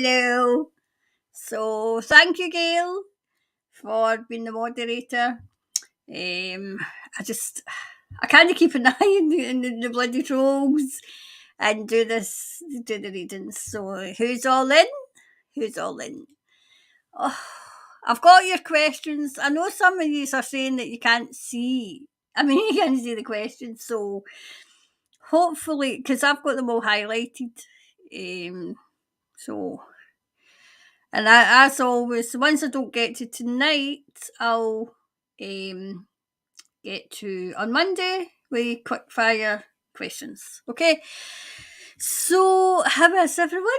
Hello. So thank you, Gail, for being the moderator. I can't keep an eye in the bloody trolls and do the readings. So who's all in? Who's all in? Oh, I've got your questions. I know some of you are saying that you can't see. I mean, you can't see the questions. So hopefully, because I've got them all highlighted. So, and as always, once I don't get to tonight, I'll get to on Monday with quick fire questions. Okay. So, how is everyone?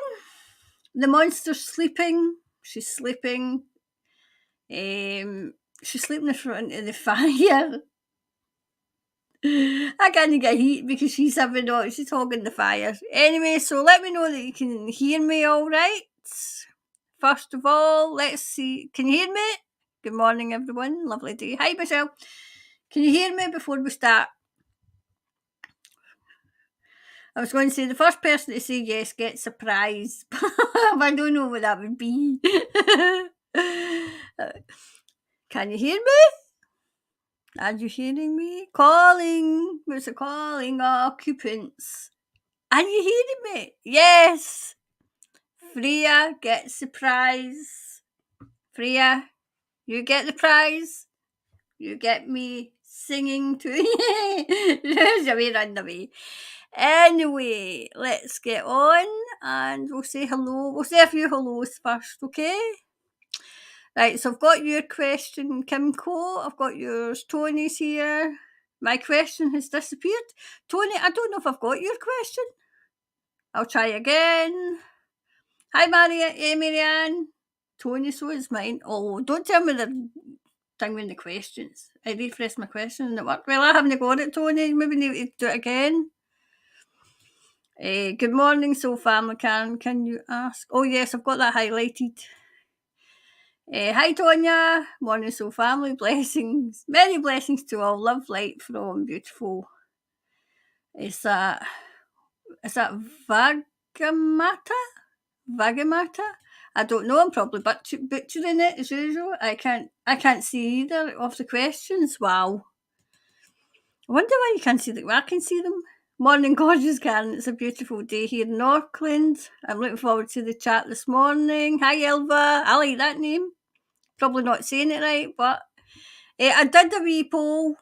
The monster's sleeping. She's sleeping. She's sleeping in front of the fire. I can't get heat because she's hogging the fire. Anyway, so let me know that you can hear me all right. First of all, let's see. Can you hear me? Good morning, everyone. Lovely day. Hi, Michelle. Can you hear me before we start? I was going to say the first person to say yes gets a prize. I don't know what that would be. Can you hear me? Are you hearing me? Calling. Where's the calling? Occupants. Are you hearing me? Yes. Freya gets the prize. Freya, you get the prize. You get me singing to you. There's a way, run away. Anyway, let's get on and we'll say hello. We'll say a few hellos first, okay? Right, so I've got your question, Kimco. I've got yours. Tony's here. My question has disappeared. Tony, I don't know if I've got your question. I'll try again. Hi, Marianne. Tony, so is mine. Oh, don't tell me they're tingling the questions. I refreshed my question and it worked. Well, I haven't got it, Tony. Maybe need to do it again. Good morning, Soul Family. Can you ask? Oh, yes, I've got that highlighted. Hi, Tonya. Morning, Soul Family. Blessings. Many blessings to all. Love, light from beautiful. Is that Vagamata? Vagamata? I don't know. I'm probably butchering it as usual. I can't see either of the questions. Wow. I wonder why you can't see them. I can see them. Morning, gorgeous Karen. It's a beautiful day here in Auckland. I'm looking forward to the chat this morning. Hi, Elva. I like that name. Probably not saying it right, but I did a wee poll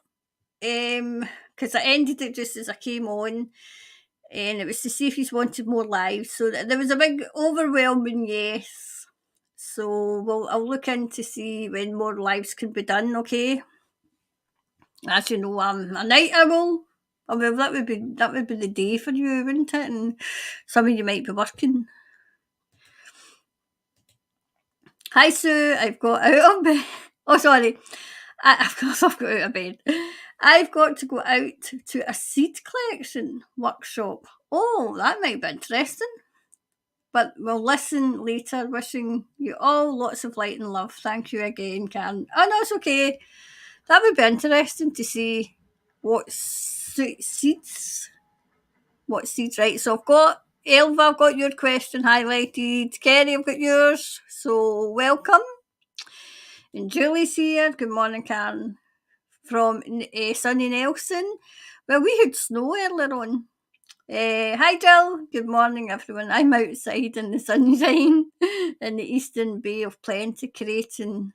because I ended it just as I came on, and it was to see if you wanted more lives. So there was a big overwhelming yes. So I'll look in to see when more lives can be done. Okay. As you know, I'm a night owl. Oh, well, that would be the day for you, wouldn't it? And some of you might be working. Hi, Sue. I've got out of bed. Oh, sorry. I've got out of bed. I've got to go out to a seed collection workshop. Oh, that might be interesting. But we'll listen later. Wishing you all lots of light and love. Thank you again, Karen. Oh, no, it's okay. That would be interesting to see what seeds. What seeds, right? So I've got Elva, I've got your question highlighted. Kerry, I've got yours. So welcome. And Julie's here. Good morning, Karen. From sunny Nelson. Well, we had snow earlier on. Hi, Jill. Good morning, everyone. I'm outside in the sunshine in the Eastern Bay of Plenty, creating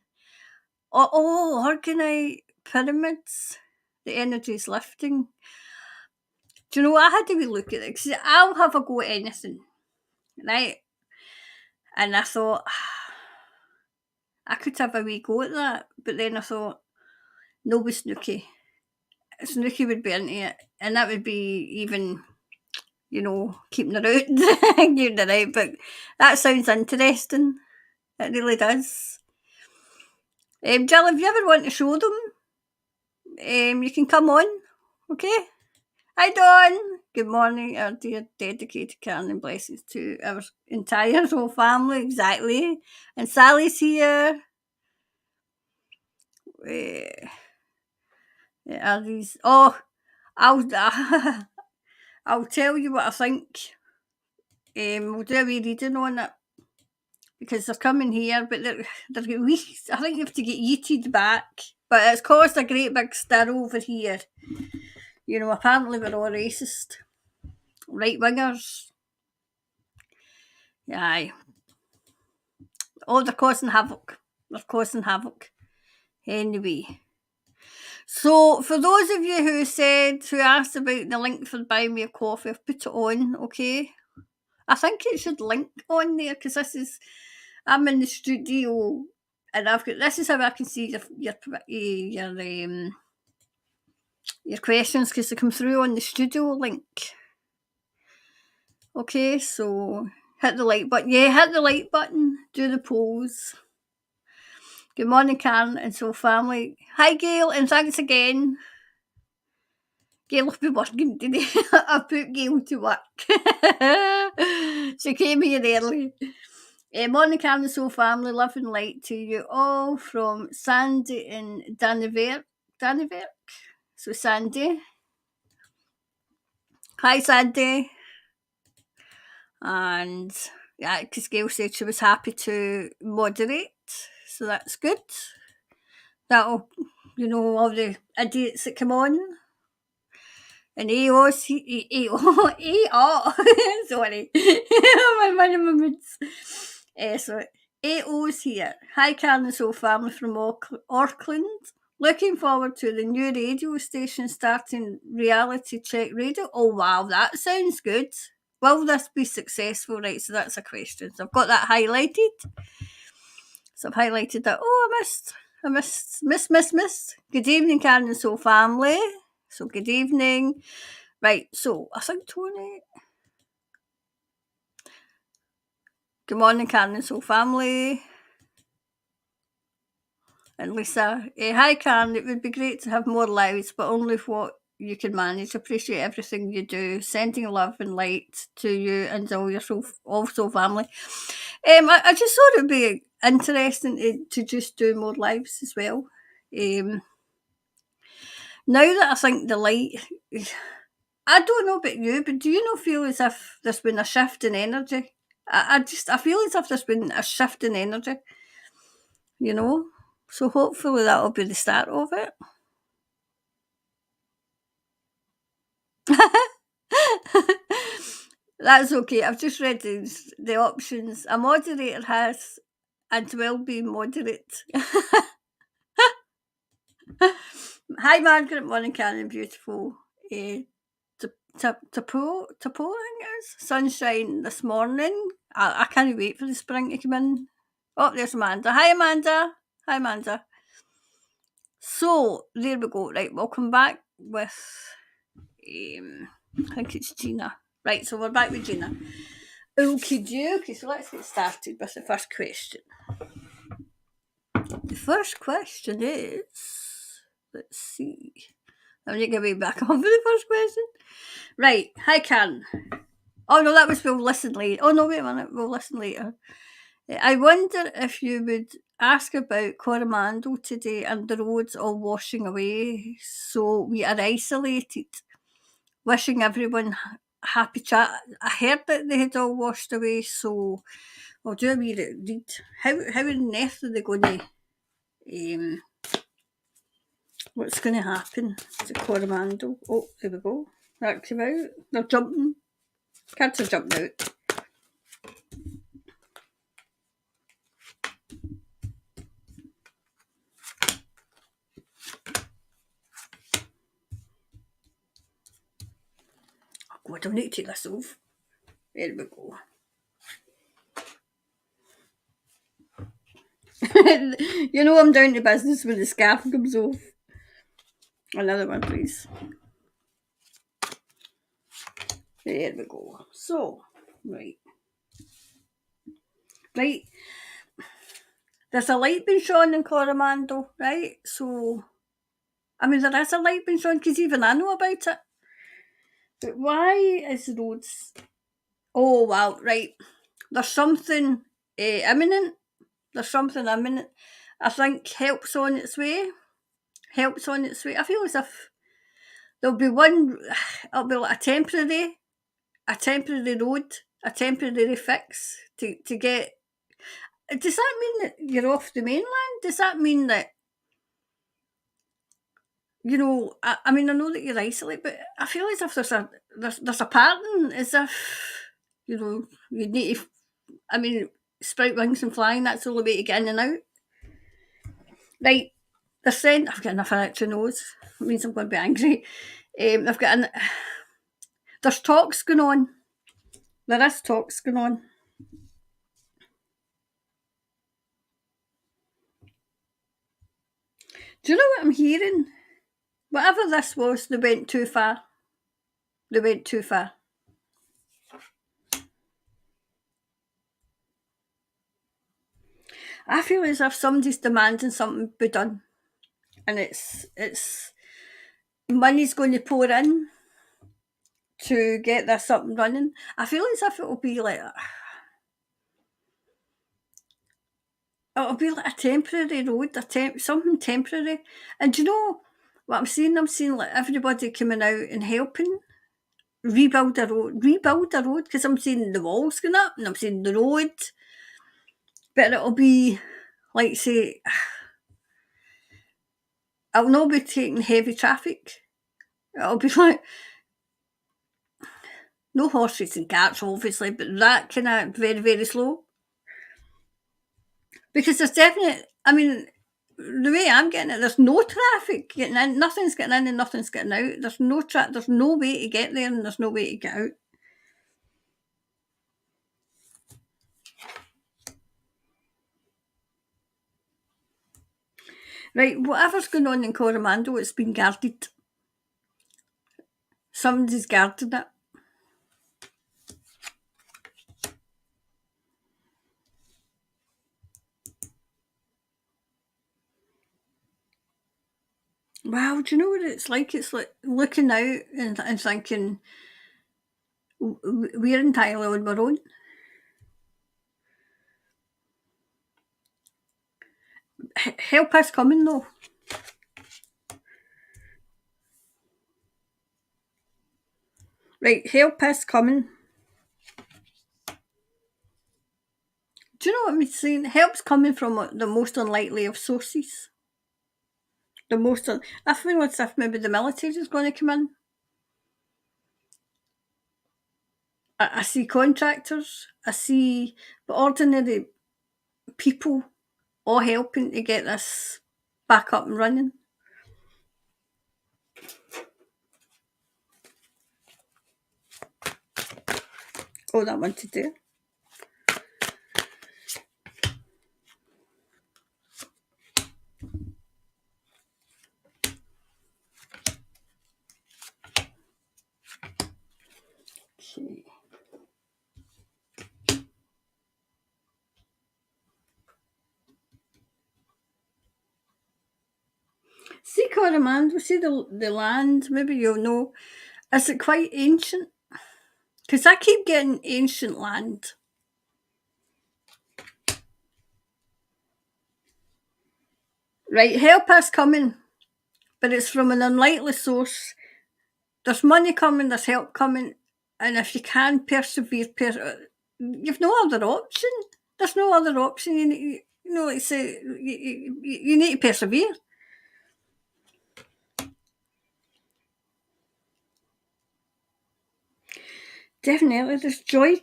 organite pyramids. The energy's lifting. Do you know what? I had to be look at it because I'll have a go at anything, right? And I thought I could have a wee go at that, but then I thought no with Snooky. Snooky would be into it, and that would be even, keeping her out, keeping her out. But that sounds interesting. It really does. Jill, if you ever want to show them, you can come on. Okay. Hi, Dawn. Good morning, our dear dedicated Karen, and blessings to our entire whole family. Exactly. And Sally's here. Are these? Oh, I'll I'll tell you what I think. We'll do a wee reading on it. because they're coming here, but they're wee, I think you have to get yeeted back. But it's caused a great big stir over here. You know, apparently we're all racist. Right wingers. Aye. Oh, they're causing havoc. They're causing havoc. Anyway. So, for those of you who asked about the link for Buy Me a Coffee, I've put it on, okay? I think it should link on there, because I'm in the studio, and this is how I can see your questions, because they come through on the studio link. Okay, so hit the like button. Yeah, hit the like button. Do the polls. Good morning, Karen and Soul family. Hi, Gail, and thanks again. Gail will be working today. I put Gail to work. She came here early. Morning, Karen and Soul family. Love and light to you all from Sandy in Dannevirke. So, Sandy. Hi, Sandy. And yeah, because Gail said she was happy to moderate, so that's good. That'll, all the idiots that come on. And AO's, sorry, I'm in my moods. So AO's here. Hi, Karen and Soul family from Auckland. Looking forward to the new radio station starting Reality Check Radio. Oh wow, that sounds good. Will this be successful? Right, so that's a question. So I've got that highlighted. So I've highlighted that. Oh, I missed. Good evening, Karen and Soul family. So good evening. Right, so I think Tony. Good morning, Karen and Soul family. And Lisa. Hi, Karen. It would be great to have more lives, but only what you can manage. Appreciate everything you do. Sending love and light to you and all your Soul family. I just thought it'd be interesting to just do more lives as well. Now that I think the light, I don't know about you, but do you not feel as if there's been a shift in energy? I feel as if there's been a shift in energy, So hopefully that'll be the start of it. That's okay. I've just read the options. A moderator has and will be moderate. Hi, Margaret. Morning, Karen. Beautiful. Tapo, I think it is. Sunshine this morning. I can't wait for the spring to come in. Oh, there's Amanda. Hi, Amanda. So, there we go. Right, we'll come back with, I think it's Gina. Right, so we're back with Gina. Okay, so let's get started with the first question. The first question is, let's see. I'm going to be back on for the first question. Right, hi Karen. Oh no, that was we'll listen later. Oh no, wait a minute, we'll listen later. I wonder if you would ask about Coromandel today and the roads all washing away, so we are isolated. Wishing everyone happy chat. I heard that they had all washed away, so I'll do a wee read. How on earth are they going to, what's going to happen to Coromandel? Oh, there we go. That came out. They're jumping. Cats are jumping out. Oh, I don't need to take this off. There we go. I'm down to business when the scarf comes off. Another one, please. There we go. So, right. There's a light being shone in Coromandel, right? So, I mean, there is a light being shone because even I know about it. But why is the roads? Oh, wow, right. There's something imminent. I think help's on its way. I feel as if there'll be it'll be like a temporary road, a temporary fix to get. does that mean that you're off the mainland? Does that mean that, I mean, I know that you're isolated, but I feel as if there's a pattern, as if, you need to, I mean, sprout wings and flying, that's the only way to get in and out. Right, they're saying, I've got enough of it to nose, it means I'm going to be angry. I've got there's talks going on. There is talks going on. Do you know what I'm hearing? Whatever this was, they went too far. They went too far. I feel as if somebody's demanding something be done, and it's money's going to pour in to get this up and running. I feel as if it'll be like a temporary road, something temporary. And do you know what I'm seeing? I'm seeing like everybody coming out and helping rebuild the road, because I'm seeing the walls going up and I'm seeing the road, but it'll be like, say, I'll not be taking heavy traffic. It'll be like no horses and carts, obviously, but that kind of very, very slow. Because there's definitely, I mean, the way I'm getting it, there's no traffic getting in, nothing's getting in and nothing's getting out. There's no way to get there and there's no way to get out. Right, whatever's going on in Coromandel, it's been guarded. Somebody's guarded it. Wow, do you know what it's like? It's like looking out and thinking, we're entirely on our own. Help is coming though. Right, help is coming. Do you know what I'm saying? Help's coming from the most unlikely of sources. I feel as if maybe the military is going to come in. I see contractors, I see the ordinary people all helping to get this back up and running. Oh, that one to do. Okay. See Coromandel, see the land, maybe you'll know. Is it quite ancient? Because I keep getting ancient land. Right, help is coming, but it's from an unlikely source. There's money coming, there's help coming, and if you can persevere, you've no other option. There's no other option. Like say, you need to persevere. Definitely, there's joy,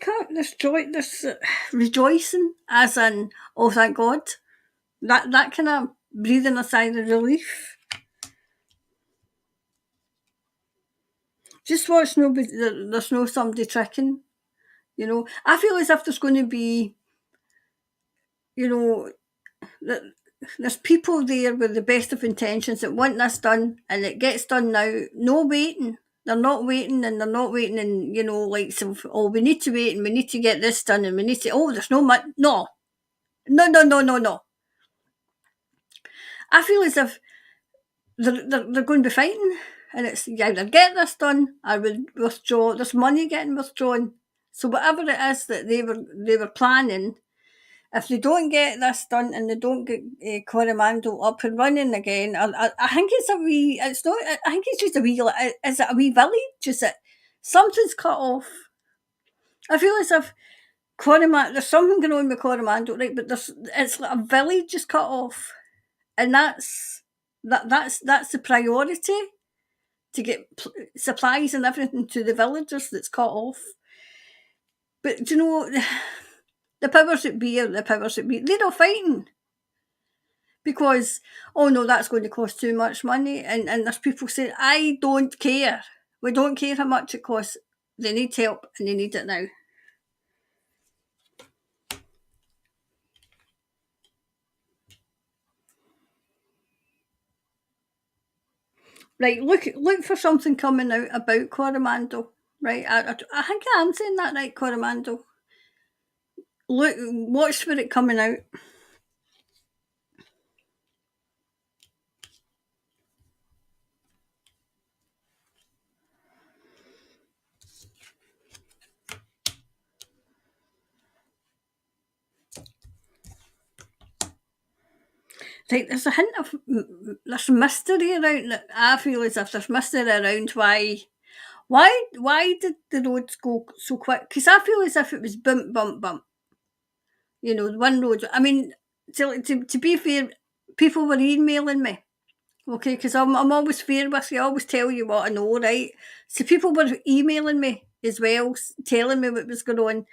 there's rejoicing, as in, oh, thank God. That kind of breathing a sigh of relief. Just watch nobody. There's no somebody tricking. I feel as if there's going to be, there's people there with the best of intentions that want this done, and it gets done now. No waiting. They're not waiting, and they're not waiting, and like, so, oh, we need to wait, and we need to get this done, and we need to. Oh, there's no money. No, no, no, no, no, no. I feel as if they're going to be fighting, and it's you either get this done or withdraw. There's money getting withdrawn. So whatever it is that they were planning, if they don't get this done and they don't get Coromandel up and running again, I think it's a wee. It's not. I think it's just a wee. Is it a wee village? Is it something's cut off? I feel as if Coromandel, there's something going on with Coromandel, right? But it's like a village is cut off, and that's the priority to get supplies and everything to the villagers that's cut off. But do you know, the powers that be are the powers that be. They're not fighting because, oh no, that's going to cost too much money. And there's people saying, I don't care. We don't care how much it costs. They need help and they need it now. Right, look for something coming out about Coromandel. Right, I think I'm saying that right, Coromandel. Look, watch for it coming out. Right, there's a hint of there's mystery around it. I feel as if there's mystery around why did the roads go so quick? Because I feel as if it was bump, bump, bump. You know, one road. I mean, to be fair, people were emailing me. Okay, because I'm always fair with you. I always tell you what I know, right? So people were emailing me as well, telling me what was going on.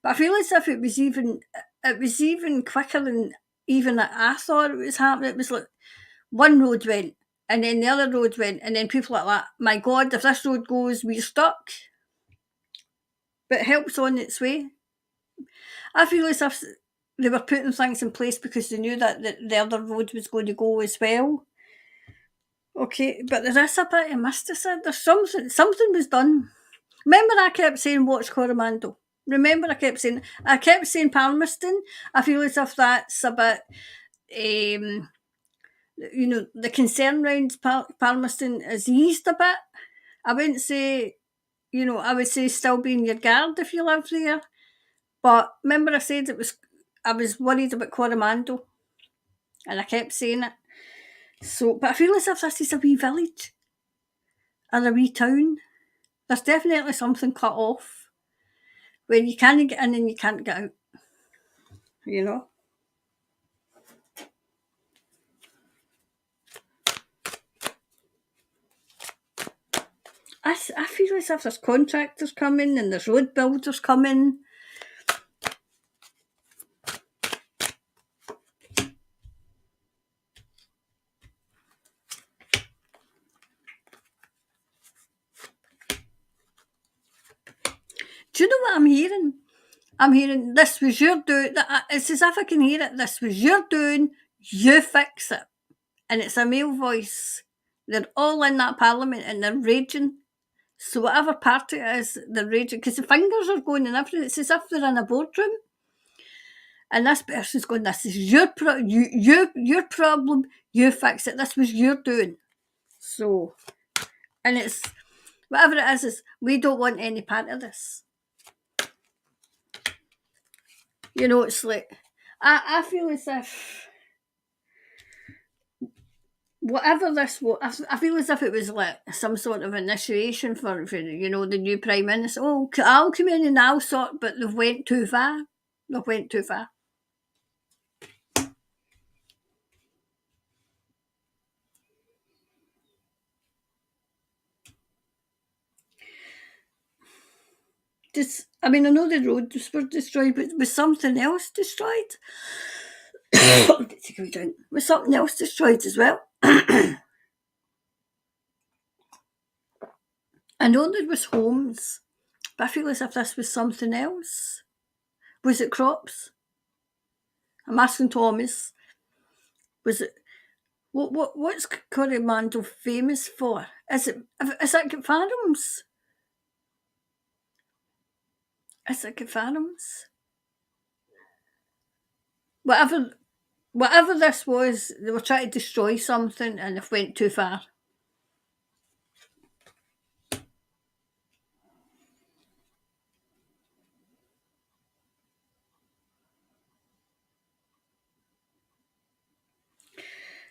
But I feel as if it was even quicker than even I thought it was happening. It was like one road went, and then the other road went, and then people like that. My God, if this road goes, we're stuck. But help's on its way. I feel as if they were putting things in place because they knew that the other road was going to go as well. Okay, but there is a bit of mysticism. There's something was done. Remember, I kept saying watch Coromandel. Remember, I kept saying Palmerston. I feel as if that's a bit, the concern around Palmerston is eased a bit. I wouldn't say, I would say still be in your guard if you live there. But remember, I said I was worried about Coromandel, and I kept saying it. So, but I feel as if this is a wee village or a wee town. There's definitely something cut off where you can't get in and you can't get out. You know. I feel as if there's contractors coming and there's road builders coming. Do you know what I'm hearing? I'm hearing this was your doing. It's as if I can hear it. This was your doing. You fix it, and it's a male voice. They're all in that parliament and they're raging. So whatever party it is, they're raging because the fingers are going and everything. It's as if they're in a boardroom, and this person's going, "This is your your problem. You fix it. This was your doing." So, and it's whatever it is we don't want any part of this. It's like I feel as if whatever this was, I feel as if it was like some sort of initiation for the new prime minister. Oh, I'll come in and I'll sort, but they've went too far. They've went too far. I know the roads were destroyed, but was something else destroyed? Was something else destroyed as well? I know there was homes, but I feel as if this was something else. Was it crops? I'm asking Thomas. Was it what's Coromandel famous for? Is it farms? Is it farms? Whatever this was, they were trying to destroy something and it went too far.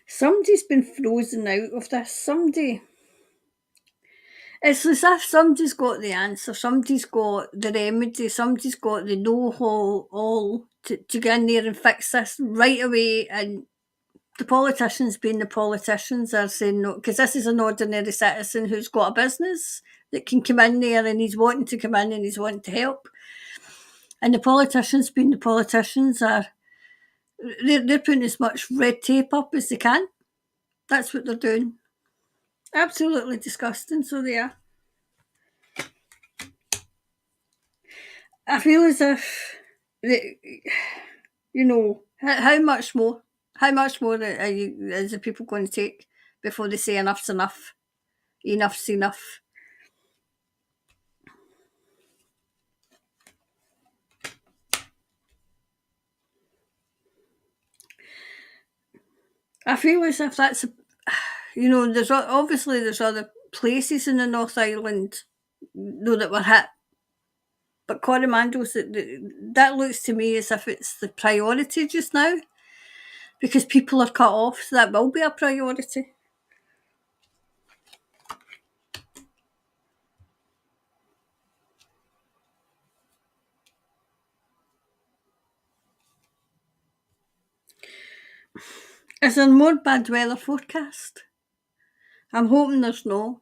Somebody's been frozen out of this. Somebody. It's as if somebody's got the answer, somebody's got the remedy, somebody's got the know-how all to go in there and fix this right away, and the politicians being the politicians are saying no, because this is an ordinary citizen who's got a business that can come in there and he's wanting to come in and he's wanting to help. And the politicians being the politicians are, they're putting as much red tape up as they can. That's what they're doing. Absolutely disgusting, so they are. I feel as if, you know, how much more? How much more is the people going to take before they say enough's enough? Enough's enough. I feel as if that's, there's obviously there's other places in the North Island, that were hit, but Coromandel's, that looks to me as if it's the priority just now, because people are cut off, so that will be a priority. Is there more bad weather forecast? I'm hoping there's no.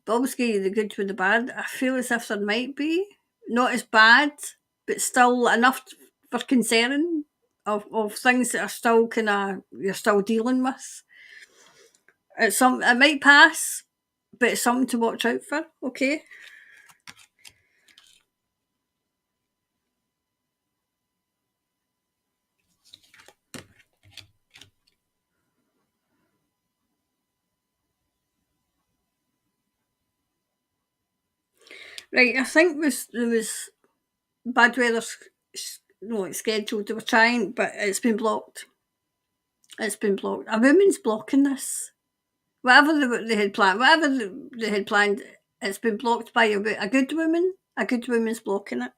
But always give you the good with the bad. I feel as if there might be. Not as bad, but still enough for concern of things that are still you're still dealing with. It might pass, but it's something to watch out for, okay? Right, I think there was bad weather scheduled. They were trying, but it's been blocked. It's been blocked. A woman's blocking this. Whatever they had planned, it's been blocked by a good woman. A good woman's blocking it.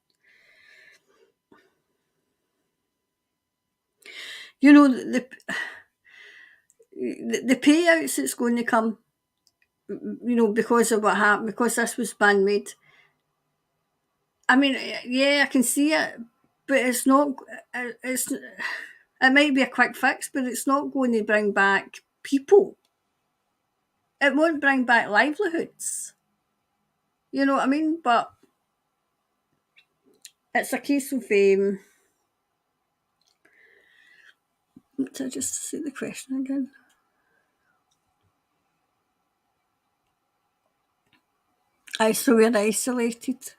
The payouts that's going to come, because of what happened, because this was man-made. I mean, yeah, I can see it, but it's not. It might be a quick fix, but it's not going to bring back people. It won't bring back livelihoods. You know what I mean? But it's a case of to just see the question again. So we're isolated.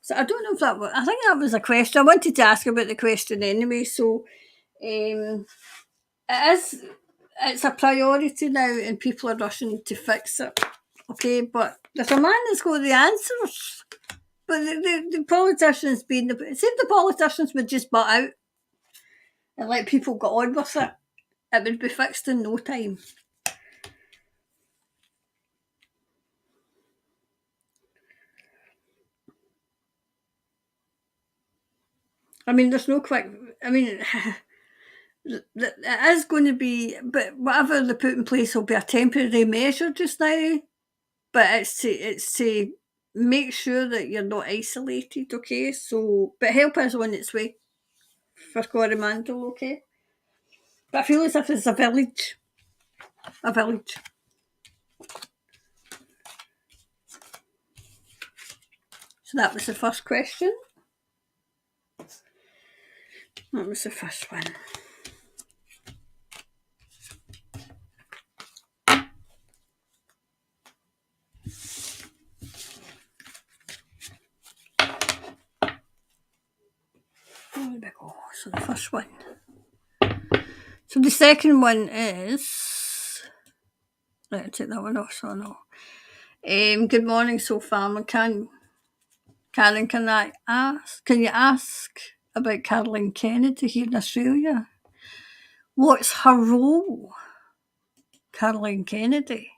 So I don't know if that was. I think that was a question. I wanted to ask about the question anyway. So, it's a priority now, and people are rushing to fix it. Okay, but there's a man that's got the answers. But the politicians being see if the politicians would just butt out and let people get on with it, it would be fixed in no time. I mean, there's no quick. I mean, it is going to be, but whatever they put in place will be a temporary measure just now. But it's to make sure that you're not isolated, okay? So, but help is on its way for Coromandel, okay? But I feel as if it's a village. A village. So that was the first question. That was the first one. There we go. So the first one. So the second one is. Let's take that one off. So no. Good morning, so farmer. Karen, can you ask about Caroline Kennedy here in Australia? What's her role? Caroline Kennedy.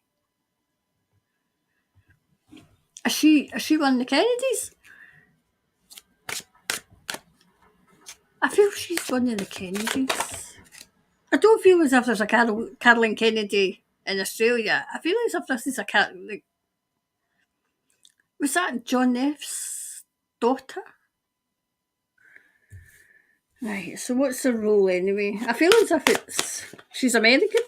Is she one of the Kennedys? I feel she's one of the Kennedys. I don't feel as if there's a Caroline Kennedy in Australia. I feel as if this is a cat. Like, was that John F's daughter? Right, so what's the role anyway? I feel as if she's American.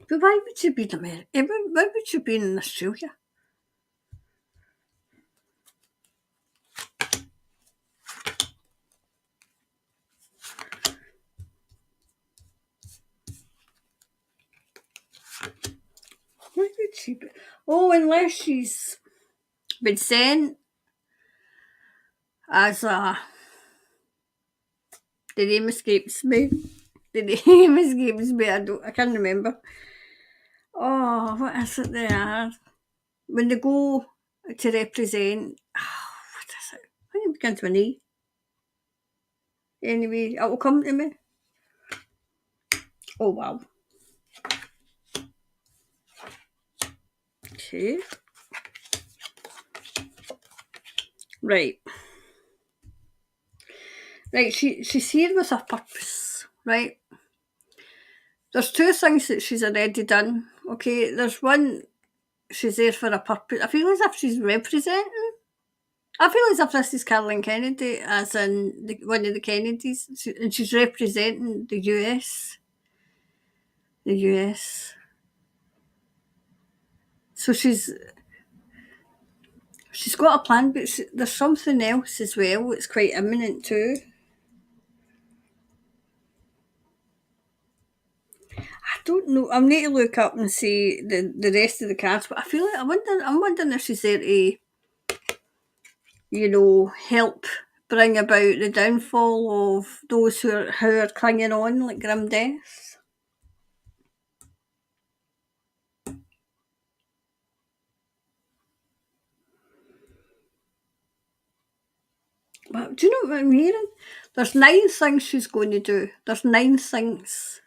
But why would she be in America? Why would she be in Australia? Why would she be? Oh, unless she's been sent as a. The name escapes me. The name escapes me. I can't remember. Oh, what is it they are? When they go to represent. Oh, what is it? I think it begins with an E. Anyway, it will come to me. Oh, wow. Okay. Right. Right, she's here with a purpose, right? There's two things that she's already done. Okay, there's one, she's there for a purpose. I feel as if she's representing. I feel as if this is Caroline Kennedy, as in one of the Kennedys, and she's representing the US. The US. So she's got a plan, but there's something else as well that's quite imminent too. I don't know. I need to look up and see the rest of the cards, but I feel like I'm wondering if she's there to, help bring about the downfall of those who are clinging on like grim death. But do you know what I'm hearing? There's 9 things she's going to do. There's 9 things.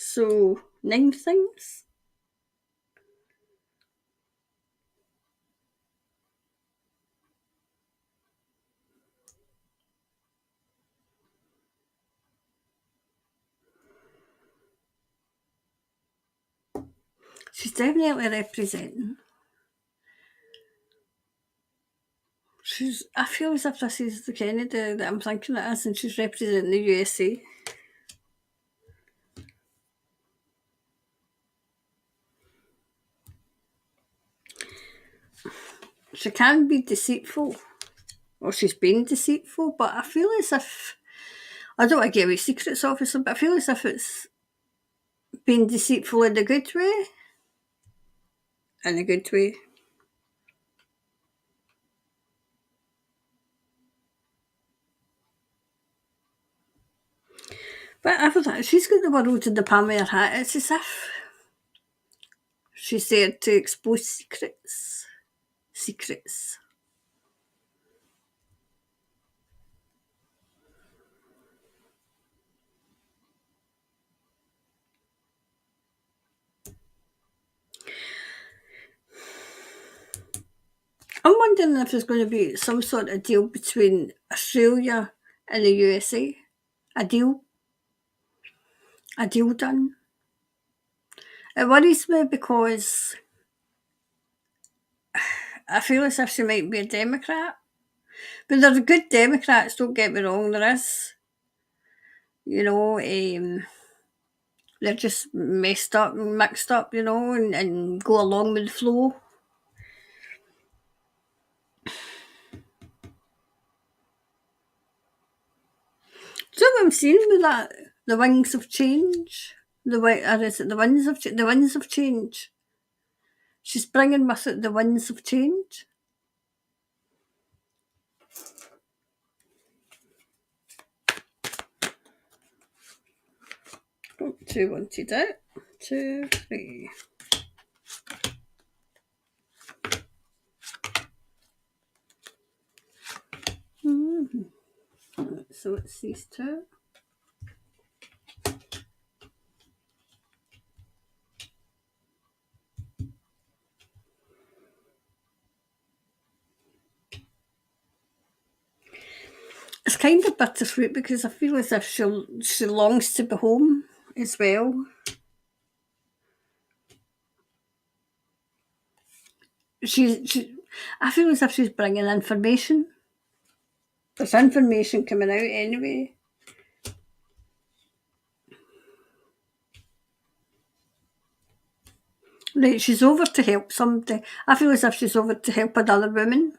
So 9 things. She's definitely representing. I feel as if this is the Kennedy that I'm thinking it is, and she's representing the USA. She can be deceitful, or she's been deceitful, but I feel as if, I don't want to give away secrets, obviously, but I feel as if it's been deceitful in a good way. In a good way. But everything, she's got the world in the palm of her hand. It's as if she's there to expose secrets. Secrets. I'm wondering if there's going to be some sort of deal between Australia and the USA. A deal. A deal done. It worries me because I feel as if she might be a Democrat. But there's good Democrats, don't get me wrong, there is. They're just messed up and mixed up, and go along with the flow. So what I'm seeing with that, the wings of change, or is it the winds of the winds of change? She's bringing with it the winds of change. Oh, 2 wanted it. 2, 3. So it's these 2. It's kind of bittersweet because I feel as if she longs to be home as well. I feel as if she's bringing information. There's information coming out anyway. Right, she's over to help somebody. I feel as if she's over to help another woman.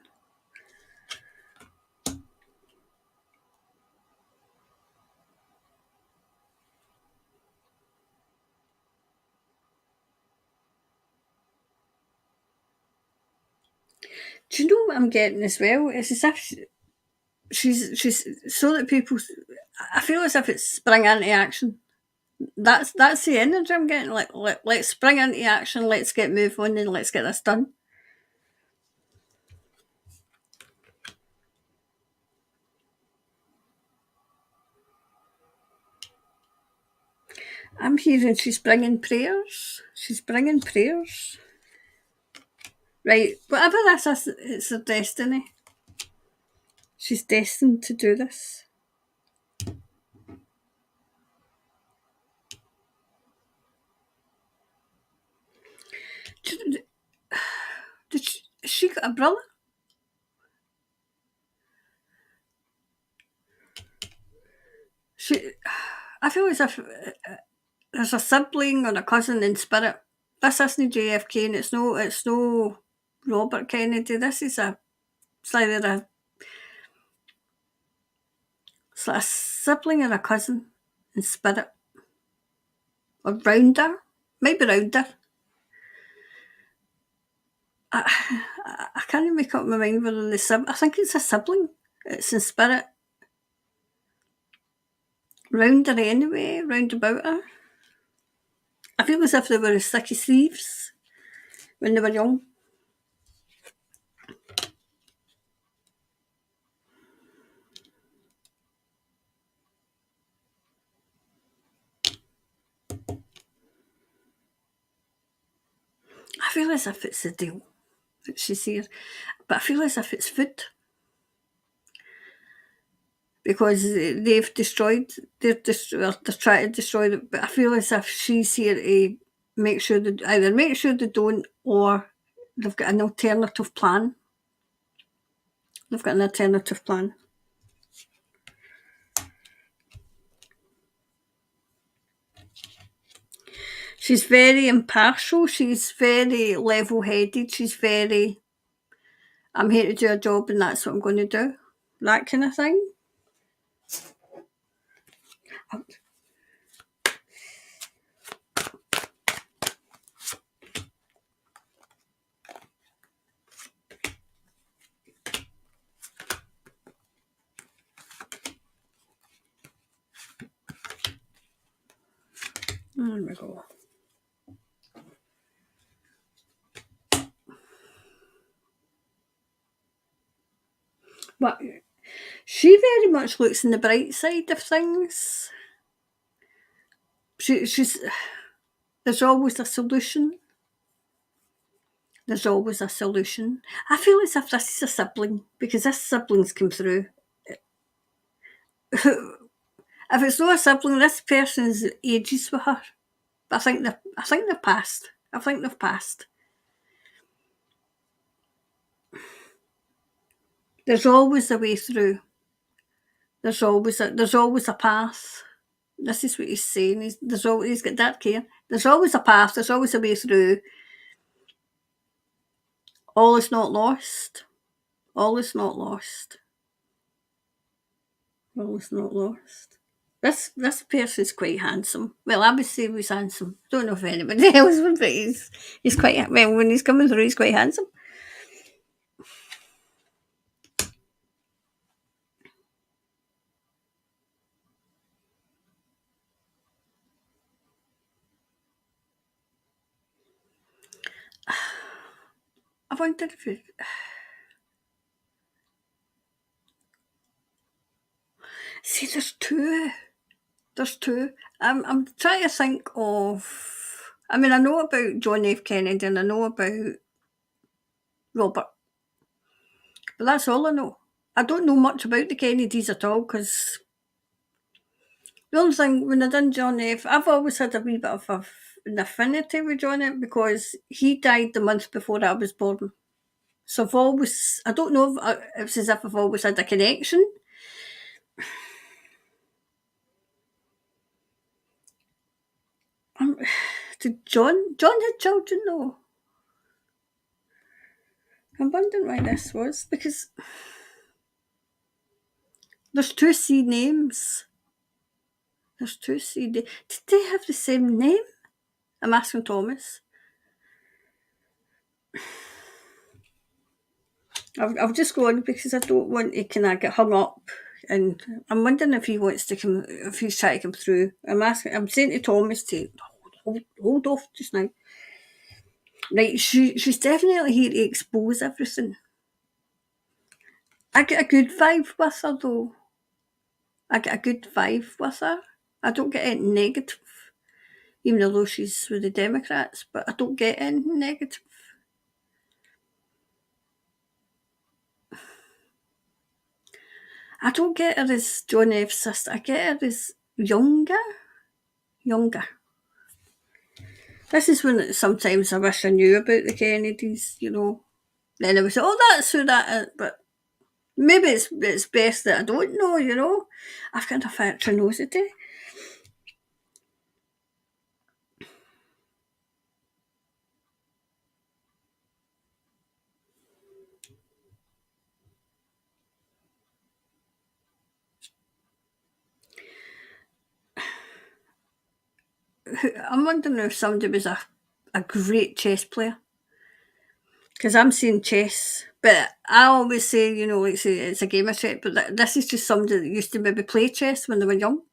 Do you know what I'm getting as well? It's as if she's so that people. I feel as if it's spring into action. That's the energy I'm getting. Like let's spring into action. Let's get moving on and let's get this done. I'm hearing she's bringing prayers. She's bringing prayers. Right, whatever this is, it's her destiny. She's destined to do this. Did she got a brother? I feel as if there's a sibling or a cousin in spirit. This isn't JFK and it's no Robert Kennedy. This is it's either a sibling or a cousin in spirit. Or round her. Maybe round her. I can't make up my mind whether I think it's a sibling. It's in spirit. Round her anyway, round about her. I feel as if they were as thick as thieves when they were young. I feel as if it's a deal that she's here, but I feel as if it's food because they're trying to destroy it. But I feel as if she's here to make sure they don't, or they've got an alternative plan. They've got an alternative plan. She's very impartial. She's very level-headed. She's very, I'm here to do a job and that's what I'm going to do. That kind of thing. There we go. But she very much looks on the bright side of things. She's there's always a solution. There's always a solution. I feel as if this is a sibling because this sibling's come through. If it's not a sibling, this person's ages with her. But I think they've passed. I think they've passed. There's always a way through. There's always a path. This is what he's saying. He's got dark hair. There's always a path. There's always a way through. All is not lost. All is not lost. All is not lost. This person's quite handsome. Well, I would say he was handsome. Don't know if anybody else would, but he's quite well when he's coming through. He's quite handsome. I wonder if it. See, there's two. There's two. I'm trying to think of. I mean, I know about John F. Kennedy and I know about Robert, but that's all I know. I don't know much about the Kennedys at all, because the only thing, when I done John F., I've always had a wee bit of an affinity with John F., because he died the month before I was born. So I've always, I don't know if it's as if I've always had a connection. Did John had children though? I'm wondering why this was, because there's two C names. There's two C. Did they have the same name? I'm asking Thomas. I'll just go on, because I don't want to kind of get hung up, and I'm wondering if he wants to come, if he's trying to come through. I'm saying to Thomas to hold off just now. Right, she's definitely here to expose everything. I get a good vibe with her though. I get a good vibe with her. I don't get anything negative, even though she's with the Democrats, but I don't get anything negative. I don't get her as John F's sister. I get her as younger. This is when sometimes I wish I knew about the Kennedys, you know. Then I would say, oh, that's who that is. But maybe it's best that I don't know, you know. I've got enough extra nosity. I'm wondering if somebody was a great chess player. Because I'm saying chess, but I always say, you know, it's a game of chess, but this is just somebody that used to maybe play chess when they were young.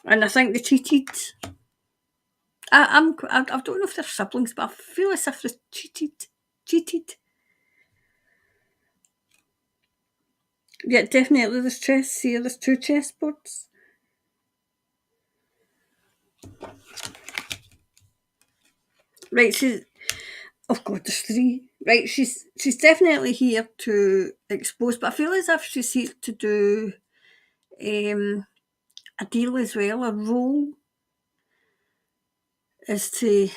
And I think they cheated. I don't know if they're siblings, but I feel as if they cheated. Yeah, definitely there's chess here. There's two chessboards. Right, oh god, there's three. Right, she's definitely here to expose, but I feel as if she's here to do a deal as well. A role is to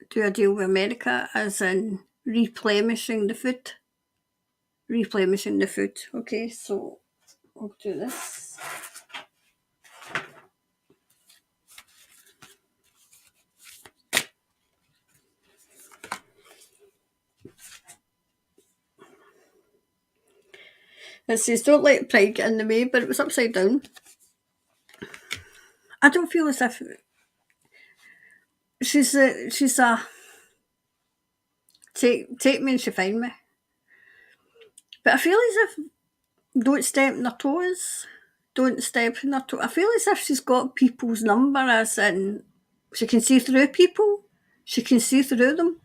do a deal with America, as in replenishing the food. Okay, so I'll do this. It says, don't let pride get in the way, but it was upside down. I don't feel as if she's a take me and she find me. But I feel as if don't step on their toes. Don't step on their toes. I feel as if she's got people's number, as in she can see through people. She can see through them.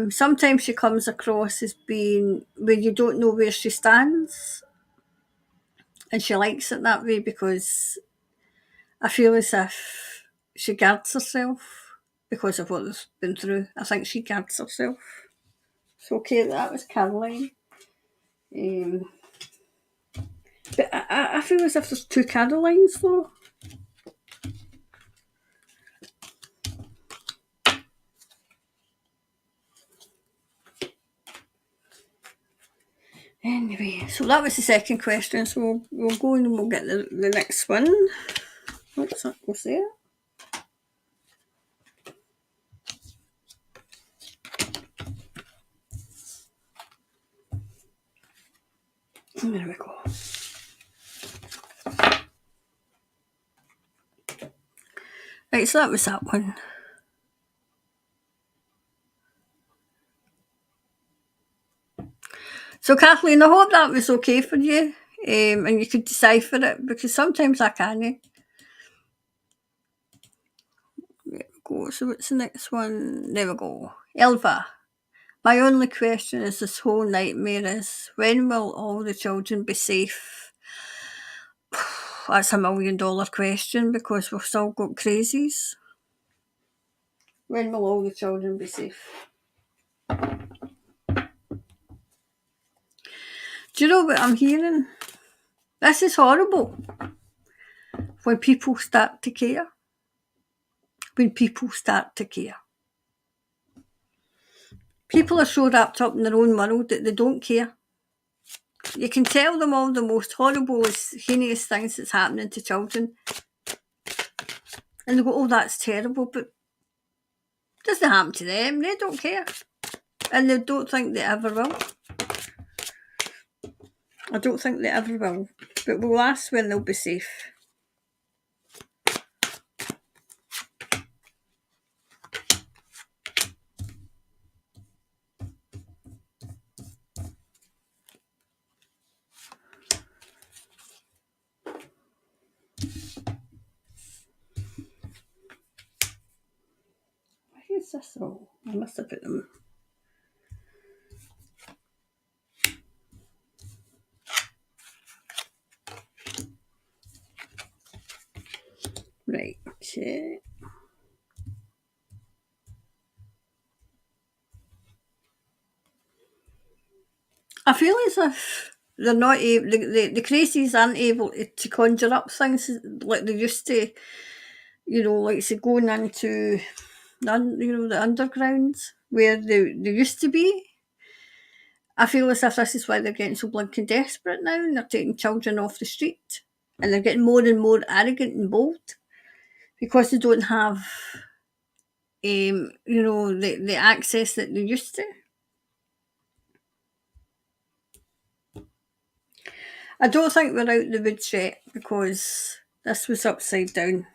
Sometimes she comes across as being where you don't know where she stands, and she likes it that way, because I feel as if she guards herself because of what has been through. I think she guards herself. So okay, that was Caroline. But I feel as if there's two Carolines though. Anyway, so that was the second question. So we'll go and we'll get the next one. Oops, that goes there. There we go. Right, so that was that one. So Kathleen, I hope that was okay for you, and you could decipher it, because sometimes I can't. There we go. So what's the next one? There we go. Elva. My only question is this whole nightmare is, when will all the children be safe? That's $1 million question, because we've still got crazies. When will all the children be safe? Do you know what I'm hearing? This is horrible. When people start to care. When people start to care. People are so wrapped up in their own world that they don't care. You can tell them all the most horrible, heinous things that's happening to children. And they go, oh, that's terrible, but it doesn't happen to them. They don't care. And they don't think they ever will. I don't think they ever will. But we'll ask when they'll be safe. Where's this all? I must have put them. Right, okay. I feel as if they're not able, the crazies aren't able to conjure up things like they used to, like say going into the undergrounds where they used to be. I feel as if this is why they're getting so blinking desperate now and they're taking children off the street and they're getting more and more arrogant and bold because they don't have, the access that they used to. I don't think we're out the woods yet because this was upside down.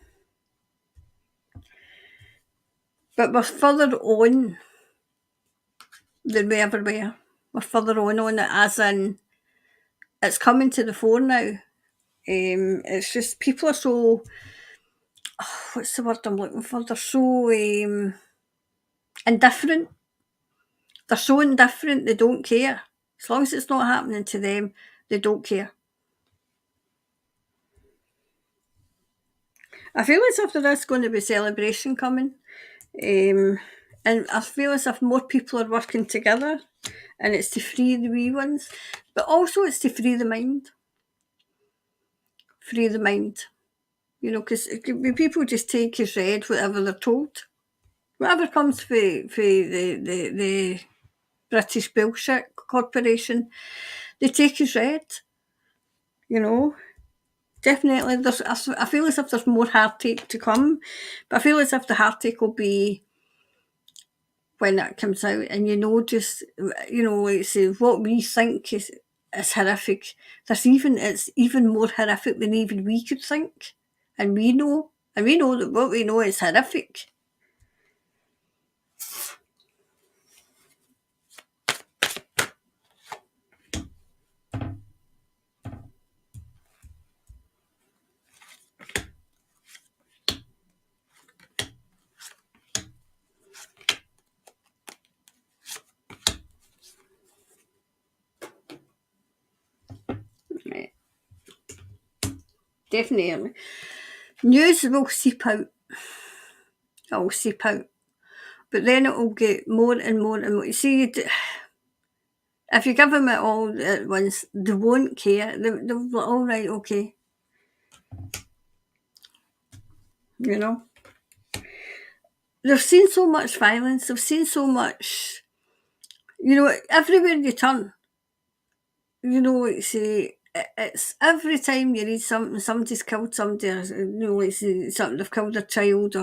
But we're further on than we ever were. We're further on it, as in it's coming to the fore now. It's just people are so, what's the word I'm looking for? They're so indifferent. They're so indifferent, they don't care. As long as it's not happening to them, they don't care. I feel as if there is going to be celebration coming. And I feel as if more people are working together and it's to free the wee ones, but also it's to free the mind. Free the mind. Because people just take as read whatever they're told. Whatever comes for the British bullshit corporation, they take as read. Definitely. I feel as if there's more heartache to come, but I feel as if the heartache will be when that comes out, and it's what we think is horrific. It's even more horrific than even we could think, and we know that what we know is horrific. Right. Definitely. News will seep out. It'll seep out. But then it'll get more and more and more. You see, if you give them it all at once, they won't care. They'll be like, all right, okay. They've seen so much violence. They've seen so much, everywhere you turn. It's every time you read something, somebody's killed somebody, or, something, they've killed a child,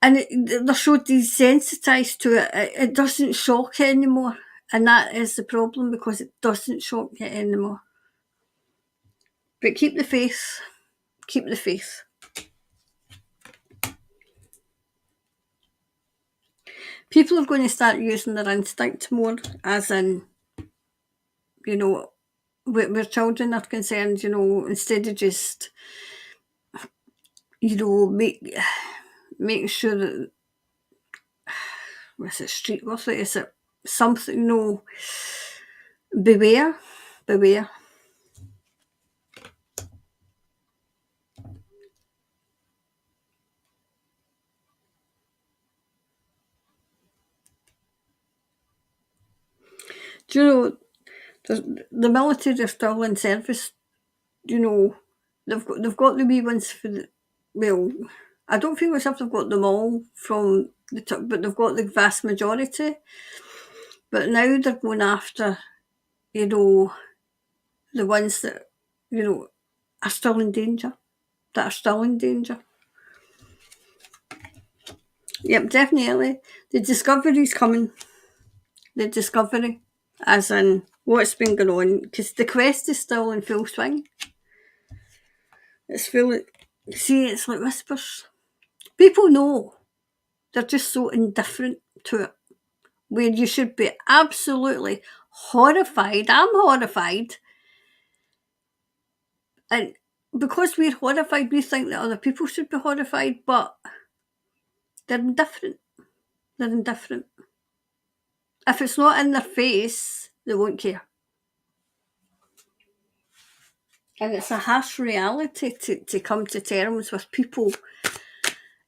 and they're so desensitised to it, it doesn't shock you anymore. And that is the problem, because it doesn't shock you anymore. But keep the faith. Keep the faith. People are going to start using their instinct more, as in, where children are concerned, instead of just, make sure that, is it street worthy? Is it something? No. Beware. Beware. Do you know, The military are still in service, you know. They've got the wee ones for the, well, I don't feel as if they've got them all from the top, but they've got the vast majority. But now they're going after, you know, the ones that, you know, are still in danger, that are still in danger. Yep, definitely. The discovery's coming. The discovery, as in what's been going on, because the quest is still in full swing. It's full. See, it's like whispers. People know. They're just so indifferent to it. Where you should be absolutely horrified. I'm horrified. And because we're horrified, we think that other people should be horrified, but they're indifferent. They're indifferent. If it's not in their face, they won't care. And it's a harsh reality to come to terms with people,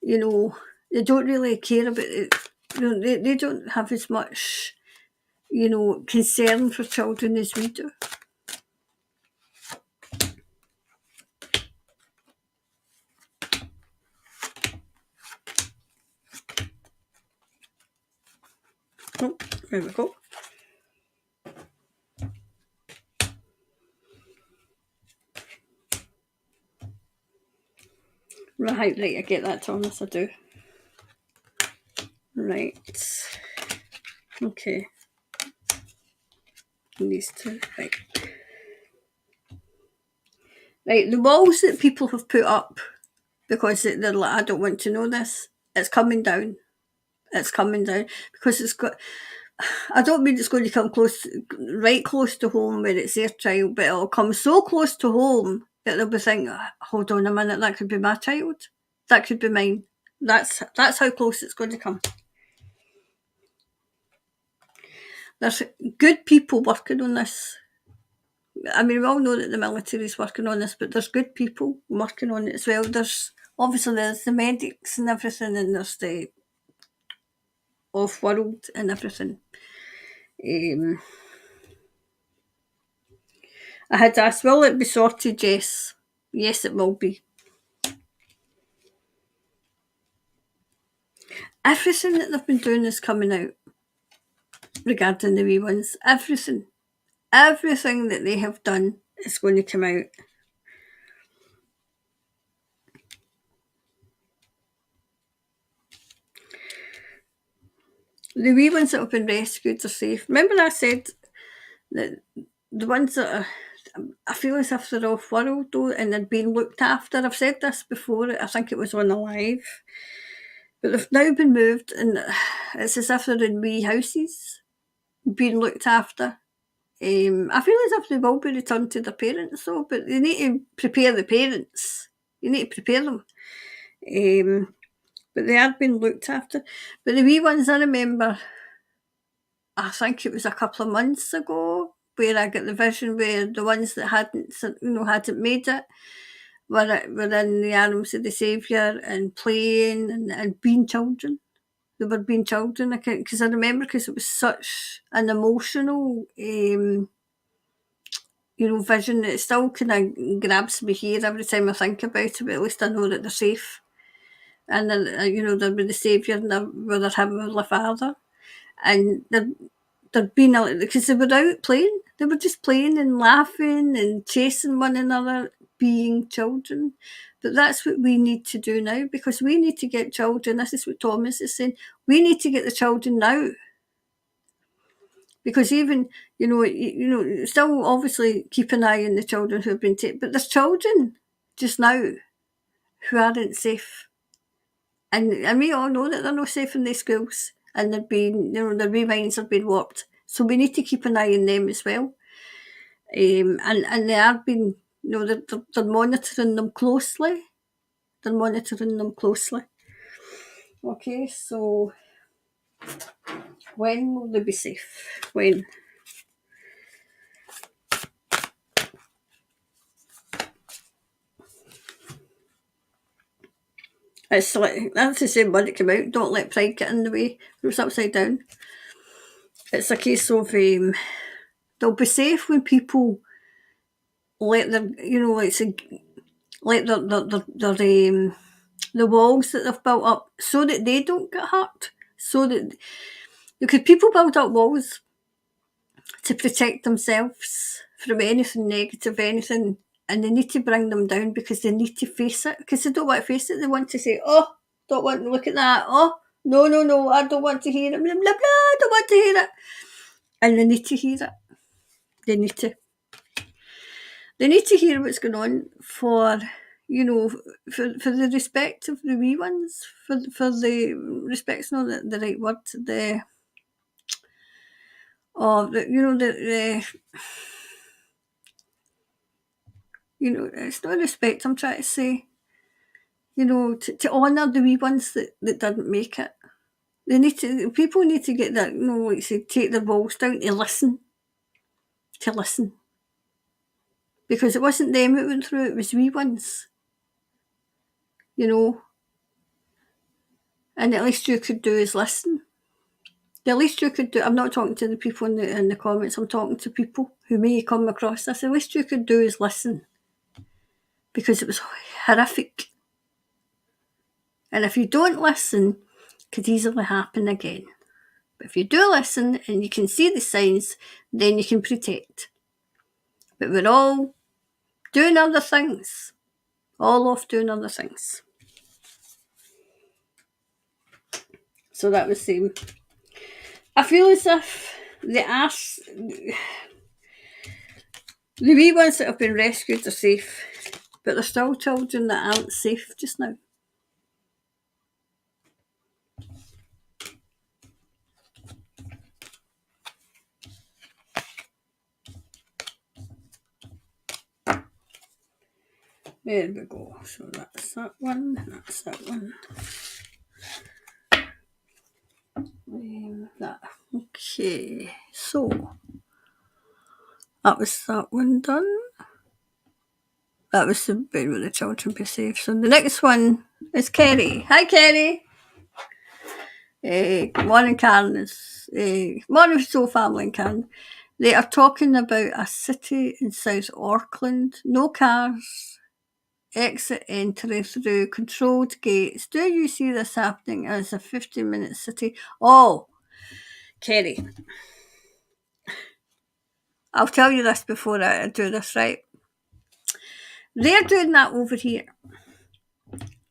you know, they don't really care about it. You know, they don't have as much, you know, concern for children as we do. Oh, there we go. Right, I get that, Thomas, I do. Right. Okay. These two, right. Right, the walls that people have put up because they're like, I don't want to know this, it's coming down. It's coming down because it's got. I don't mean it's going to come right close to home where it's their child, but it'll come so close to home that they'll be thinking, hold on a minute, that could be my child. That could be mine. That's how close it's going to come. There's good people working on this. I mean, we all know that the military is working on this, but there's good people working on it as well. There's the medics and everything, and there's the off-world and everything. I had asked, will it be sorted? Yes. Yes, it will be. Everything that they've been doing is coming out regarding the wee ones. Everything. Everything that they have done is going to come out. The wee ones that have been rescued are safe. Remember I said that the ones that are, I feel as if they're off world though and they're being looked after. I've said this before, I think it was on Alive. But they've now been moved and it's as if they're in wee houses being looked after. I feel as if they will be returned to their parents though, but they need to prepare the parents. You need to prepare them. But they are being looked after. But the wee ones, I remember, I think it was a couple of months ago, where I got the vision where the ones that hadn't made it were in the arms of the Saviour and playing and being children. They were being children, because I remember, because it was such an emotional, vision. It still kind of grabs me here every time I think about it, but at least I know that they're safe. And then, they're with the Saviour and they're with their Heavenly Father. And they're being out, because they were out playing. They were just playing and laughing and chasing one another, being children. But that's what we need to do now, because we need to get children. This is what Thomas is saying. We need to get the children now. Because even, still obviously keep an eye on the children who have been taken. But there's children just now who aren't safe. And we all know that they're not safe in their schools. And they're being, their wee minds are being warped. So we need to keep an eye on them as well. And they are being, they're monitoring them closely. They're monitoring them closely. Okay, so when will they be safe? When? It's like, that's the same word that came out. Don't let pride get in the way. It was upside down. It's a case of, they'll be safe when people let their, let the walls that they've built up so that they don't get hurt. So that, because people build up walls to protect themselves from anything negative, anything, and they need to bring them down because they need to face it. Because they don't want to face it. They want to say, oh, don't want to look at that. Oh, no, I don't want to hear it. Blah, blah, blah, I don't want to hear it. And they need to hear it. They need to. They need to hear what's going on for the respect of the wee ones, for the respect's not the right word, it's not respect I'm trying to say, to honour the wee ones that didn't make it. People need to get that, like say, take their walls down to listen. Because it wasn't them that went through it was wee ones. And at least you could do is listen. The least you could do, I'm not talking to the people in the comments, I'm talking to people who may come across this. The least you could do is listen. Because it was horrific. And if you don't listen, it could easily happen again. But if you do listen and you can see the signs, then you can protect. But we're all doing other things. All off doing other things. So that was the same. I feel as if the wee ones that have been rescued are safe, but there's still children that aren't safe just now. There we go. So that's that one. That's that one. That. Okay. So that was that one done. That was the bit where the children be safe. So the next one is Kerry. Hi, Kerry. Morning, Karen. Morning, Soul Family and Karen. They are talking about a city in South Auckland. No cars. Exit entry through controlled gates. Do you see this happening as a 15-minute city? Oh, Kerry. I'll tell you this before I do this, right? They're doing that over here.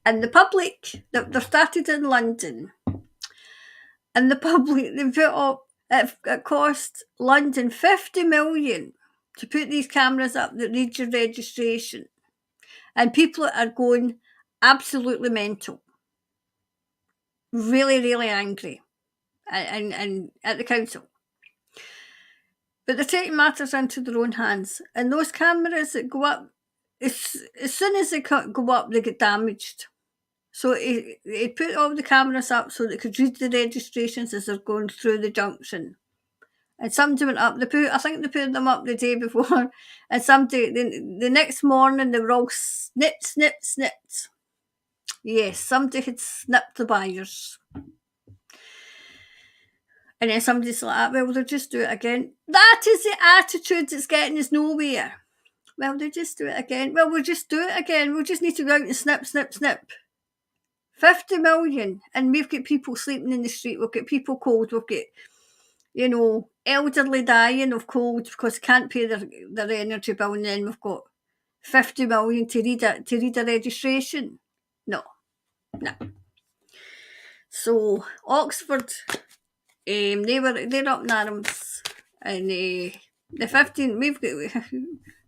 And the public, they've started in London. And the public, they put up, it cost London 50 million to put these cameras up that read your registration. And people are going absolutely mental. Really, really angry. And at the council. But they're taking matters into their own hands. And those cameras that go up, as soon as they go up, they get damaged. So it put all the cameras up so they could read the registrations as they're going through the junction. And somebody went up, I think they put them up the day before, and the next morning they were all snipped. Yes, somebody had snipped the wires. And then somebody's like, well, they'll just do it again. That is the attitude that's getting us nowhere. Well, they'll just do it again. Well, we'll just do it again. We'll just need to go out and snip. 50 million. And we've got people sleeping in the street. We've got people cold. We've got, elderly dying of cold because they can't pay their energy bill. And then we've got 50 million to read a registration. No. So, Oxford... they're up in arms, and the 15 we've got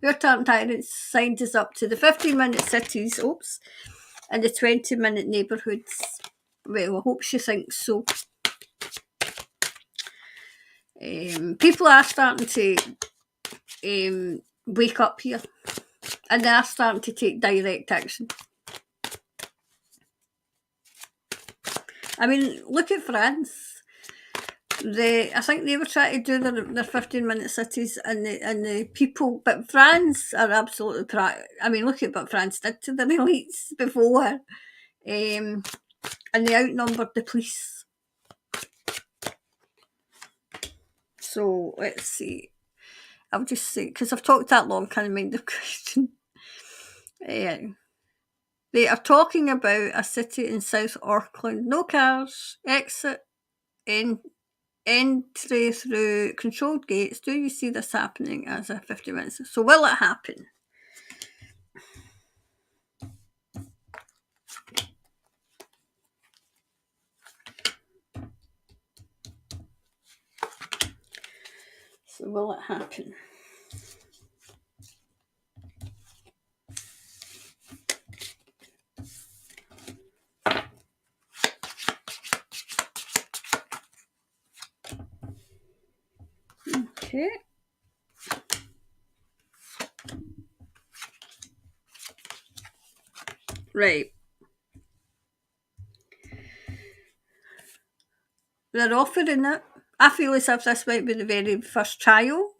your tyrants signed us up to the 15-minute cities, and the 20-minute neighbourhoods. Well, I hope she thinks so. People are starting to wake up here, and they are starting to take direct action. I mean, look at France. I think they were trying to do their 15-minute cities and the people, but France are absolutely look at what France did to the elites before, and they outnumbered the police. So let's see. I'll just say, because I've talked that long, can't mind the question. They are talking about a city in South Auckland. No cars, exit, entry through controlled gates. Do you see this happening as a 50 minutes? So will it happen? So will it happen? Okay. Right. They're offering it. I feel as if this might be the very first trial.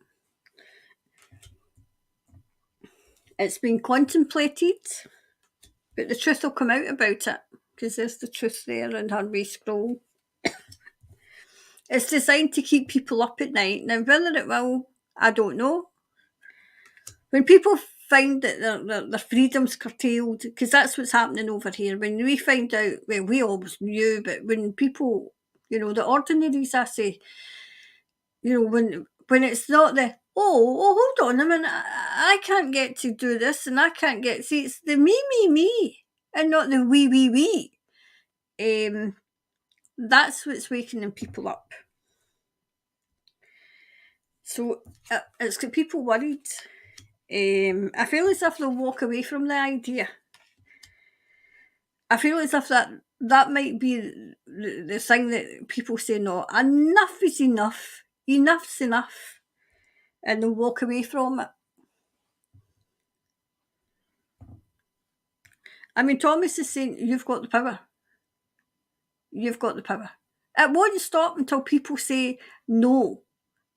It's been contemplated, but the truth will come out about it, because there's the truth there in her wee scroll. It's designed to keep people up at night. Now, whether it will, I don't know. When people find that their freedom's curtailed, because that's what's happening over here. When we find out, well, we always knew, but when people, the ordinaries, I say, when it's not the, hold on a minute, I can't get to do this and I can't get, see, it's the me, and not the we. That's what's waking people up. So it's got people worried. I feel as if they'll walk away from the idea. I feel as if that might be the thing that people say, no, enough is enough. Enough's enough. And they'll walk away from it. I mean, Thomas is saying, you've got the power. You've got the power. It won't stop until people say, no,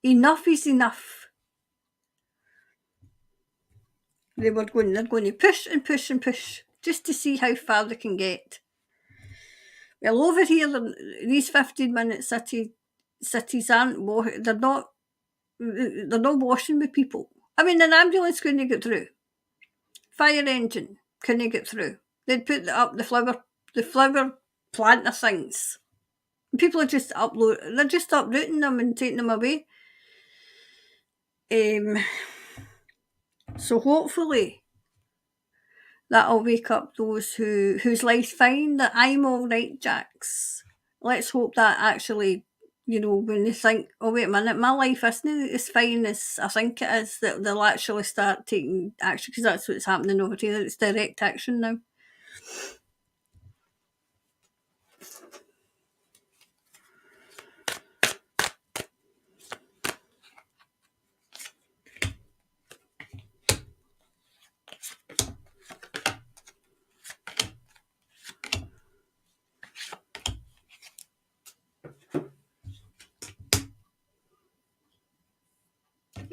enough is enough. They're going to push and push and push just to see how far they can get. Well, over here, these 15-minute cities aren't, they're not washing with people. I mean, an ambulance couldn't get through. Fire engine couldn't get through. They'd put up the flower planter things. People are just they're just uprooting them and taking them away. So hopefully that'll wake up those whose life's fine, that I'm all right, Jax. Let's hope that actually, when they think, oh, wait a minute, my life isn't as fine as I think it is, that they'll actually start taking action, because that's what's happening over here. It's direct action now.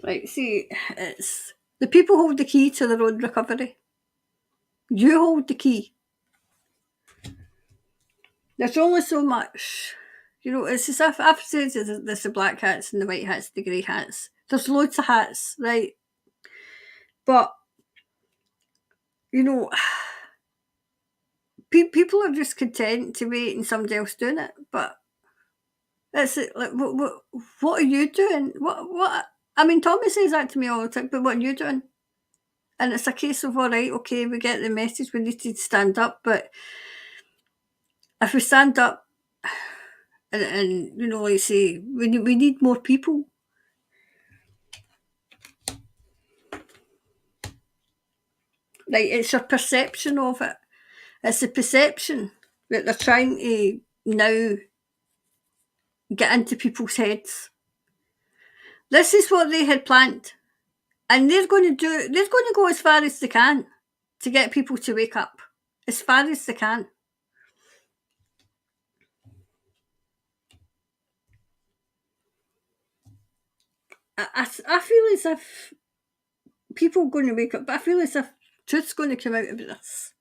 Right, see, it's the people hold the key to their own recovery. You hold the key. There's only so much. It's as if I've said there's the black hats and the white hats, the grey hats. There's loads of hats, right? But, people are just content to wait and somebody else doing it. But it's like, what are you doing? What? I mean, Tommy says that to me all the time, but what are you doing? And it's a case of, all right, okay, we get the message, we need to stand up, but if we stand up and like say, we need more people. Like, it's your perception of it. It's the perception that they're trying to now get into people's heads. This is what they had planned. And they're going to go as far as they can to get people to wake up. As far as they can. I feel as if people are going to wake up, but I feel as if truth's going to come out of this.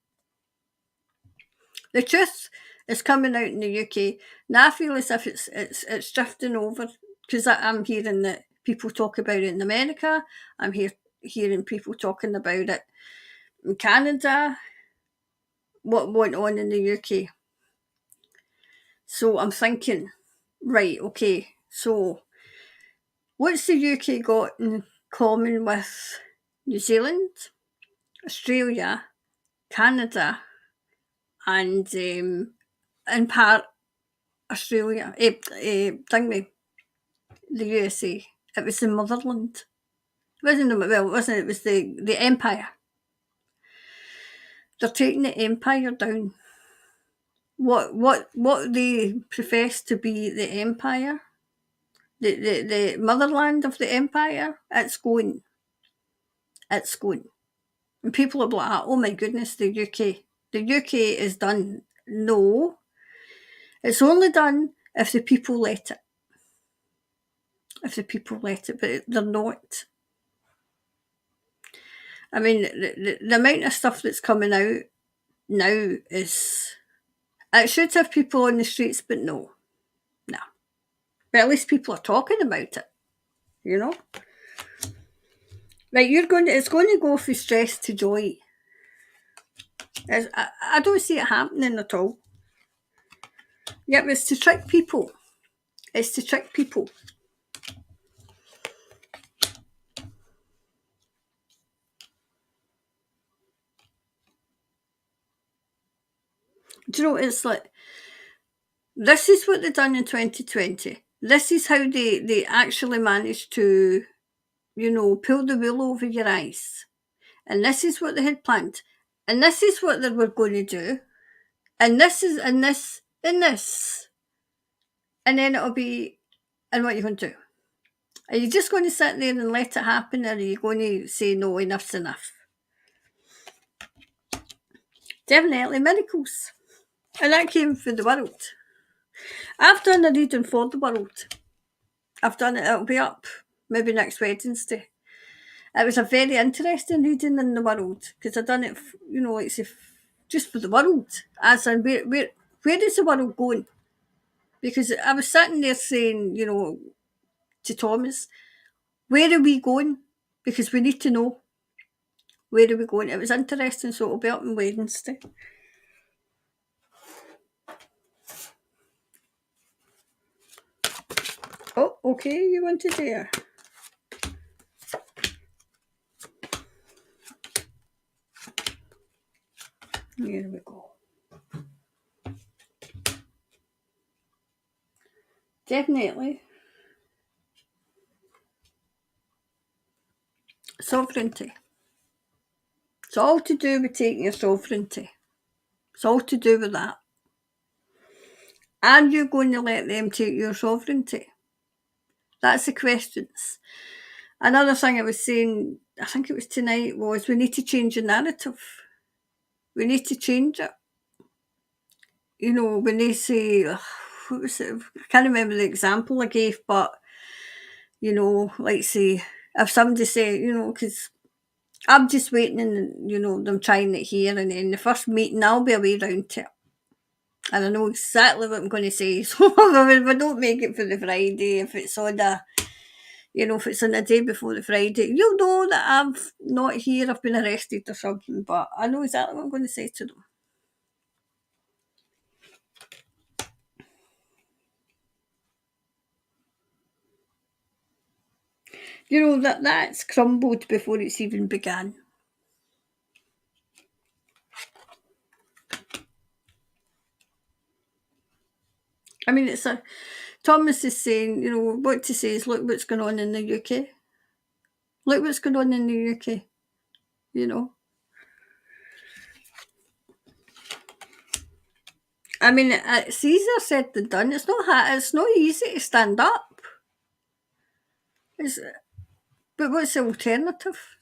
The truth is coming out in the UK. Now I feel as if it's drifting over, because I'm hearing that people talk about it in America. I'm hearing people talking about it in Canada, what went on in the UK. So I'm thinking, right, okay, so what's the UK got in common with New Zealand, Australia, Canada, and in part Australia, the USA. It was the motherland. It wasn't it wasn't. It was the empire. They're taking the empire down. What they profess to be the empire, the motherland of the empire. It's going. It's going. And people are like, oh my goodness, the UK. The UK is done. No, it's only done if the people let it. If the people let it, but they're not. I mean, the amount of stuff that's coming out now is. It should have people on the streets, but no. But at least people are talking about it, you know? Right, it's going to go from stress to joy. I don't see it happening at all. Yep, it's to trick people. It's to trick people. Do you know, it's like, this is what they done in 2020. This is how they actually managed to, pull the wool over your eyes. And this is what they had planned. And this is what they were going to do. And this is, and this, and this. And then it'll be, and what are you going to do? Are you just going to sit there and let it happen, or are you going to say, no, enough's enough? Definitely miracles. And that came for the world. I've done a reading for the world. I've done it, it'll be up maybe next Wednesday. It was a very interesting reading in the world, because I've done it, just for the world. As in, where is the world going? Because I was sitting there saying, to Thomas, where are we going? Because we need to know. Where are we going? It was interesting, so it'll be up on Wednesday. Oh, okay, you want to there. Here we go. Definitely. Sovereignty. It's all to do with taking your sovereignty. It's all to do with that. Are you going to let them take your sovereignty? That's the questions. Another thing I was saying, I think it was tonight, was we need to change the narrative. We need to change it. When they say, what was it? I can't remember the example I gave, but, like say, if somebody say, because I'm just waiting and, them trying it here, and then the first meeting I'll be away round to it. And I know exactly what I'm going to say. So if I don't make it for the Friday, if it's on if it's on the day before the Friday, you'll know that I'm not here, I've been arrested or something, but I know exactly what I'm going to say to them. That's crumbled before it's even began. I mean, Thomas is saying, what to say is, look what's going on in the UK. Look what's going on in the UK, I mean, it's easier said than done. It's not easy to stand up. But what's the alternative?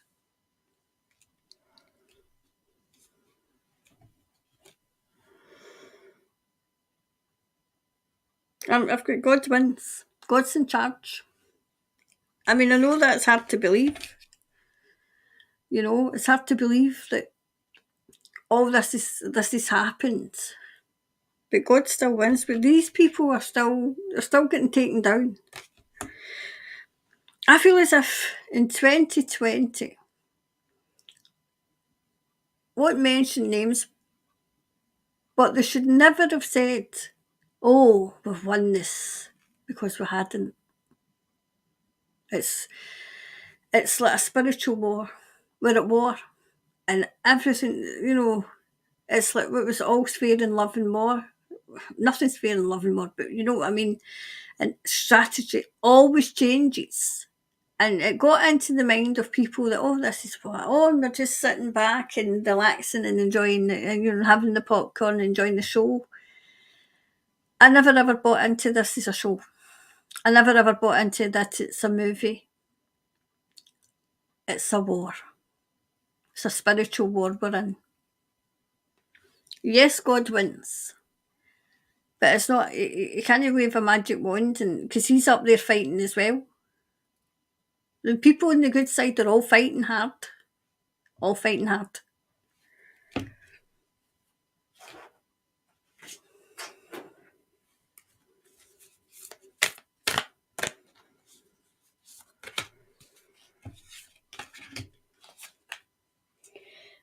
I've got God wins. God's in charge. I mean, I know that's hard to believe. It's hard to believe that all this has happened. But God still wins. But these people they're still getting taken down. I feel as if in 2020, won't mention names, but they should never have said, "Oh, we've won this," because we hadn't. It's it's like a spiritual war. We're at war, and everything, it's like it was all fair in love and war. Nothing's fair in love and war, but you know what I mean. And strategy always changes. And it got into the mind of people that, oh, this is what, oh, and we're just sitting back and relaxing and enjoying it, and having the popcorn, enjoying the show. I never ever bought into this as a show. I never ever bought into that it's a movie. It's a war. It's a spiritual war we're in. Yes, God wins. But it's not, you can't wave a magic wand, because he's up there fighting as well. The people on the good side are all fighting hard. All fighting hard.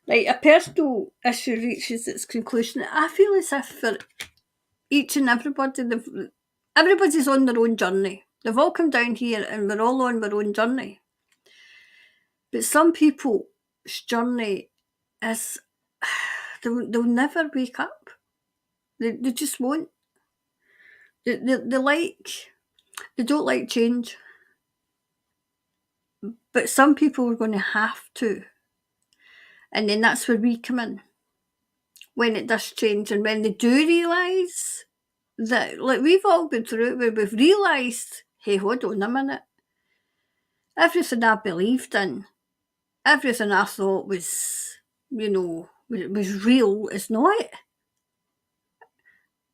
Right, a personal issue reaches its conclusion. I feel as if for each and everybody, everybody's on their own journey. They've all come down here and we're all on our own journey. But some people's journey is, they'll never wake up. They just won't. They don't like change. But some people are going to have to. And then that's where we come in. When it does change and when they do realise that, like we've all been through it, where we've realised, hey, hold on a minute. Everything I believed in, everything I thought was, was real is not.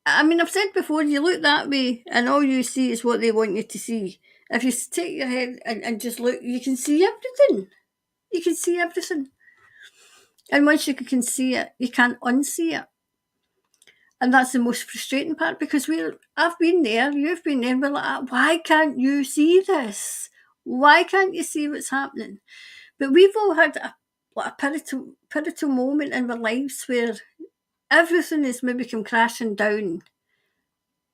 I mean, I've said before, you look that way and all you see is what they want you to see. If you take your head and just look, you can see everything. You can see everything. And once you can see it, you can't unsee it. And that's the most frustrating part, because I've been there, you've been there, we're like, why can't you see this? Why can't you see what's happening? But we've all had a pivotal moment in our lives where everything has maybe come crashing down.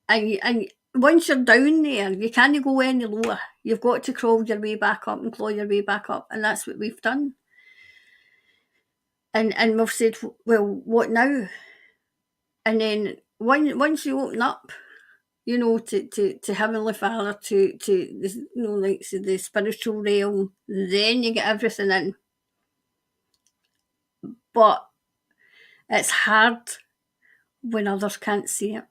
And once you're down there, you can't go any lower. You've got to crawl your way back up and claw your way back up. And that's what we've done. And we've said, well, what now? And then once you open up, to Heavenly Father, to the, like the spiritual realm, then you get everything in. But it's hard when others can't see it.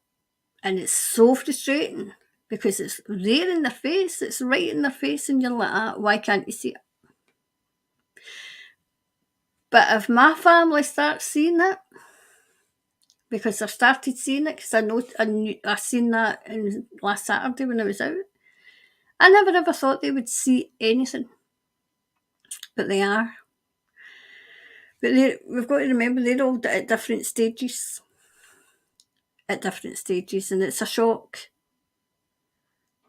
And it's so frustrating because it's there in their face, it's right in their face, and you're like, why can't you see it? But if my family starts seeing it, because I started seeing it, because I seen that last Saturday when I was out, I never ever thought they would see anything. But they are. But we've got to remember they're all at different stages. And it's a shock.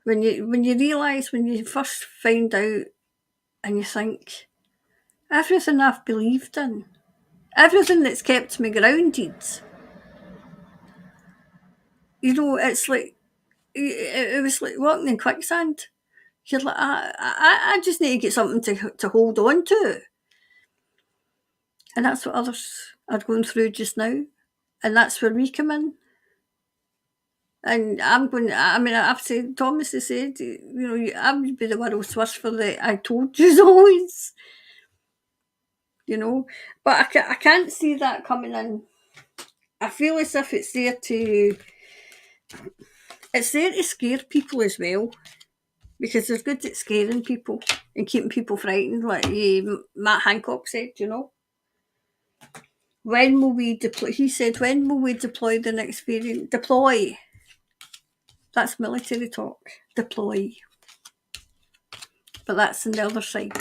When you realise, when you first find out and you think, everything I've believed in, everything that's kept me grounded, it's like, it was like walking in quicksand. You're like, I just need to get something to hold on to. And that's what others are going through just now. And that's where we come in. And I've said, Thomas has said, I would be the world's worst for the I told yous always. But I can't see that coming in. I feel as if it's there to scare people as well. Because they're good at scaring people and keeping people frightened, like Matt Hancock said, When will we deploy? He said, when will we deploy the next variant? Deploy. That's military talk. Deploy. But that's on the other side.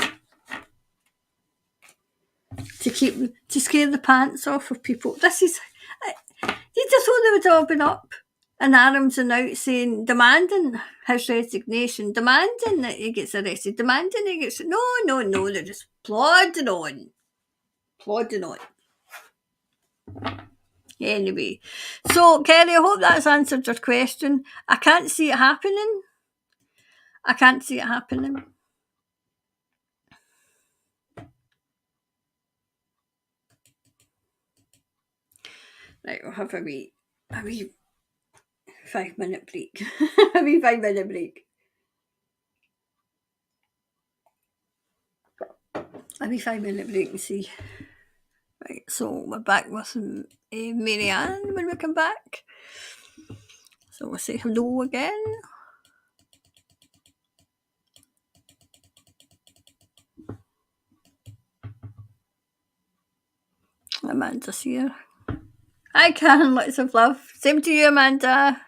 To scare the pants off of people. You just thought they would all been up And Adams out saying, demanding his resignation, demanding that he gets arrested, demanding he gets. No, no, no, they're just plodding on. Plodding on. Anyway, so Kerry, I hope that's answered your question. I can't see it happening. I can't see it happening. Right, we'll have a wee 5-minute break. A wee 5-minute break. A wee 5-minute break and see. Right, so we're back with Marianne when we come back. So we'll say hello again. Amanda's here. Hi, Karen. Lots of love. Same to you, Amanda.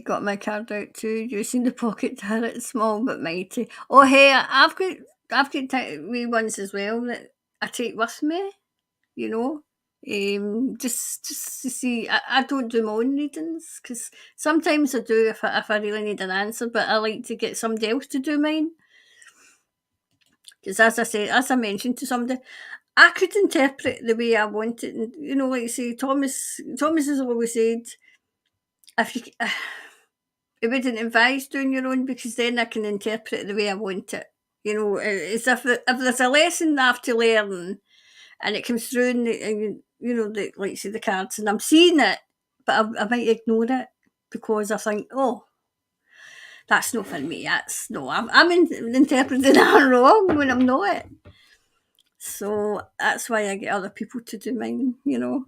Got my card out too, using the pocket tire. It's small but mighty. Oh, hey, I've got wee ones as well that I take with me. You know, just to see. I don't do my own readings because sometimes I do if I really need an answer, but I like to get somebody else to do mine. Because as I mentioned to somebody, I could interpret the way I want it, and you know, like say Thomas has always said, if you, it wouldn't advise doing your own because then I can interpret it the way I want it. You know, as if there's a lesson I have to learn, and it comes through, and you know, like say the cards, and I'm seeing it, but I might ignore it because I think, oh, that's not for me. That's no, I'm interpreting that wrong when I'm not. So that's why I get other people to do mine, you know.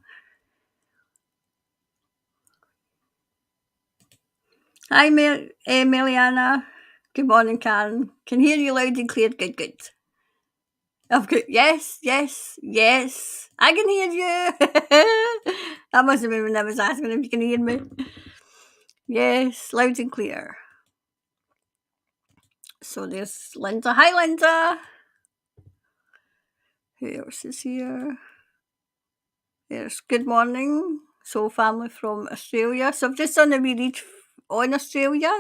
Hi, Meliana. Good morning, Karen. Can hear you loud and clear. Good, good. I've got yes, yes, yes. I can hear you. That must have been when I was asking if you can hear me. Yes, loud and clear. So there's Linda. Hi, Linda. Who else is here? There's good morning. So family from Australia. So I've just done a wee read on Australia.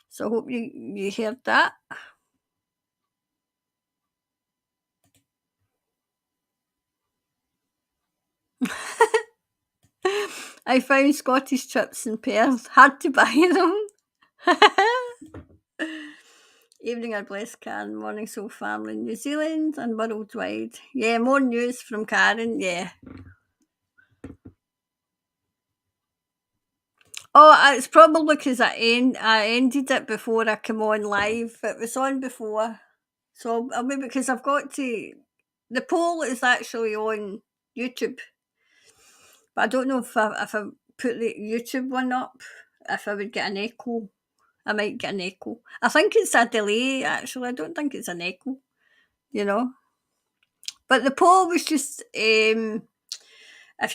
So I hope you heard that. I found Scottish chips in Perth. Had to buy them. Evening, our blessed Karen. Morning, soul family in New Zealand and worldwide. Yeah, more news from Karen. Yeah. Oh, it's probably because I ended it before I came on live. It was on before, so I mean because I've got to. The poll is actually on YouTube, but I don't know if I put the YouTube one up, if I would get an echo. I might get an echo. I think it's a delay, actually. I don't think it's an echo, you know. But the poll was just if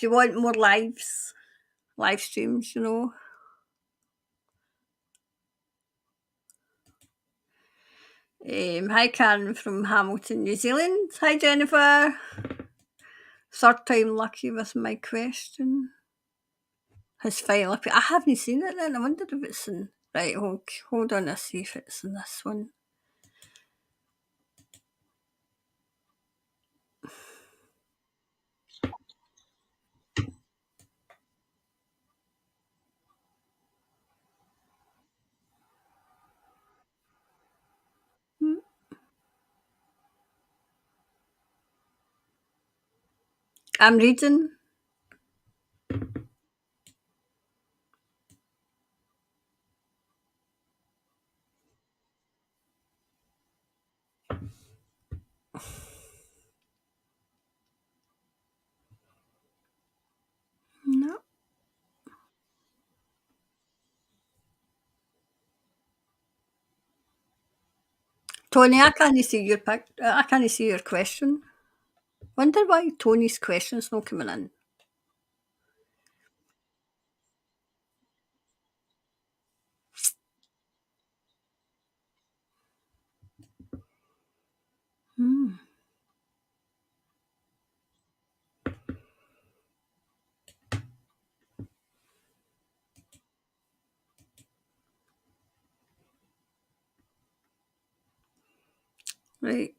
you want more live streams, you know. Hi, Karen from Hamilton, New Zealand. Hi, Jennifer. Third time lucky with my question. His file up. I haven't seen it then. I wonder if it's in. Right, hold on. Let's see if it's in this one. I'm reading. No. Tony, I can't see your I can't see your question. Wonder why Tony's question's not coming in. Hmm. Right.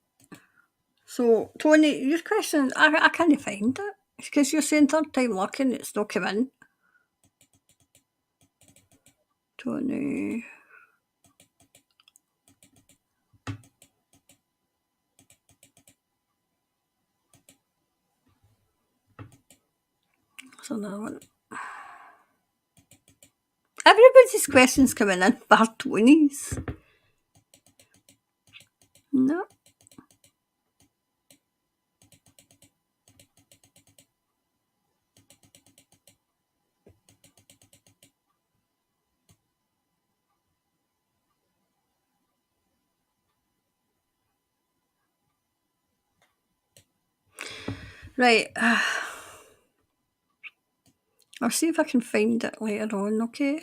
So, Tony, your question, I can't find it. Because you're saying third time lucky and it's not come in. Tony. That's another one. Everybody's questions coming in bar Tony's. No. Right. I'll see if I can find it later on, okay?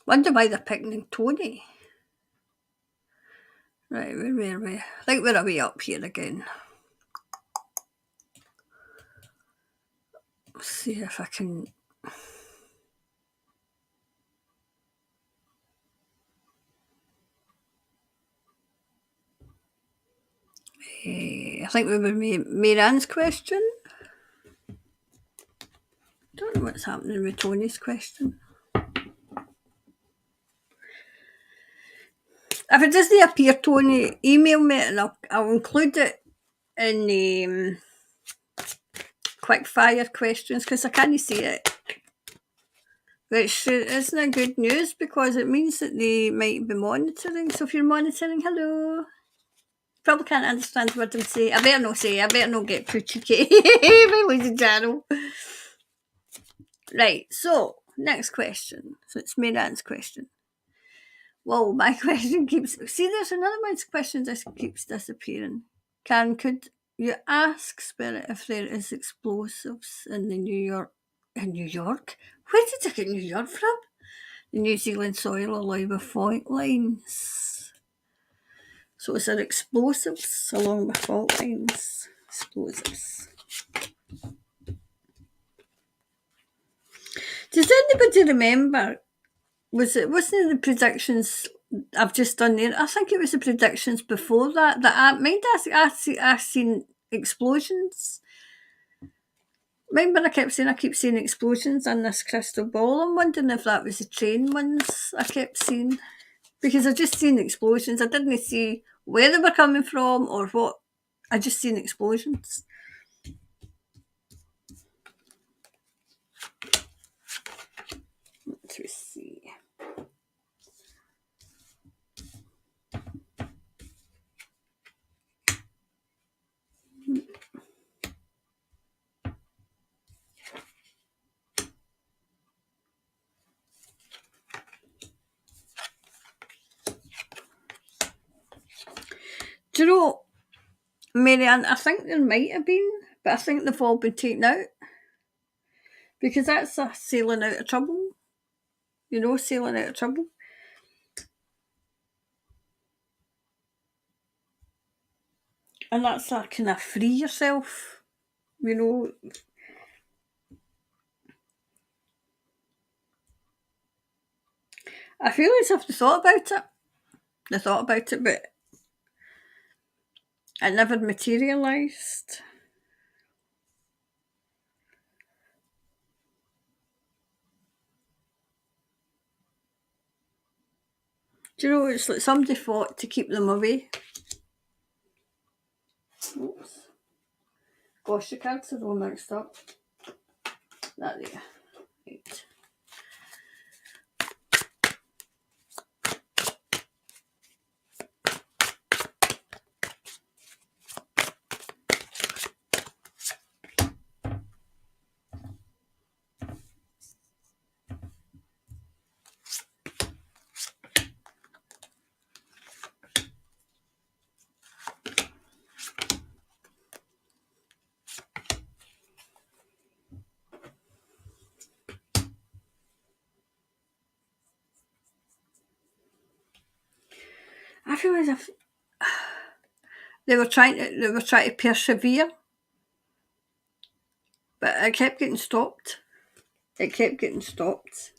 Wonder why they're picking Tony. Right, where were we? I think we're a way up here again. Let's see if I can. I think we were Marianne's question. Don't know what's happening with Tony's question. If it doesn't appear, Tony, email me and I'll include it in the quick fire questions because I can't see it. Which isn't good news because it means that they might be monitoring. So if you're monitoring, hello. Probably can't understand what I'm saying. I better not get too cheeky. Ladies and gentlemen. Right, so next question. So it's Marianne's question. Whoa, my question keeps. See, there's another one's question that keeps disappearing. Could you ask Spirit if there is explosives in the New York? In New York? Where did I get New York from? The New Zealand soil along with fault lines. So is there explosives along with fault lines? Explosives. Does anybody remember? Wasn't it the predictions I've just done there? I think it was the predictions before that I mind I seen explosions. Remember I keep seeing explosions in this crystal ball. I'm wondering if that was the train ones I kept seeing. Because I just seen explosions. I didn't see where they were coming from or what. I just seen explosions. Let's see. Do you know, Marianne, I think there might have been, but I think they've all been taken out. Because that's a sailing out of trouble. You know, sailing out of trouble. And that's a kind of free yourself, you know. I feel as if they thought about it. They thought about it, but it never materialised. Do you know, it's like somebody fought to keep them away. Oops. Gosh, the cards are all mixed up. That there. Right. I feel as if they were trying to persevere, but it kept getting stopped. It kept getting stopped.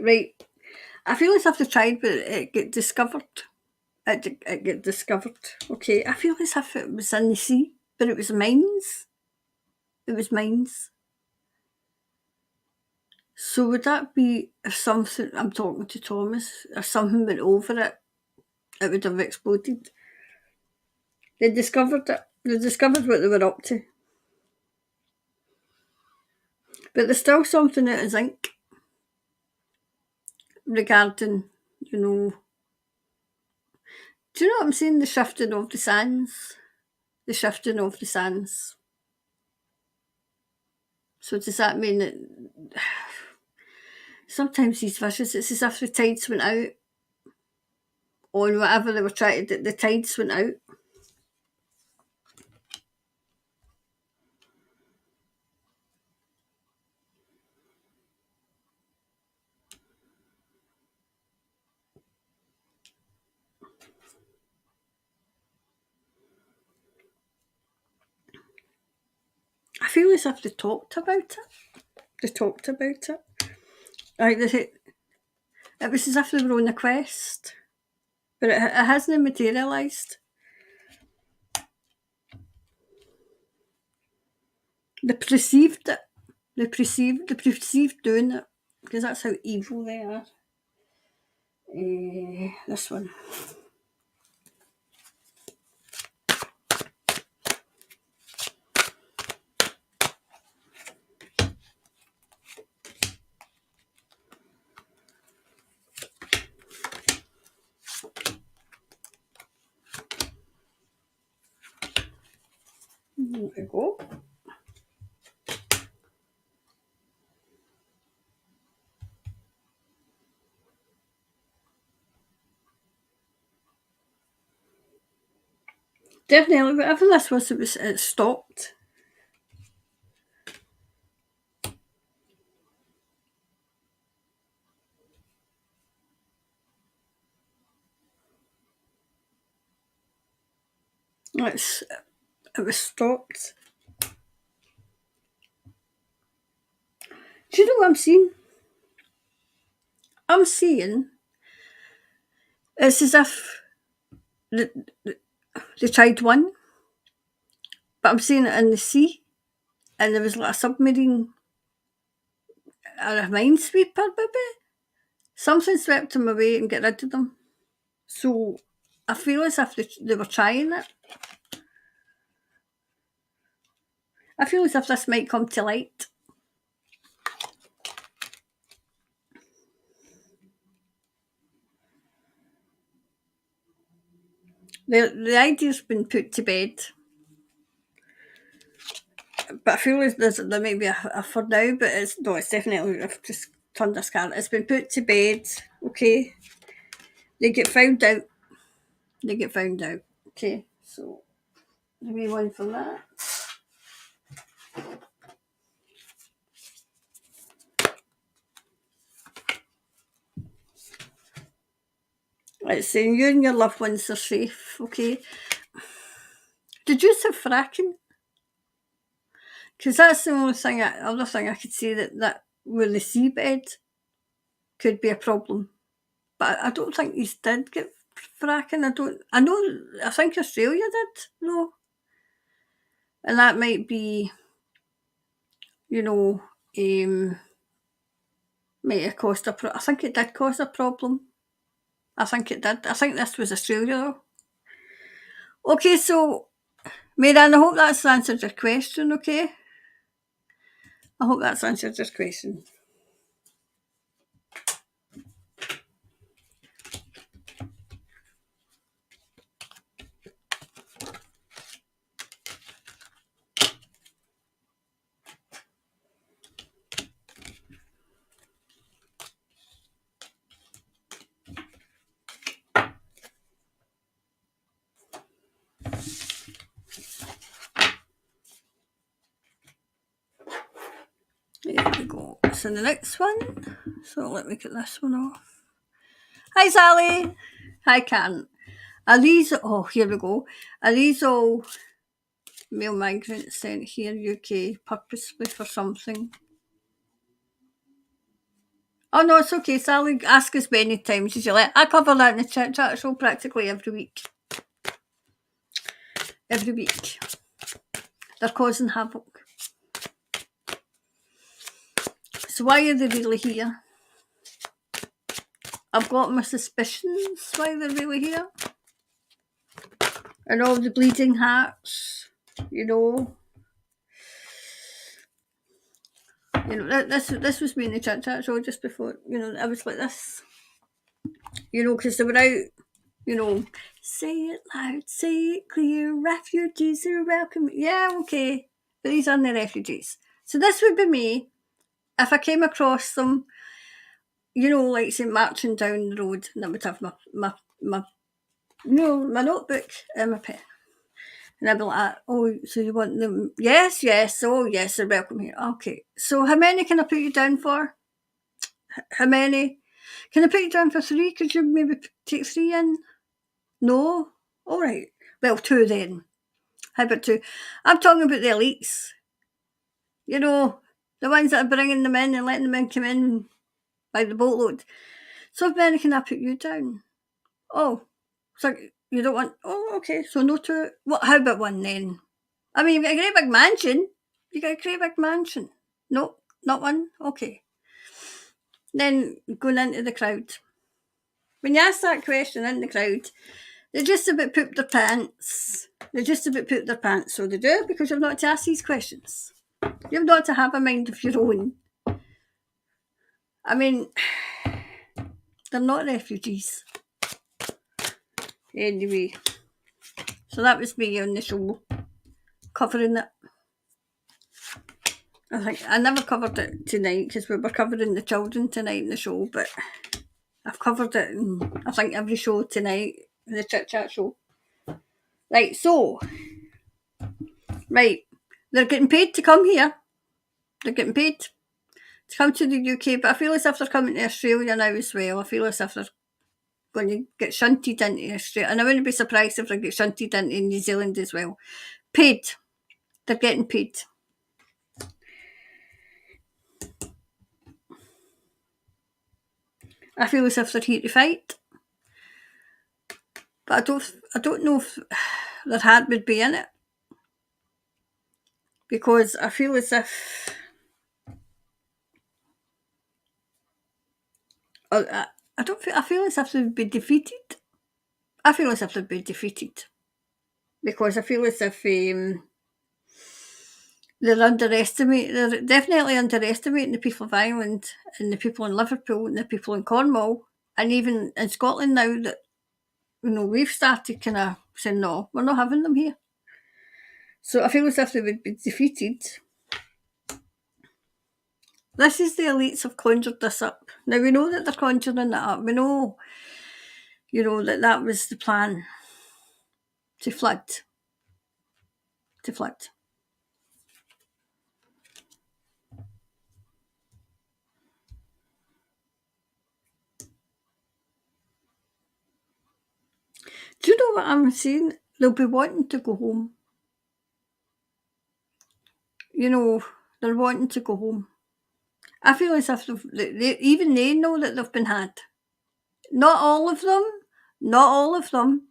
Right. I feel as if they tried, but it get discovered. It get discovered. Okay. I feel as if it was in the sea, but it was mines. It was mines. So would that be if something, I'm talking to Thomas, if something went over it, it would have exploded? They discovered it. They discovered what they were up to. But there's still something out of zinc regarding, you know, do you know what I'm saying? The shifting of the sands. The shifting of the sands. So does that mean that sometimes these fishes, it's as if the tides went out on whatever they were trying to do, the tides went out. I feel as if they talked about it. They talked about it. Like it was as if they were on a quest, but it hasn't materialised. They perceived it. They perceived doing it because that's how evil they are. This one. There we go. Definitely, whatever this was, it stopped. It was stopped. Do you know what I'm seeing? I'm seeing it's as if they, they tried one, but I'm seeing it in the sea, and there was like a submarine or a minesweeper, maybe. Something swept them away and get rid of them. So I feel as if they were trying it. I feel as if this might come to light. The idea's been put to bed, but I feel as there might be a for now, but it's definitely, I've just turned this card. It's been put to bed, okay? They get found out. They get found out, okay? So, give me one for that. It's saying you and your loved ones are safe, okay? Did you say fracking? Because that's the only thing, other thing I could say that with the seabed could be a problem. But I don't think these did get fracking. I think Australia did, though. And that might be, you know, might have caused I think it did cause a problem. I think it did. I think this was Australia, though. Okay, so, Maidan, I hope that's answered your question, okay? I hope that's answered your question. this in the next one. So let me get this one off. Hi, Sally. Hi, Karen. Are these, oh, here we go. Are these all male migrants sent here, UK, purposely for something? Oh, no, it's okay. Sally, ask us many times as you like. I cover that in the chat show practically every week. Every week. They're causing havoc. So why are they really here? I've got my suspicions why they're really here. And all the bleeding hearts, you know. This was me in the chat show just before, I was like this. Because they were out, say it loud, say it clear, refugees are welcome. Yeah, okay. But these aren't the refugees. So this would be me if I came across them, like say marching down the road, and I would have my notebook and my pen. And I'd be like, oh, so you want them? Yes, oh yes, they're welcome here. Okay, so how many can I put you down for? How many? Can I put you down for 3? Could you maybe take 3 in? No? All right. Well, 2 then. How about 2? I'm talking about the elites. The ones that are bringing them in and letting them come in by the boatload. So how many can I put you down? Oh, so you don't want... Oh, okay, so no 2. What? How about 1 then? I mean, you've got a great big mansion. No, not 1? Okay. Then going into the crowd. When you ask that question in the crowd, they just about poop their pants. So they do, because you've not to ask these questions. You've not to have a mind of your own. I mean, they're not refugees. Anyway, so that was me on the show, covering it. I think I never covered it tonight because we were covering the children tonight in the show, but I've covered it in, I think, every show tonight in the Chit Chat show. Right, so, they're getting paid to come here. They're getting paid to come to the UK, but I feel as if they're coming to Australia now as well. I feel as if they're going to get shunted into Australia, and I wouldn't be surprised if they get shunted into New Zealand as well. Paid. They're getting paid. I feel as if they're here to fight, but I don't know if their heart would be in it, because I feel as if I feel as if they'd be defeated. I feel as if they'd be defeated because I feel as if they're definitely underestimating the people of Ireland and the people in Liverpool and the people in Cornwall, and even in Scotland now that we've started kind of saying, no, we're not having them here. So I feel as if they would be defeated. This is the elites have conjured this up. Now we know that they're conjuring that up. We know, that was the plan to flood. Do you know what I'm saying? They'll be wanting to go home. They're wanting to go home. I feel as if even they know that they've been had. Not all of them,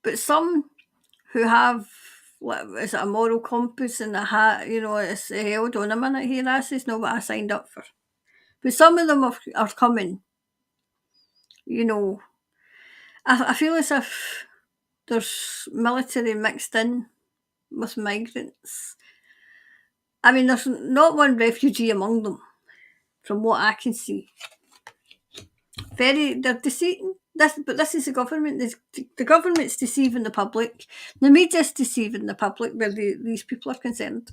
but some who have, is it a moral compass and it's held on a minute here, this is not what I signed up for. But some of them are coming, I feel as if there's military mixed in with migrants. I mean, there's not one refugee among them, from what I can see. They're deceiving. But this is the government. The government's deceiving the public. The media's deceiving the public where these people are concerned.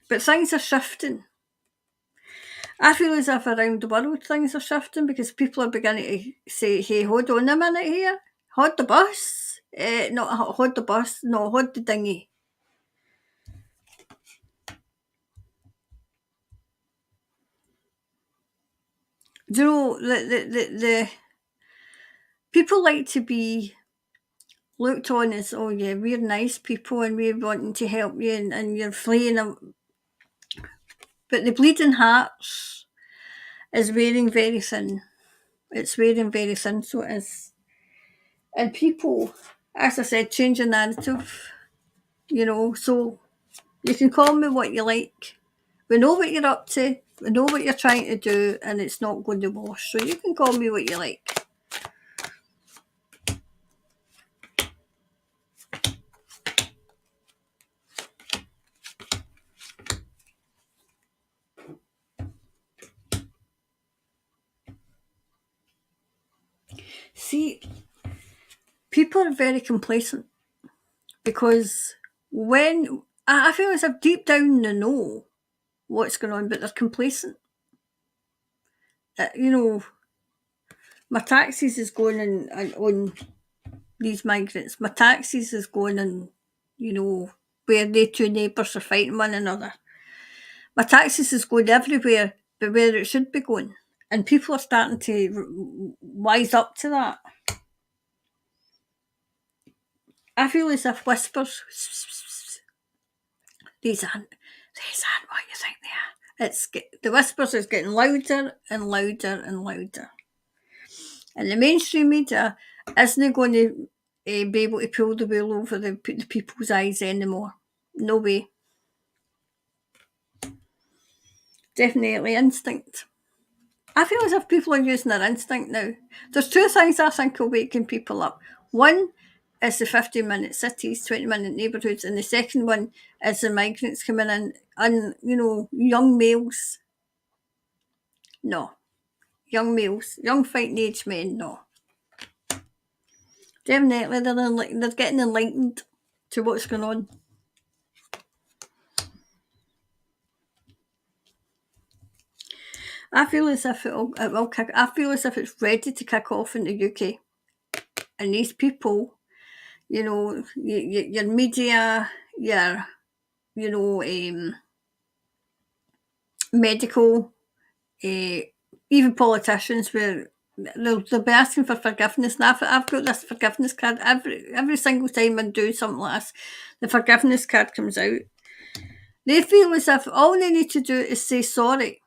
But things are shifting. I feel as if around the world things are shifting because people are beginning to say, hey, hold on a minute here. Hold the bus. Hold the dinghy. Do you know the people like to be looked on as, oh yeah, we're nice people and we're wanting to help you, and you're fleeing them. But the bleeding hearts is wearing very thin. It's wearing very thin, so it is. And people, as I said, change the narrative, so you can call me what you like. We know what you're up to, we know what you're trying to do, and it's not going to wash. So you can call me what you like. See, people are very complacent because when I feel as if deep down they know what's going on, but they're complacent. My taxis is going on these migrants. My taxis is going on, where they two neighbours are fighting one another. My taxis is going everywhere, but where it should be going. And people are starting to wise up to that. I feel as if whispers, these aren't what you think they are. The whispers is getting louder and louder and louder. And the mainstream media isn't going to be able to pull the wool over the people's eyes anymore. No way. Definitely instinct. I feel as if people are using their instinct now. There's two things I think are waking people up. One is the 15-minute cities, 20-minute neighbourhoods, and the second one is the migrants coming in, and, young males. No. Young males, young fighting age men, no. Definitely, they're getting enlightened to what's going on. I feel as if it will kick. I feel as if it's ready to kick off in the UK, and these people, your media, your medical, even politicians, where they'll be asking for forgiveness. And I've got this forgiveness card every single time I do something like this. The forgiveness card comes out. They feel as if all they need to do is say sorry.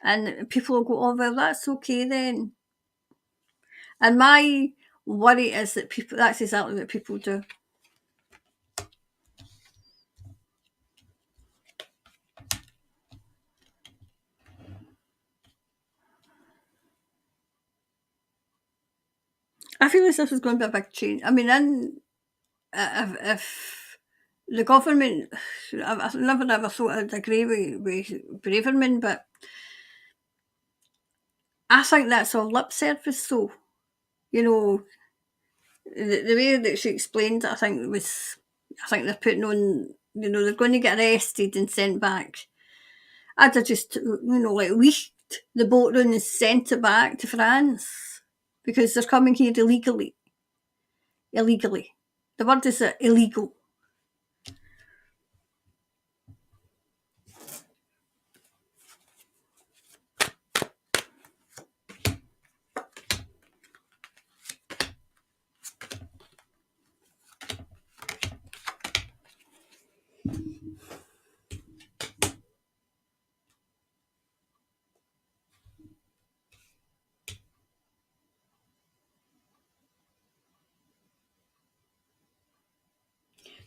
And people will go, oh, well, that's okay then. And my worry is that that's exactly what people do. I feel as if there's going to be a big change. I mean, if the government, I've never ever thought I'd agree with Braverman, but I think that's all lip service. So, the way that she explained it, I think they're putting on, they're going to get arrested and sent back. I'd have just, leashed the boat and sent it back to France because they're coming here illegally. Illegally. The word is illegal.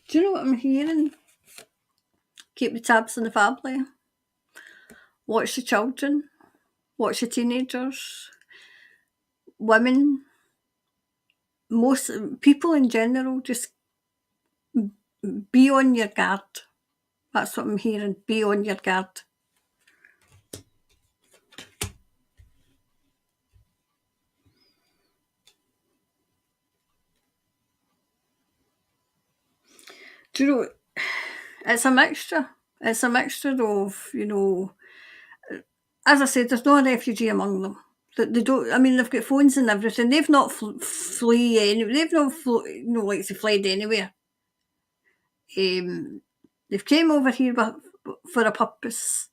Do you know what I'm hearing? Keep the tabs on the family. Watch the children. Watch the teenagers. Women. Most people in general, just be on your guard. That's what I'm hearing. Be on your guard. Do you know, it's a mixture. It's a mixture of, as I said, there's no refugee among them. They don't. I mean, they've got phones and everything. They've not flee anywhere. They've not, like they fled anywhere. They've came over here for a purpose,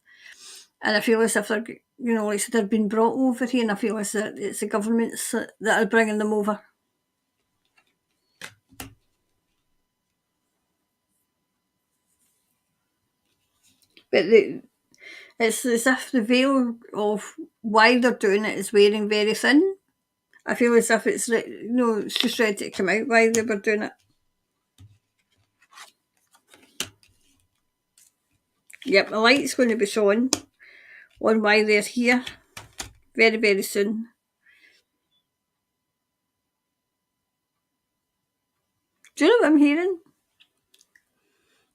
and I feel as if you know, like they're being brought over here, and I feel as that it's the governments that are bringing them over. But it's as if the veil of why they're doing it is wearing very thin. I feel as if it's, you know, it's just ready to come out why they were doing it. Yep, the light's going to be shown on why they're here very, very soon. Do you know what I'm hearing?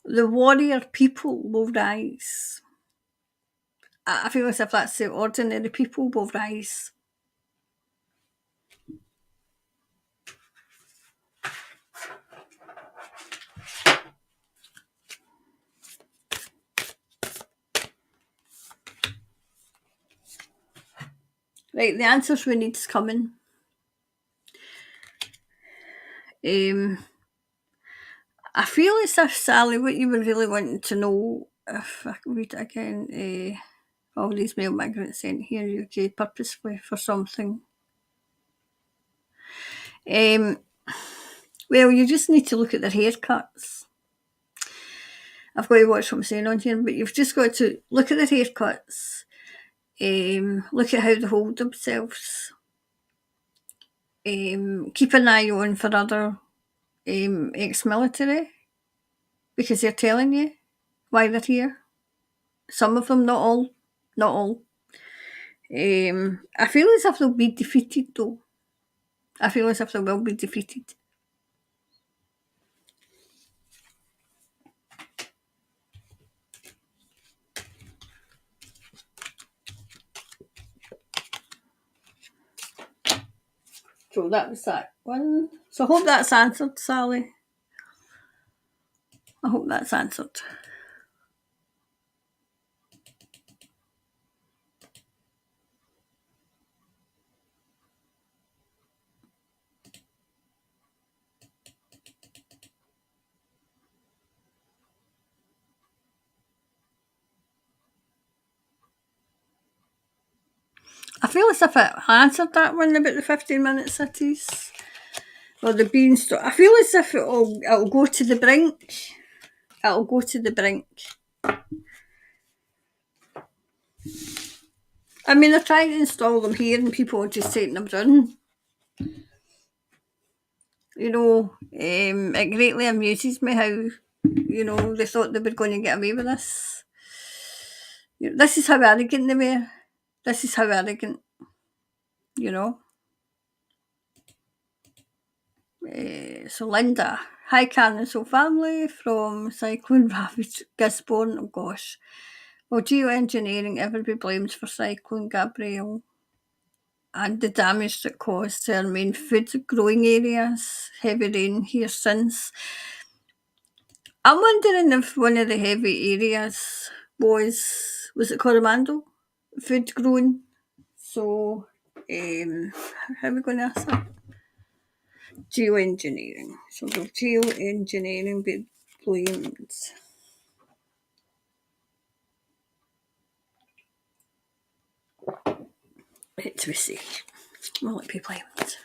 The warrior people will rise. I feel as if that's the ordinary people will rise. Right, the answers we need's coming. I feel as if, Sally, what you were really wanting to know, if I can read it again, all these male migrants sent here UK purposefully for something. Well, you just need to look at their haircuts. I've got to watch what I'm saying on here, but you've just got to look at their haircuts, look at how they hold themselves, keep an eye on for other ex-military, because they're telling you why they're here. Some of them, not all. Not all. I feel as if they'll be defeated, though. I feel as if they will be defeated. So that was that one. So I hope that's answered, Sally. I hope that's answered. I feel as if I answered that one about the 15-minute cities. Or the beanstalk. I feel as if it'll go to the brink. It'll go to the brink. I mean, they're trying to install them here and people are just taking them down. You know, it greatly amuses me how, you know, they thought they were going to get away with this. You know, this is how arrogant they were. This is how arrogant, you know. So Linda, hi Karen, so family from Cyclone Ravaged Gisborne, oh gosh. Well, geoengineering, everybody blames for Cyclone Gabrielle and the damage that caused to our main food growing areas. Heavy rain here since. I'm wondering if one of the heavy areas was it Coromandel? Food growing. So, how are we going to ask that? Geoengineering. So will geoengineering be blamed? Let's see. Will it be blamed?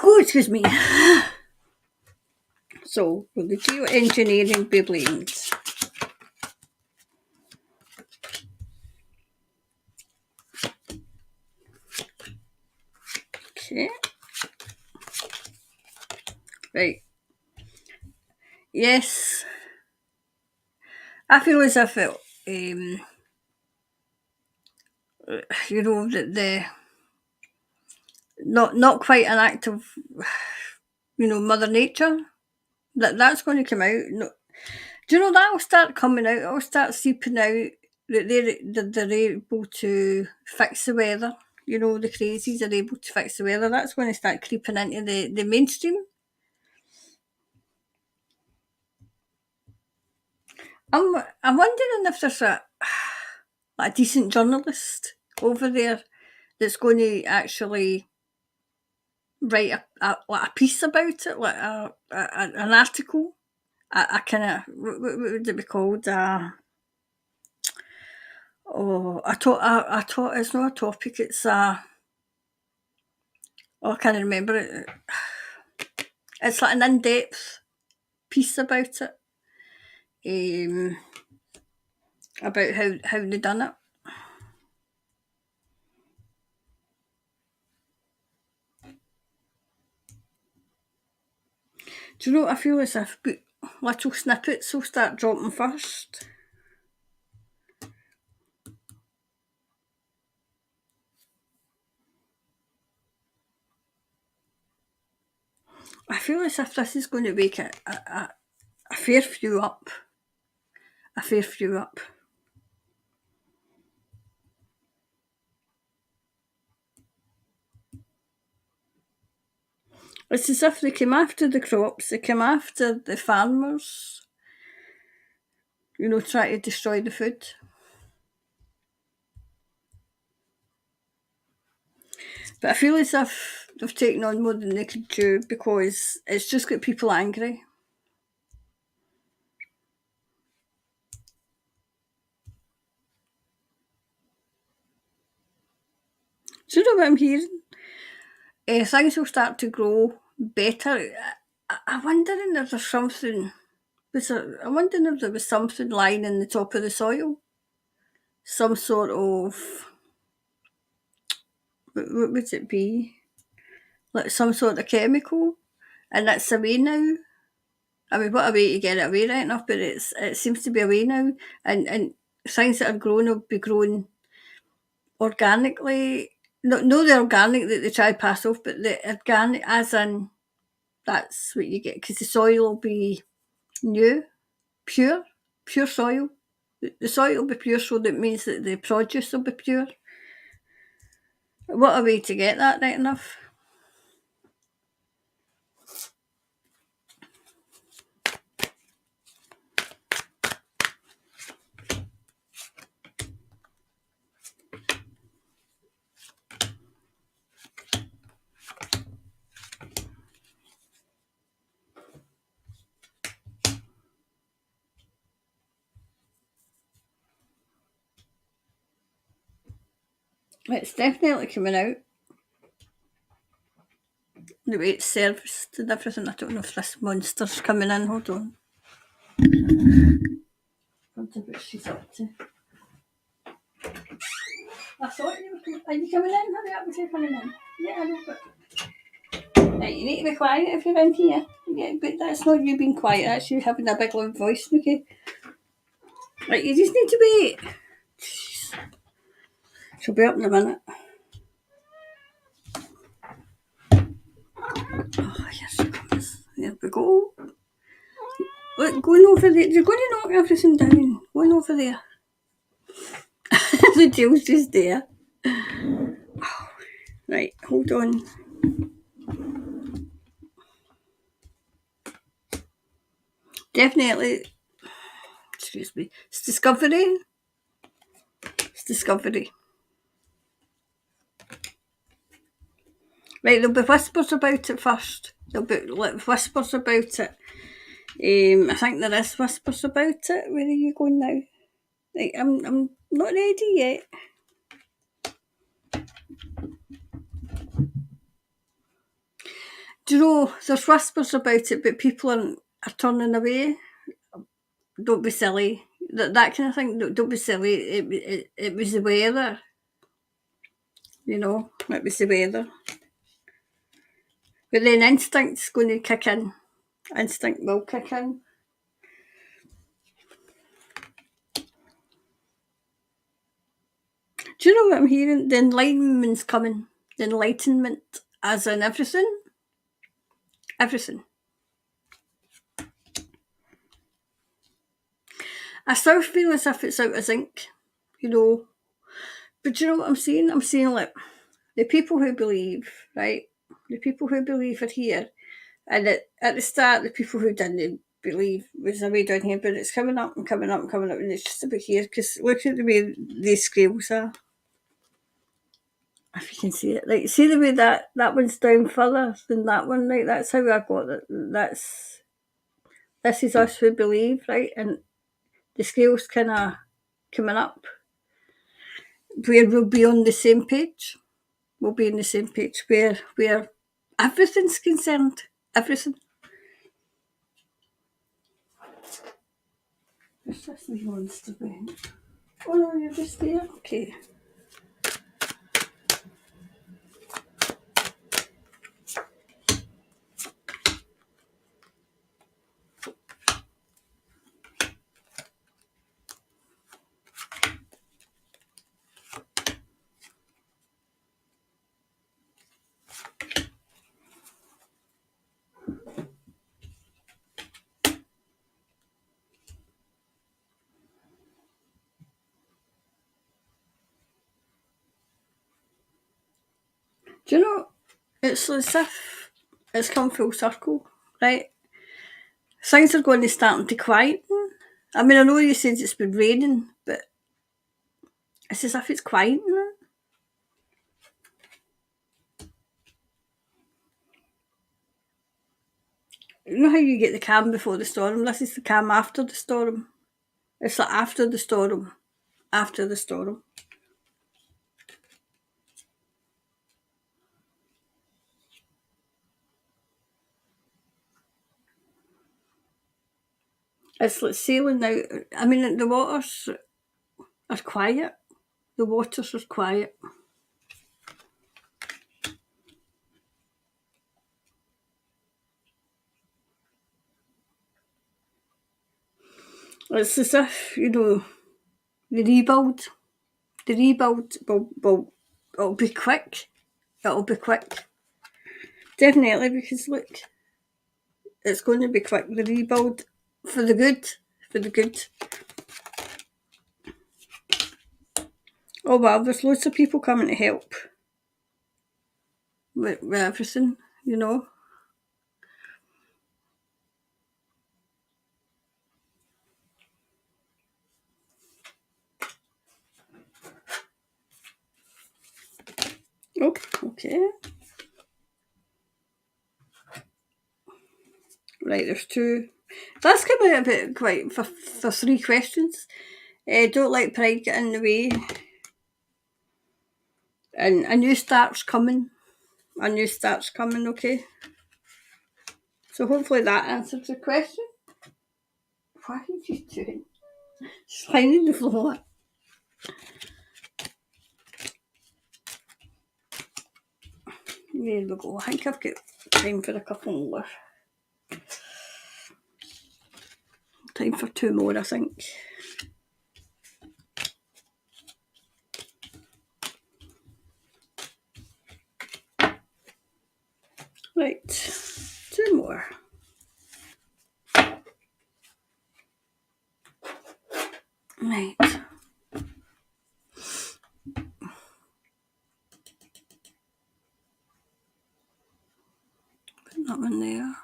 Oh, excuse me. So, will the geoengineering be blamed? Okay. Right. Yes. I feel as if it, you know, that the not quite an act of, you know, Mother Nature. That's going to come out. No, do you know that'll start coming out? It'll start seeping out that they're able to fix the weather. you know, the crazies are able to fix the weather, that's when they start creeping into the mainstream. I'm wondering if there's a decent journalist over there that's going to actually write like a piece about it, like an article, a kind of, what would it be called? It's not a topic. It's I can't remember it. It's like an in-depth piece about it, about how they done it. Do you know what I feel as if little snippets will start dropping first? I feel as if this is going to wake a fair few up. A fair few up. It's as if they came after the crops, they came after the farmers, you know, trying to destroy the food. But I feel as if they've taken on more than they could chew because it's just got people angry. Do you know what I'm hearing? Things will start to grow better. I'm wondering if there's something. I'm wondering if there was something lying in the top of the soil. Some sort of. What would it be? Like some sort of chemical, and that's away now. I mean, what a way to get it away right enough, but it seems to be away now, and things that are grown will be grown organically. No, the organic that they try to pass off, but the organic, as in that's what you get because the soil will be new, pure, pure soil. The soil will be pure, so that means that the produce will be pure. What a way to get that right enough. It's definitely coming out. The way it's serviced and everything. I don't know if this monster's coming in. Hold on. I wonder what she's up to. I thought you were coming. Are you coming in? Hurry up and say coming in. Yeah, I know, but. Right, you need to be quiet if you're in here. Yeah, but that's not you being quiet, that's you having a big loud voice, okay? Right, you just need to wait. Jeez. She'll be up in a minute. Oh, here she comes. There we go. Look, going over there. You're going to knock everything down. Going over there. The tail's just there. Right, hold on. Definitely. Excuse me. It's Discovery. It's Discovery. Right, there'll be whispers about it first. There'll be whispers about it. I think there is whispers about it. Where are you going now? Right, I'm not ready yet. Do you know, there's whispers about it, but people are turning away. Don't be silly. That kind of thing. Don't be silly. It was the weather. You know, it was the weather. But then instinct's going to kick in. Instinct will kick in. Do you know what I'm hearing? The enlightenment's coming. The enlightenment, as in everything. Everything. I still feel as if it's out of zinc, you know. But do you know what I'm seeing? I'm seeing like the people who believe, right? The people who believe are here. And at the start, the people who didn't believe was away down here, but it's coming up and coming up and coming up, and it's just about here, because look at the way these scales are. If you can see it. Like, see the way that one's down further than that one, right? That's how I got it. This is us who believe, right? And the scales kind of coming up, where we'll be on the same page. We'll be on the same page where everything's concerned. Everything. Where's this wee monster went? Oh no, you're just there. Okay. Do you know, it's as if it's come full circle, right? Things are going to start to quieten. I mean, I know you said it's been raining, but it's as if it's quietening. You know how you get the calm before the storm? This is the calm after the storm. It's like after the storm. After the storm. It's like sailing out. I mean, the waters are quiet. The waters are quiet. It's as if, the rebuild will it'll be quick. It'll be quick. Definitely, because look, it's going to be quick. The rebuild for the good. For the good. Oh well, there's loads of people coming to help with everything, Oh, okay. Right, there's two. That's coming out a bit quite for three questions. Don't let pride get in the way. And a new start's coming. A new start's coming, okay? So hopefully that answers the question. What are you doing? Sliding the floor. There we go. I think I've got time for a couple more. Time for two more, I think. Right, two more. Right. Put that one there.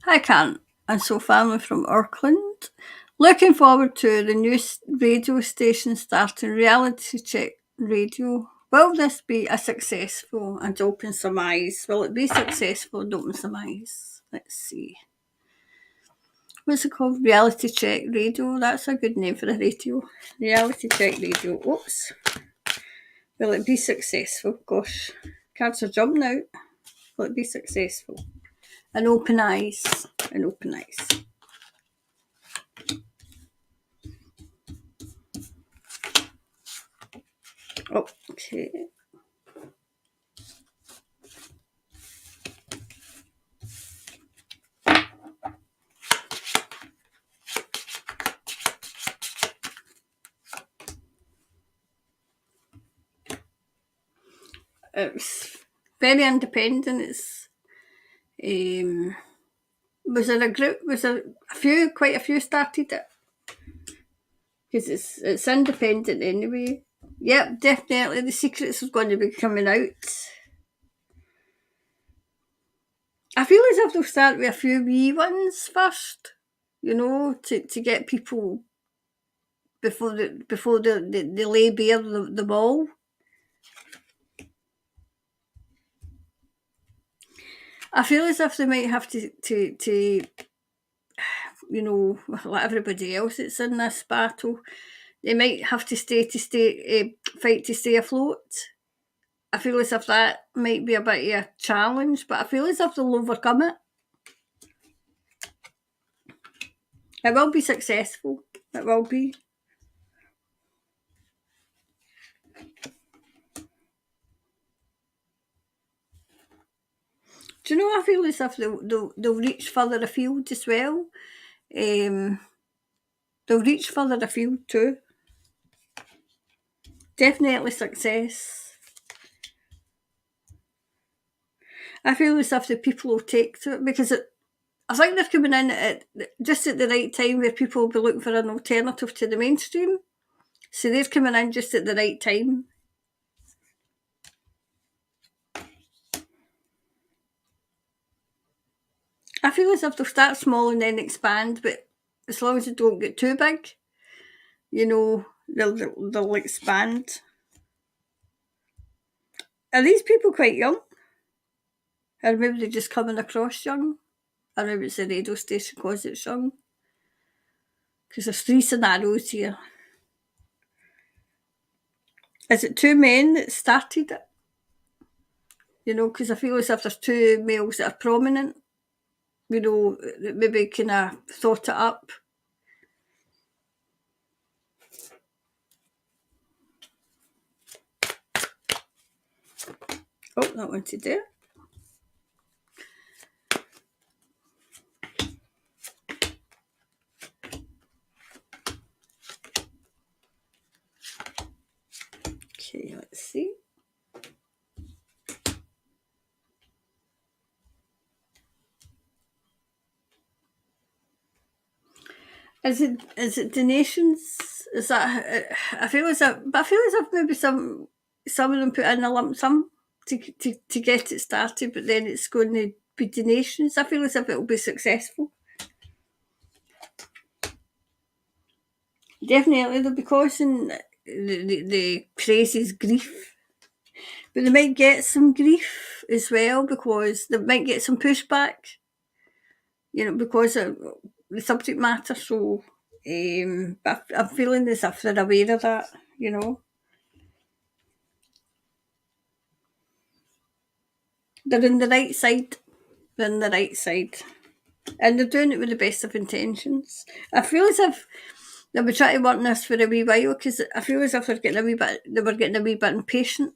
Hi, Karen and so family from Auckland. Looking forward to the new radio station starting Reality Check Radio. Will this be a successful and open some eyes? Will it be successful and open some eyes? Let's see. What's it called? Reality Check Radio. That's a good name for a radio. Reality Check Radio. Oops. Will it be successful? Gosh, cards are jumping out. Will it be successful? And open eyes. And open eyes. Okay. It's very independent. It's Was there a group? Was there quite a few started it? Because it's independent anyway. Yep, definitely The Secrets is going to be coming out. I feel as if they'll start with a few wee ones first, to get people before they lay bare the ball. I feel as if they might have to like everybody else that's in this battle, they might have to fight to stay afloat. I feel as if that might be a bit of a challenge, but I feel as if they'll overcome it. It will be successful. It will be. Do you know, I feel as if they'll reach further afield as well. They'll reach further afield too. Definitely success. I feel as if the people will take to it because I think they're coming in just at the right time where people will be looking for an alternative to the mainstream. So they're coming in just at the right time. I feel as if they'll start small and then expand, but as long as they don't get too big, they'll expand. Are these people quite young? Or maybe they're just coming across young? Or maybe it's the radio station because it's young? Because there's 3 scenarios here. Is it 2 men that started it? Because I feel as if there's 2 males that are prominent, that maybe kind of thought it up. Oh, that one to do. Okay, let's see. Is it donations? Is that? I feel as if maybe some of them put in a lump sum to get it started, but then it's going to be donations. I feel as if it will be successful. Definitely, they'll be causing the craziest grief, but they might get some grief as well because they might get some pushback. Because of the subject matter. So, but I'm feeling as if they're aware of that. They're in the right side. They're in the right side. And they're doing it with the best of intentions. I feel as if they'll be trying to work on this for a wee while because I feel as if they were getting a wee bit impatient.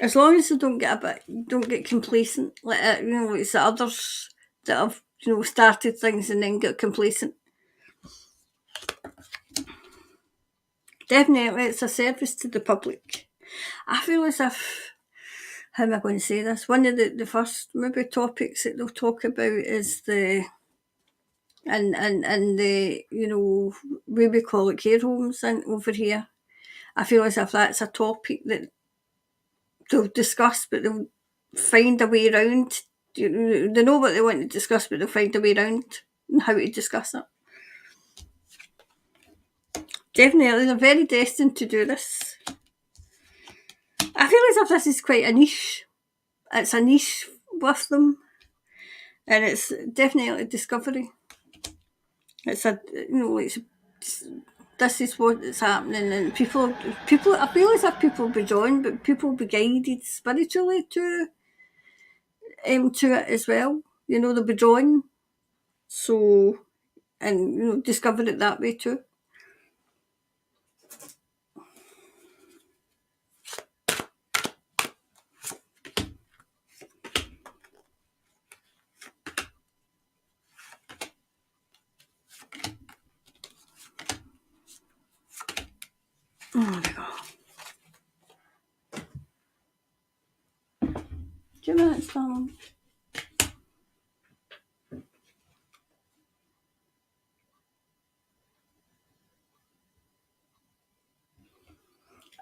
As long as they don't get complacent, like it's the others that have started things and then get complacent. Definitely, it's a service to the public. I feel as if, how am I going to say this? One of the first maybe topics that they'll talk about is the we call it care homes and over here. I feel as if that's a topic that they'll discuss, but they'll find a way around. They know what they want to discuss, but they'll find a way around how to discuss it. Definitely, they're very destined to do this. I feel as if this is quite a niche. It's a niche with them, and it's definitely discovery. It's this is what's happening, and people. I feel as if people will be joined, but people will be guided spiritually to it as well. They'll be drawn, so and discover it that way too. Oh my God. 2 minutes, darling.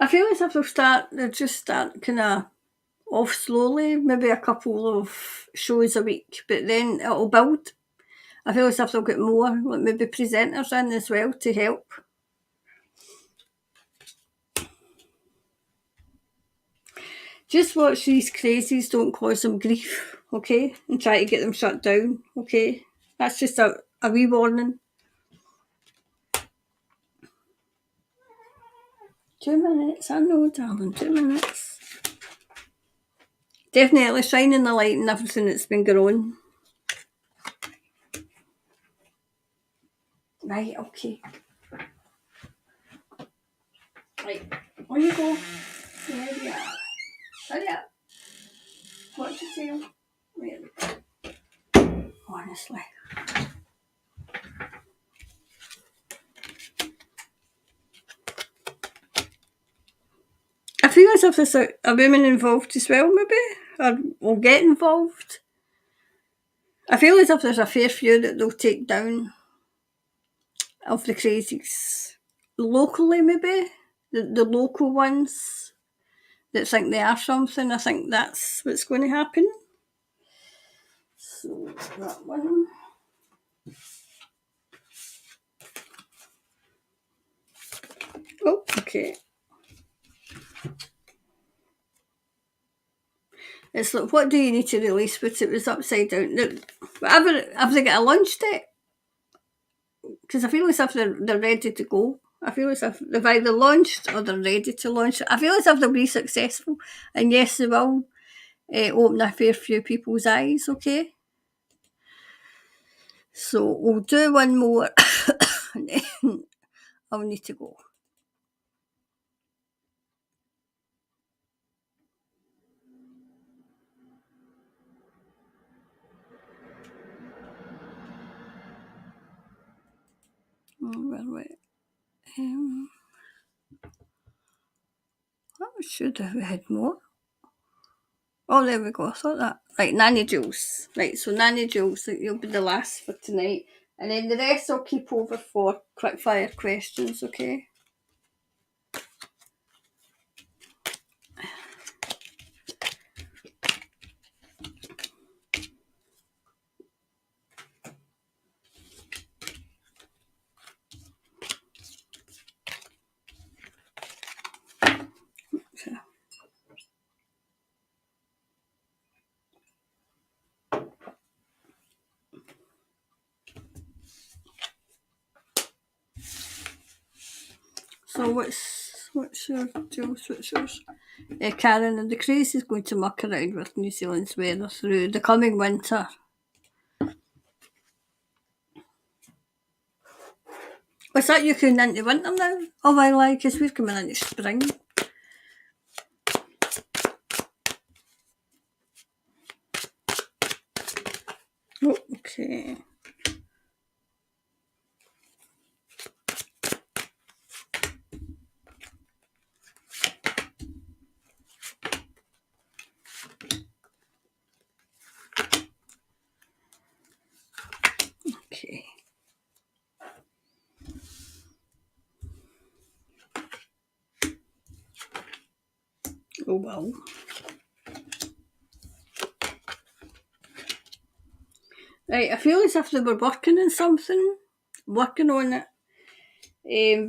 I feel as if they'll just start kind of off slowly, maybe a couple of shows a week, but then it'll build. I feel as if they'll get more, like maybe presenters in as well to help. Just watch these crazies, don't cause them grief, okay? And try to get them shut down, okay? That's just a wee warning. 2 minutes, I know, darling, 2 minutes. Definitely shining the light in everything that's been going on. Right, okay. Right, on you go. There we are. Hurry up. Watch your tail. There we go. Honestly. I feel as if there's a woman involved as well, maybe, or will get involved. I feel as if there's a fair few that they'll take down of the crazies. Locally, maybe, the local ones that think they are something. I think that's what's going to happen. So, that one. Oh, okay. It's like, what do you need to release? But it was upside down. Whatever, have they got a launch date? Because I feel as if they're ready to go. I feel as if they've either launched or they're ready to launch. I feel as if they'll be successful. And yes, they will open a fair few people's eyes, okay? So we'll do one more and then I'll need to go. I should have had more. Oh, there we go. I thought that. Right, Nanny Jules. Right, so Nanny Jules, you'll be the last for tonight. And then the rest I'll keep over for quick fire questions, okay? So what's your Jules? What's yours? Karen, and the craze is going to muck around with New Zealand's weather through the coming winter. Was that you coming into winter now? Oh my god, because we're coming into spring. Oh, okay. Okay. Oh well. Right, I feel as if they were working on something, working on it,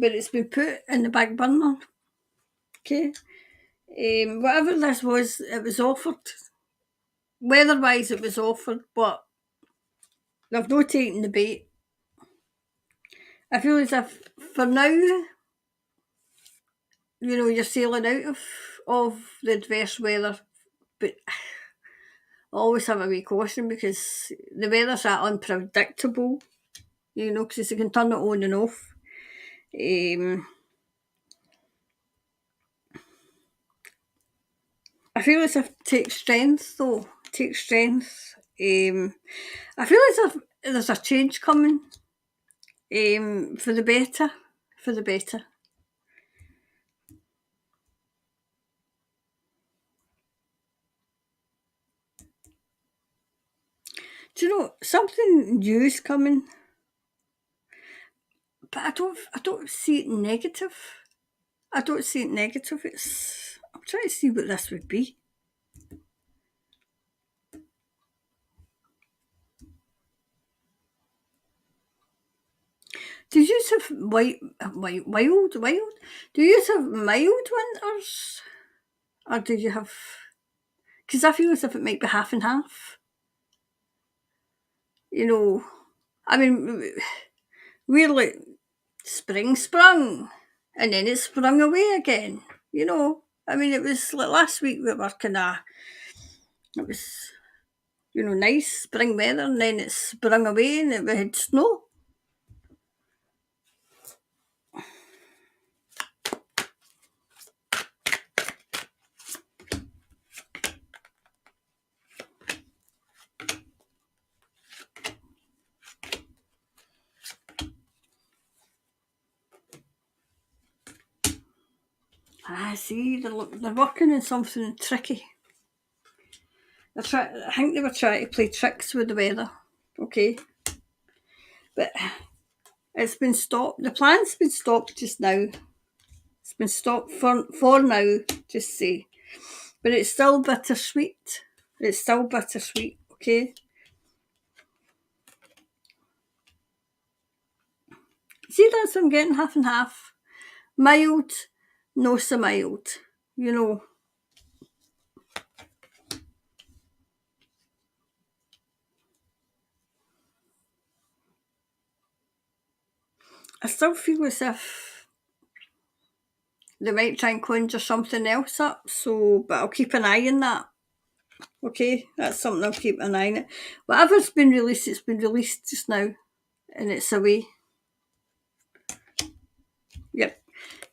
but it's been put in the back burner. Okay. Whatever this was, it was offered. Weather-wise, it was offered, but they've not taken the bait. I feel as if, for now, you're sailing out of the adverse weather, but I always have a wee caution because the weather's that unpredictable, because you can turn it on and off. I feel as if it takes strength, though. It takes strength. I feel as if there's a change coming for the better. For the better. Do you know something new's coming? But I don't see it negative. I don't see it negative. I'm trying to see what this would be. Do you have wild? Do you have mild winters, or do you have? Because I feel as if it might be half and half. You know, I mean, we're like spring sprung, and then it sprung away again. You know, I mean, it was like last week we were kind of, it was, nice spring weather, and then it sprung away and we had snow. I see, they're working on something tricky. I think they were trying to play tricks with the weather, okay? But it's been stopped. The plan's been stopped just now. It's been stopped for now, just say. But it's still bittersweet. It's still bittersweet, okay? See, that's what I'm getting, half and half. Mild, no so mild, you know. I still feel as if they might try and conjure something else up, so, but I'll keep an eye on that. Okay, that's something I'll keep an eye on it. Whatever's been released, it's been released just now, and it's away. Yep.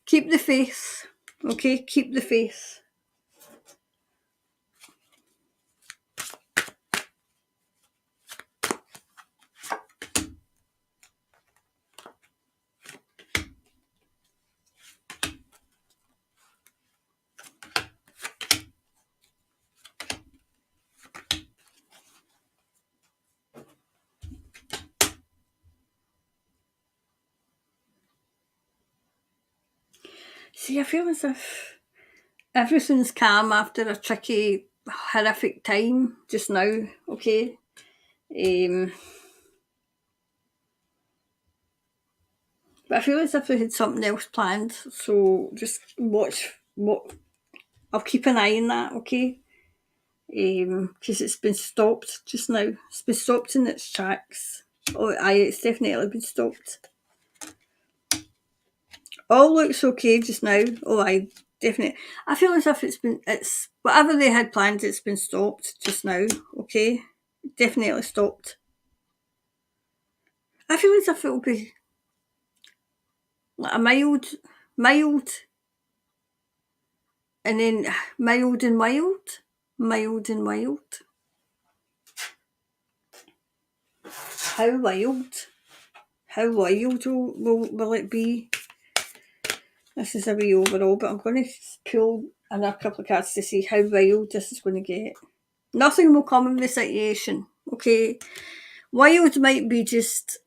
Keep the faith. Okay, keep the faith. See, I feel as if everything's calm after a tricky, horrific time just now, okay? But I feel as if they had something else planned, so just watch what. I'll keep an eye on that, okay? Because it's been stopped just now. It's been stopped in its tracks. Oh, it's definitely been stopped. All looks okay just now. Oh, definitely. I feel as if it's whatever they had planned, it's been stopped just now, okay? Definitely stopped. I feel as if it'll be like a mild, and then mild and wild. How wild? How wild will it be? This is a wee overall, but I'm going to pull another couple of cards to see how wild this is going to get. Nothing will come in the situation, okay? Wild might be just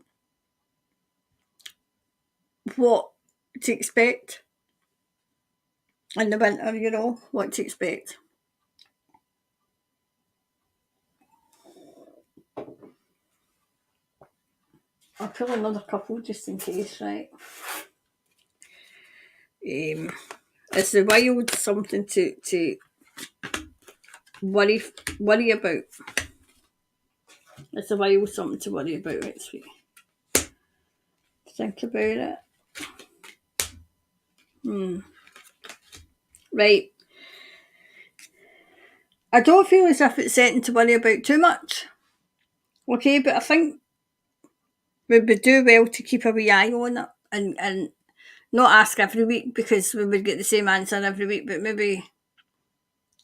what to expect in the winter, what to expect. I'll pull another couple just in case, right? Is the wild something to worry about? Is the wild something to worry about, right, sweet? Think about it. Right. I don't feel as if it's something to worry about too much. Okay, but I think we would do well to keep a wee eye on it and not ask every week, because we would get the same answer every week, but maybe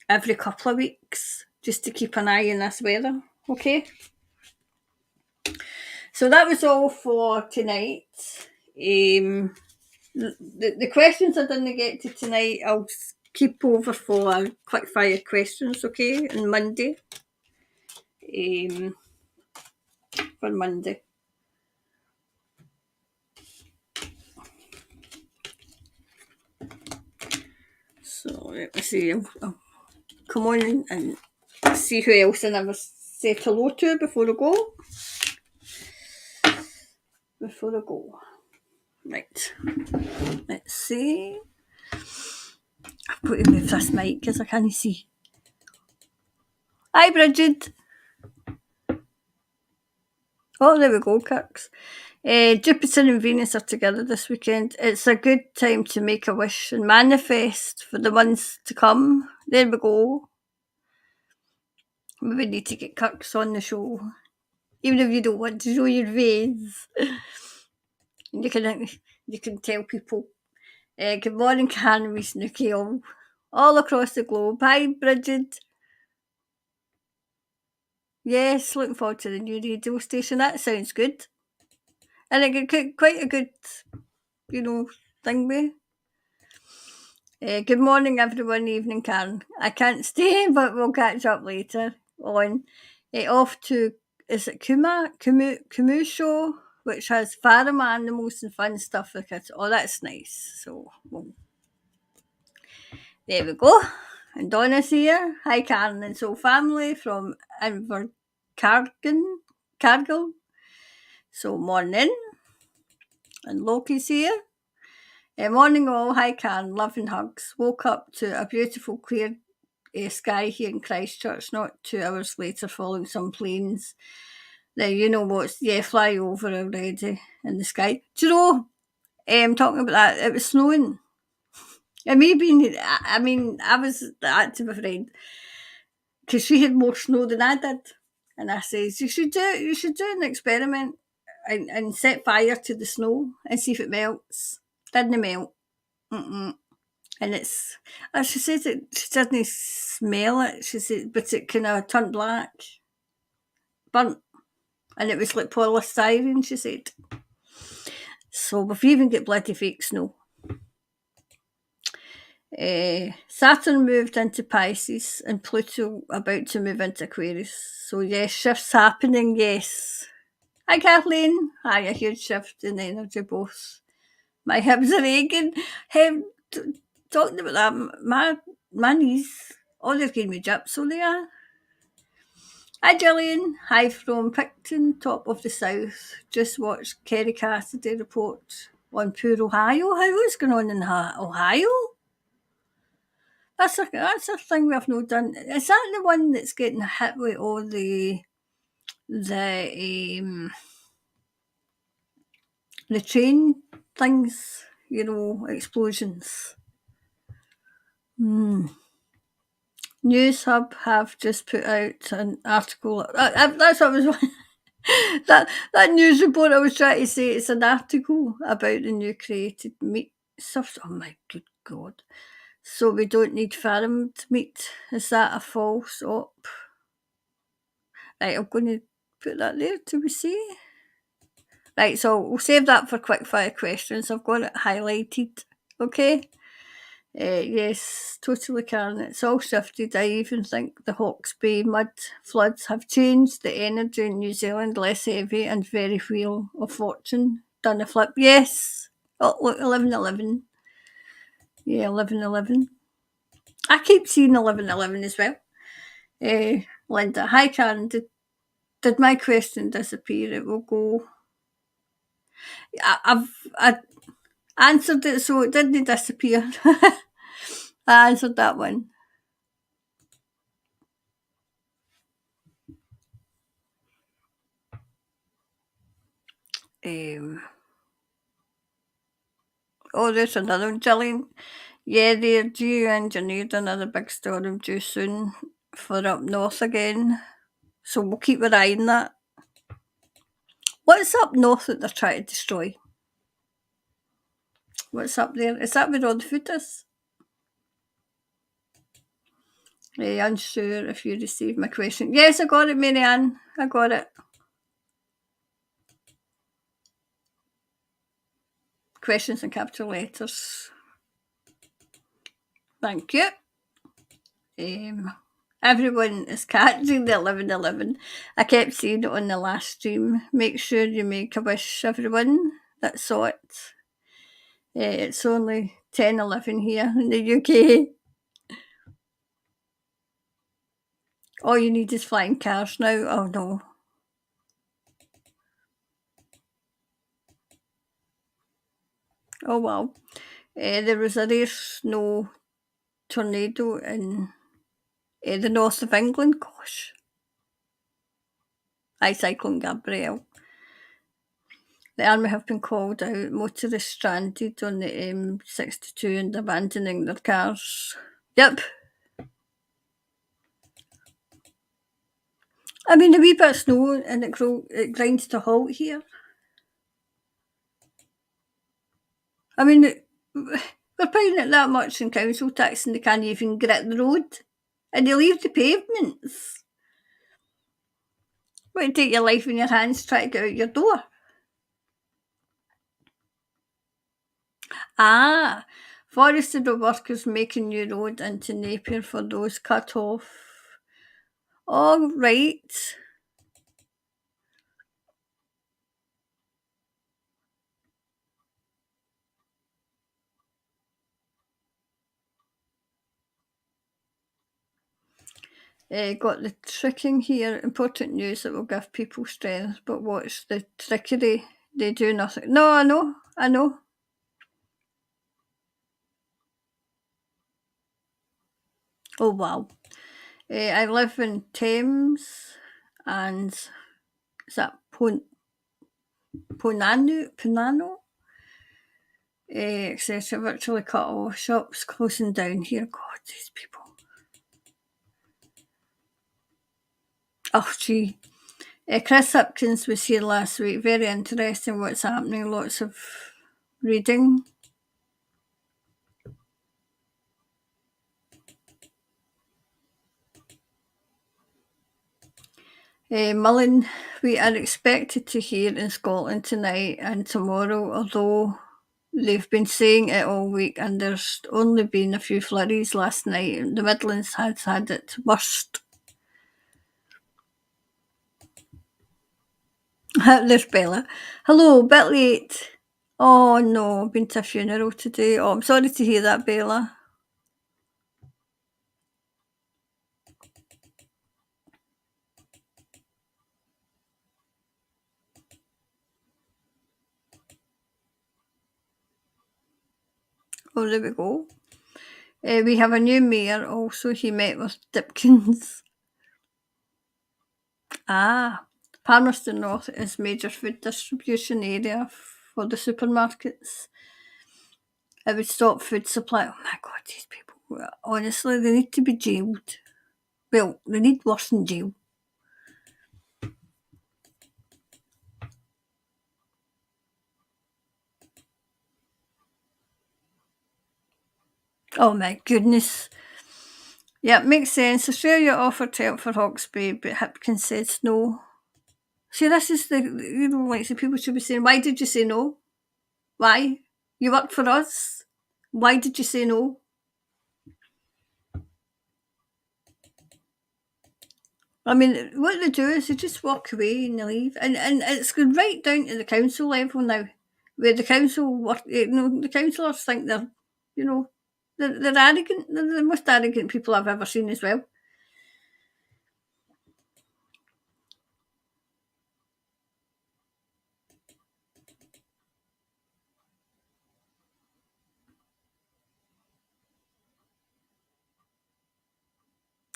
every couple of weeks just to keep an eye on this weather. Okay. So that was all for tonight. The questions I didn't get to tonight, I'll keep over for quick fire questions, okay, on Monday. for Monday. So let me see. I'll come on and see who else I never said hello to before I go. Right. Let's see. I've got to move this mic because I can't see. Hi, Bridget. Oh, there we go, Kirks. Jupiter and Venus are together this weekend. It's a good time to make a wish and manifest for the months to come. There we go. We need to get Kirks on the show. Even if you don't want to show your face. You can tell people. Good morning, Karen and Snooky, all across the globe. Hi, Bridget. Yes, looking forward to the new radio station. That sounds good. And it could quite a good, thing with. Good morning, everyone. Evening, Karen. I can't stay, but we'll catch up later on. Off to, is it Kumu show, which has farm animals and fun stuff for kids. Oh, that's nice. So, there we go. And Donna's here. Hi, Karen and Soul family from Cargill. So, morning. And Loki's here. Morning all. Hi, Karen. Love and hugs. Woke up to a beautiful clear sky here in Christchurch, not 2 hours later following some planes. Now, you know what's, fly over already in the sky. Do you know, talking about that, it was snowing. And maybe, I was that to my friend, because she had more snow than I did. And I says, you should do an experiment and set fire to the snow and see if it melts. Didn't melt. Mm-mm. And it's, she says she doesn't smell it. She said, but it kind of turned black, burnt, and it was like polystyrene. She said. So we've even got bloody fake snow. Saturn moved into Pisces and Pluto about to move into Aquarius. So yes, shifts happening. Yes. Hi, Kathleen. Hi, a huge shift in energy. Both my hips are aching. Talking about that, my knees, they're giving me jips, so they are. Hi, Gillian. Hi from Picton, top of the south. Just watched Kerry Cassidy report on poor Ohio. What's going on in Ohio? That's a thing we've not done. Is that the one that's getting hit with all the train things, explosions? News Hub have just put out an article. That's what I was. that news report I was trying to say. It's an article about the new created meat stuff. Oh my good God! So we don't need farmed meat. Is that a false op? Right, I'm going to put that there to be see. Right, so we'll save that for quickfire questions. I've got it highlighted. Okay. Yes, totally, Karen. It's all shifted. I even think the Hawke's Bay mud floods have changed the energy in New Zealand, less heavy and very wheel of fortune. Done a flip. Yes. Oh, look, 11:11. Yeah, 11:11. I keep seeing 11:11 as well. Linda. Hi, Karen. Did my question disappear? It will go. I answered it, so it didn't disappear. I answered that one. There's another one, Gillian. Yeah, they're geo-engineered another big storm due soon for up north again. So we'll keep an eye on that. What's up north that they're trying to destroy? What's up there? Is that where all the food is? Unsure if you received my question. Yes, I got it, Mary Ann. I got it. Questions in capital letters. Thank you. Everyone is catching the 11:11. I kept saying it on the last stream. Make sure you make a wish, everyone that saw it. It's only 10:11 here in the UK. All you need is flying cars now. Oh no. Oh well. There was a rare snow tornado in the north of England. Gosh. Cyclone Gabrielle. The army have been called out. Motorists stranded on the M62 and abandoning their cars. Yep. I mean, a wee bit of snow and it grinds to a halt here. I mean, we're paying it that much in council tax and they can't even grit the road. And they leave the pavements. What, you take your life in your hands, try to get out your door? Ah, forested workers making new road into Napier for those cut off. All right. Got the tricking here. Important news that will give people strength, but what's the trickery? They do nothing. No, I know. Oh wow. I live in Thames and is that Ponano? Etc. Virtually cut off. Shops closing down here. God, these people. Oh gee. Chris Hipkins was here last week. Very interesting what's happening. Lots of reading. Mullen, we are expected to hear in Scotland tonight and tomorrow, although they've been saying it all week and there's only been a few flurries last night. The Midlands has had it worst. There's Bella. Hello, bit late. Oh no, been to a funeral today. Oh, I'm sorry to hear that, Bella. Oh, there we go. We have a new mayor also. He met with Dipkins. Palmerston North is major food distribution area for the supermarkets. It would stop food supply. Oh my God, these people. Honestly, they need to be jailed. Well, they need worse than jail. Oh my goodness. Yeah, it makes sense. Australia offered help for Hawkesbury, but Hipkins says no. See, this is like the people should be saying, why did you say no? Why? You work for us. Why did you say no? I mean, what they do is they just walk away and they leave. And it's going right down to the council level now, where the council work, the councillors think they're arrogant. They're the most arrogant people I've ever seen as well.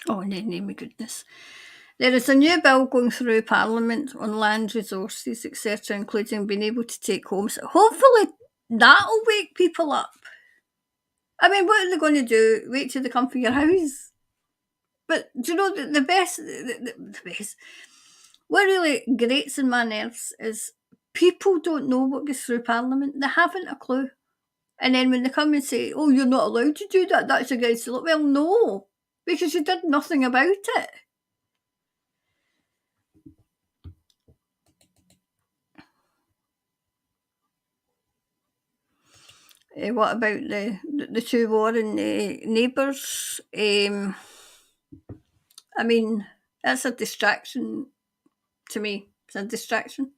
Oh, my goodness. There is a new bill going through Parliament on land resources, etc., including being able to take homes. Hopefully that'll wake people up. I mean, what are they going to do? Wait till they come for your house? But do you know the best? The best. What really grates in my nerves is people don't know what goes through Parliament. They haven't a clue. And then when they come and say, "Oh, you're not allowed to do that. That's against the law." Well, no, because you did nothing about it. What about the two warring neighbours? I mean, that's a distraction to me. It's a distraction.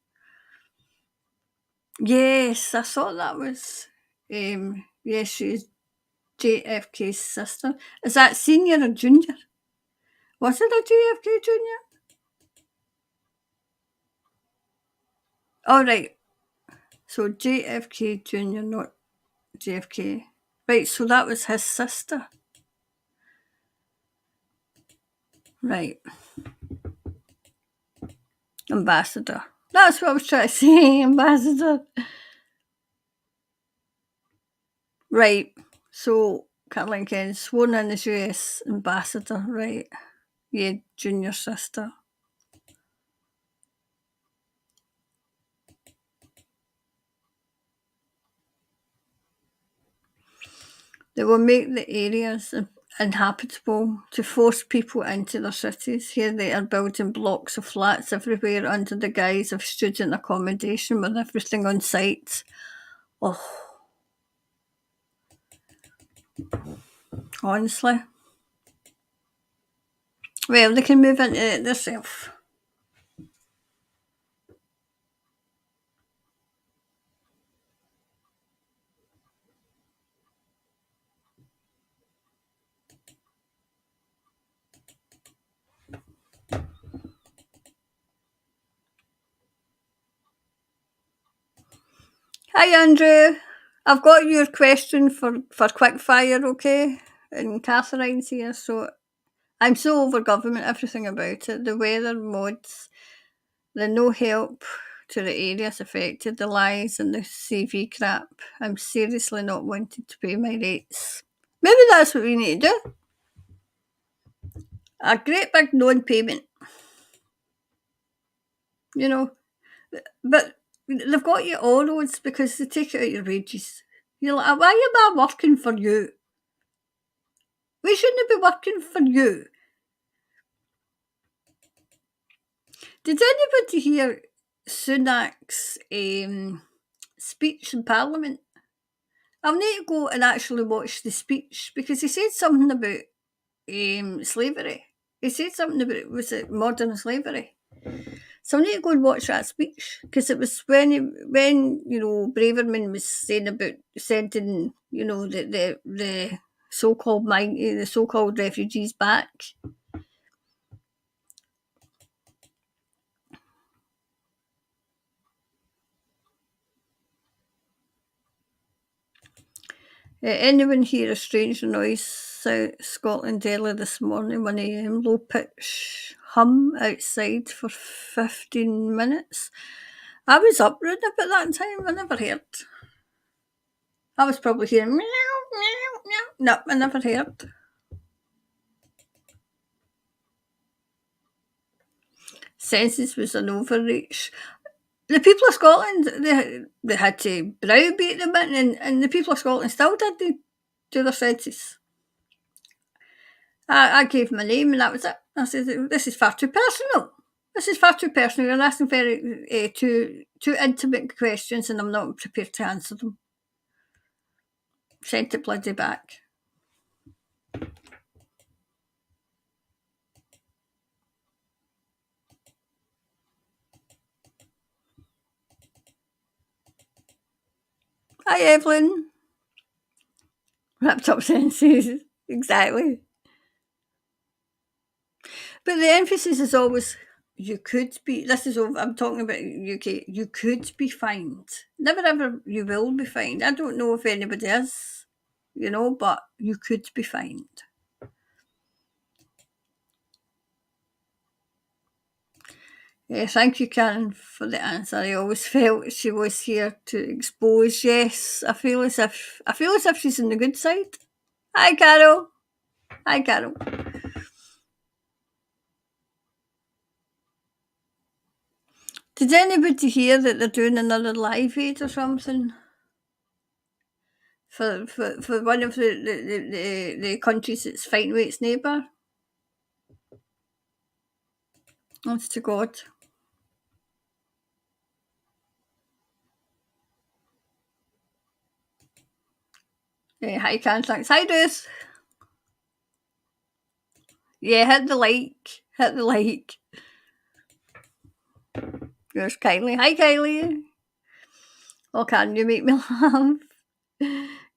Yes, I thought that was. Yes, she's JFK's sister. Is that senior or junior? Was it a JFK junior? All right. So JFK junior, not JFK. Right. So that was his sister. Right. Ambassador. That's what I was trying to say. Ambassador. Right. So Kathleen Kennedy sworn in as US ambassador. Right. Yeah, junior sister. They will make the areas inhabitable to force people into their cities. Here they are building blocks of flats everywhere under the guise of student accommodation with everything on site. Oh, honestly. Well, they can move into it themselves. Hi, Andrew. I've got your question for quickfire, okay? And Catherine's here, so I'm so over government, everything about it. The weather mods, the no help to the areas affected, the lies and the CV crap. I'm seriously not wanting to pay my rates. Maybe that's what we need to do. A great big non-payment, you know. But they've got you all roads because they take it out your wages. You're like, why am I working for you? We shouldn't be working for you. Did anybody hear Sunak's speech in Parliament? I'll need to go and actually watch the speech because he said something about slavery. He said something about, was it modern slavery? So I need to go and watch that speech because it was when Braverman was saying about sending the so-called refugees back. Anyone hear a strange noise south Scotland early this morning, 1 a.m, low pitch hum outside for 15 minutes? I was up round about that time, I never heard. I was probably hearing meow, meow, meow. No, I never heard. Census was an overreach. The people of Scotland, they had to browbeat them, and the people of Scotland still did do their census. I gave my name and that was it. I said, this is far too personal. This is far too personal. You're asking very too intimate questions and I'm not prepared to answer them. Sent it bloody back. Hi, Evelyn. Wrapped up sentences. Exactly. But the emphasis is always you could be. This is over. I'm talking about UK. You could be fined. Never ever you will be fined. I don't know if anybody is, but you could be fined. Yeah, thank you, Karen, for the answer. I always felt she was here to expose. Yes, I feel as if she's on the good side. Hi, Carol. Hi, Carol. Did anybody hear that they're doing another live aid or something for one of the countries that's fighting with its neighbour? Honest to God. Hi, Karen. Thanks. Hi, Ruth. Yeah, hit the like. Hit the like. There's Kylie. Hi, Kylie. Oh, can you make me laugh?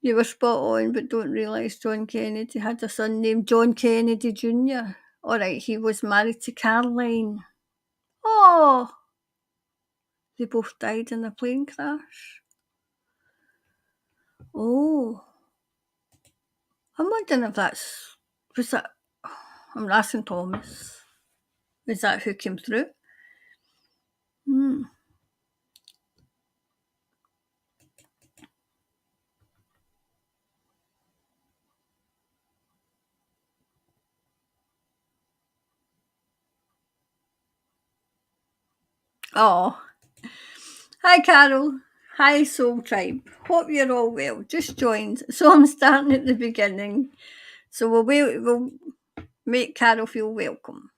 You were spot on, but don't realise John Kennedy had a son named John Kennedy Jr. Alright, he was married to Caroline. Oh, they both died in a plane crash. Oh, I'm wondering if was that, I'm asking Thomas, is that who came through? Hmm. Oh, hi Carol. Hi Soul Tribe. Hope you're all well. Just joined, so I'm starting at the beginning. So we'll make Carol feel welcome.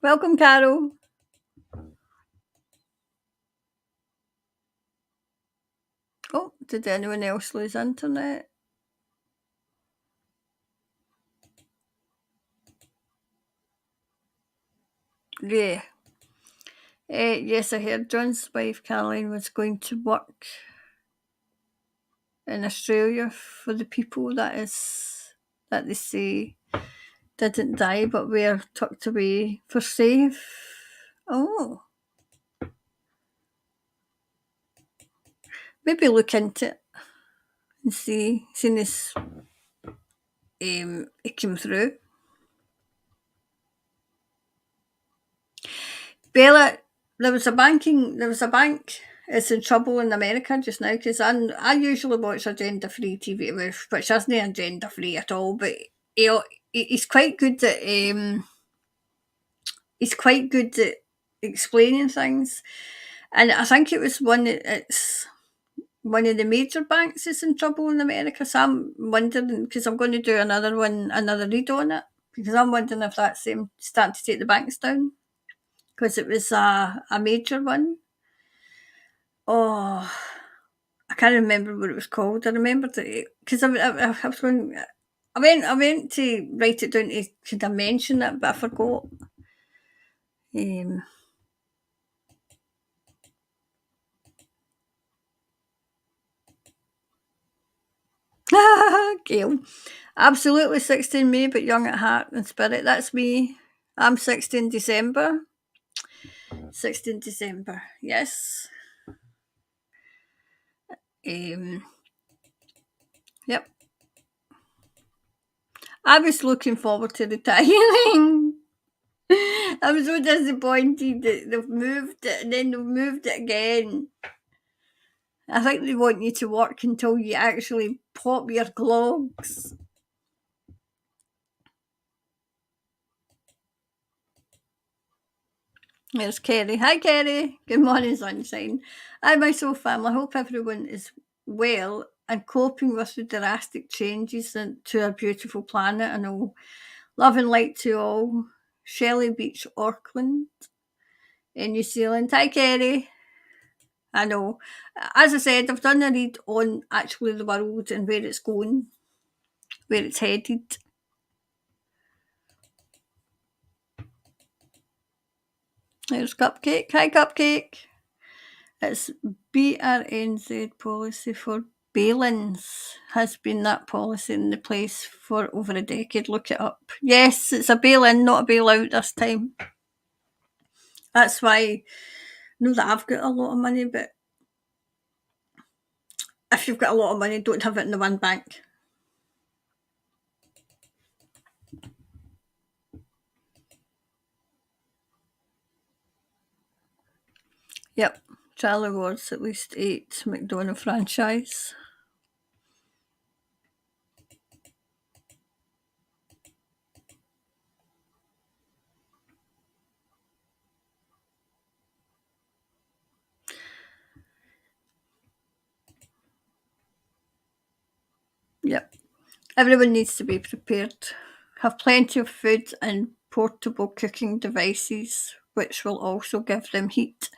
Welcome, Carol. Oh, did anyone else lose internet? Yeah. Yes, I heard John's wife Caroline was going to work in Australia for the people that they say didn't die but were tucked away for safe. Oh, maybe look into it and see, seeing as it came through. Bella, there was a bank. It's in trouble in America just now because I usually watch agenda free TV, which isn't agenda free at all. But he, he's quite good at explaining things, and I think it was it's one of the major banks is in trouble in America. So I'm wondering because I'm going to do another read on it because I'm wondering if that's starting to take the banks down because it was a major one. Oh, I can't remember what it was called. I remember that because I was going. I went to write it down to kind of mention it, but I forgot. Um, Gail, absolutely 16 May, but young at heart and spirit. That's me. I'm 16 December. 16 December. Yes. Um, yep. I was looking forward to retiring. I'm so disappointed that they've moved it and then they've moved it again. I think they want you to work until you actually pop your clogs. There's Kerry. Hi, Kerry. Good morning, sunshine. I myself, family, hope everyone is well and coping with the drastic changes to our beautiful planet and all. Love and light to all. Shelley Beach, Auckland, in New Zealand. Hi, Kerry. I know. As I said, I've done a read on actually the world and where it's going, where it's headed. There's Cupcake. Hi, Cupcake. It's BRNZ policy for bail-ins. Has been that policy in the place for over a decade. Look it up. Yes, it's a bail-in, not a bail-out this time. That's why I know that I've got a lot of money, but if you've got a lot of money, don't have it in the one bank. Yep. Charlie Ward's at least 8 McDonald franchise. Yep. Everyone needs to be prepared. Have plenty of food and portable cooking devices, which will also give them heat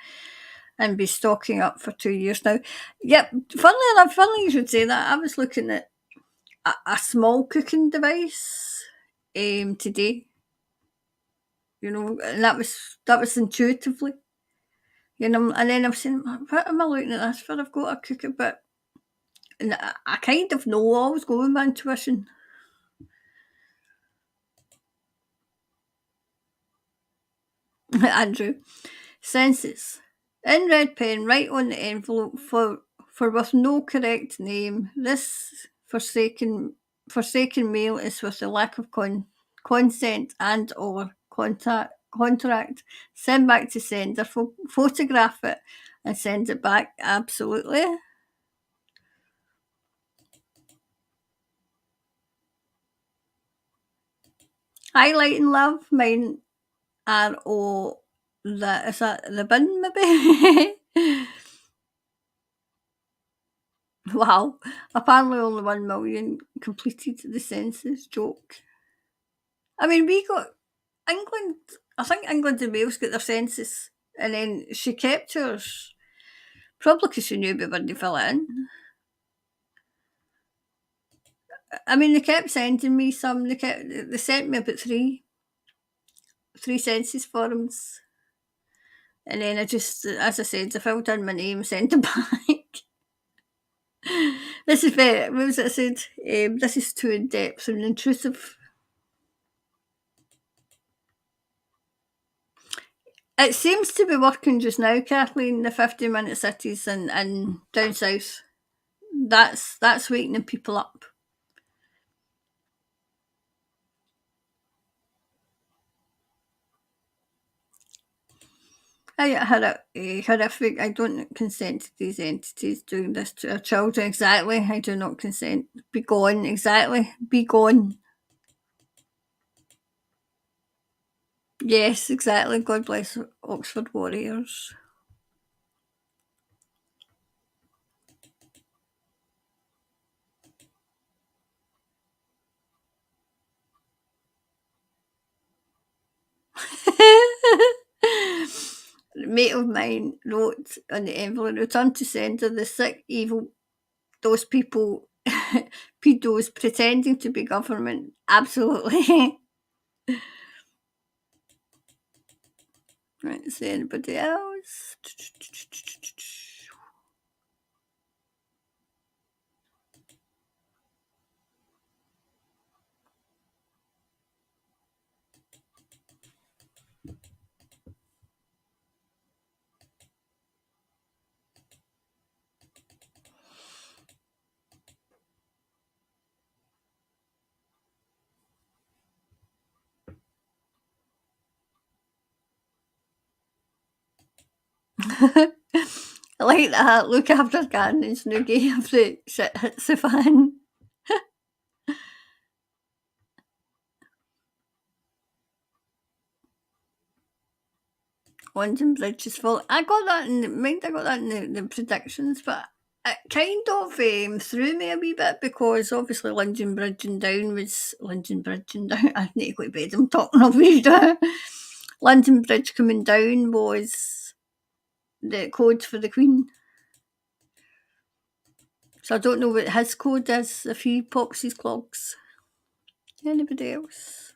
and be stocking up for 2 years now. Yep, funny you should say that. I was looking at a small cooking device today. and that was intuitively. And then I'm saying, what am I looking at this for? I've got to cook it, but and I kind of know I was going with my intuition. Andrew, senses. In red pen, write on the envelope for with no correct name. This forsaken mail is with the lack of consent and or contract. Send back to sender. Photograph it and send it back. Absolutely. Highlighting love. Mine are is that the bin maybe? Wow. Apparently only 1 million completed the census. Joke. I mean, we got England. I think England and Wales got their census, and then she kept hers. Probably because she knew we wouldn't fill it in. I mean, they kept sending me some. They sent me about three census forms, and then I just, as I said, I filled in my name, sent them back. This is very. What was it I said? This is too in depth and intrusive. It seems to be working just now, Kathleen. The 50-minute cities and down south. That's waking people up. Horrific. I don't consent to these entities doing this to our children. Exactly. I do not consent. Be gone. Exactly. Be gone. Yes, exactly. God bless Oxford Warriors. A mate of mine wrote on the envelope, return to sender, the sick, evil, those people, pedos pretending to be government. Absolutely. Right, see anybody else? I like that. Look after gardening, Snoogie, if the shit hits the fan. London Bridge is full. I got that in the predictions, but it kind of threw me a wee bit because obviously London Bridge and Down was London Bridge and Down. I need to go to bed. I'm talking a wee bit. London Bridge coming down was the code for the Queen. So I don't know what his code is if he pops his clogs. Anybody else?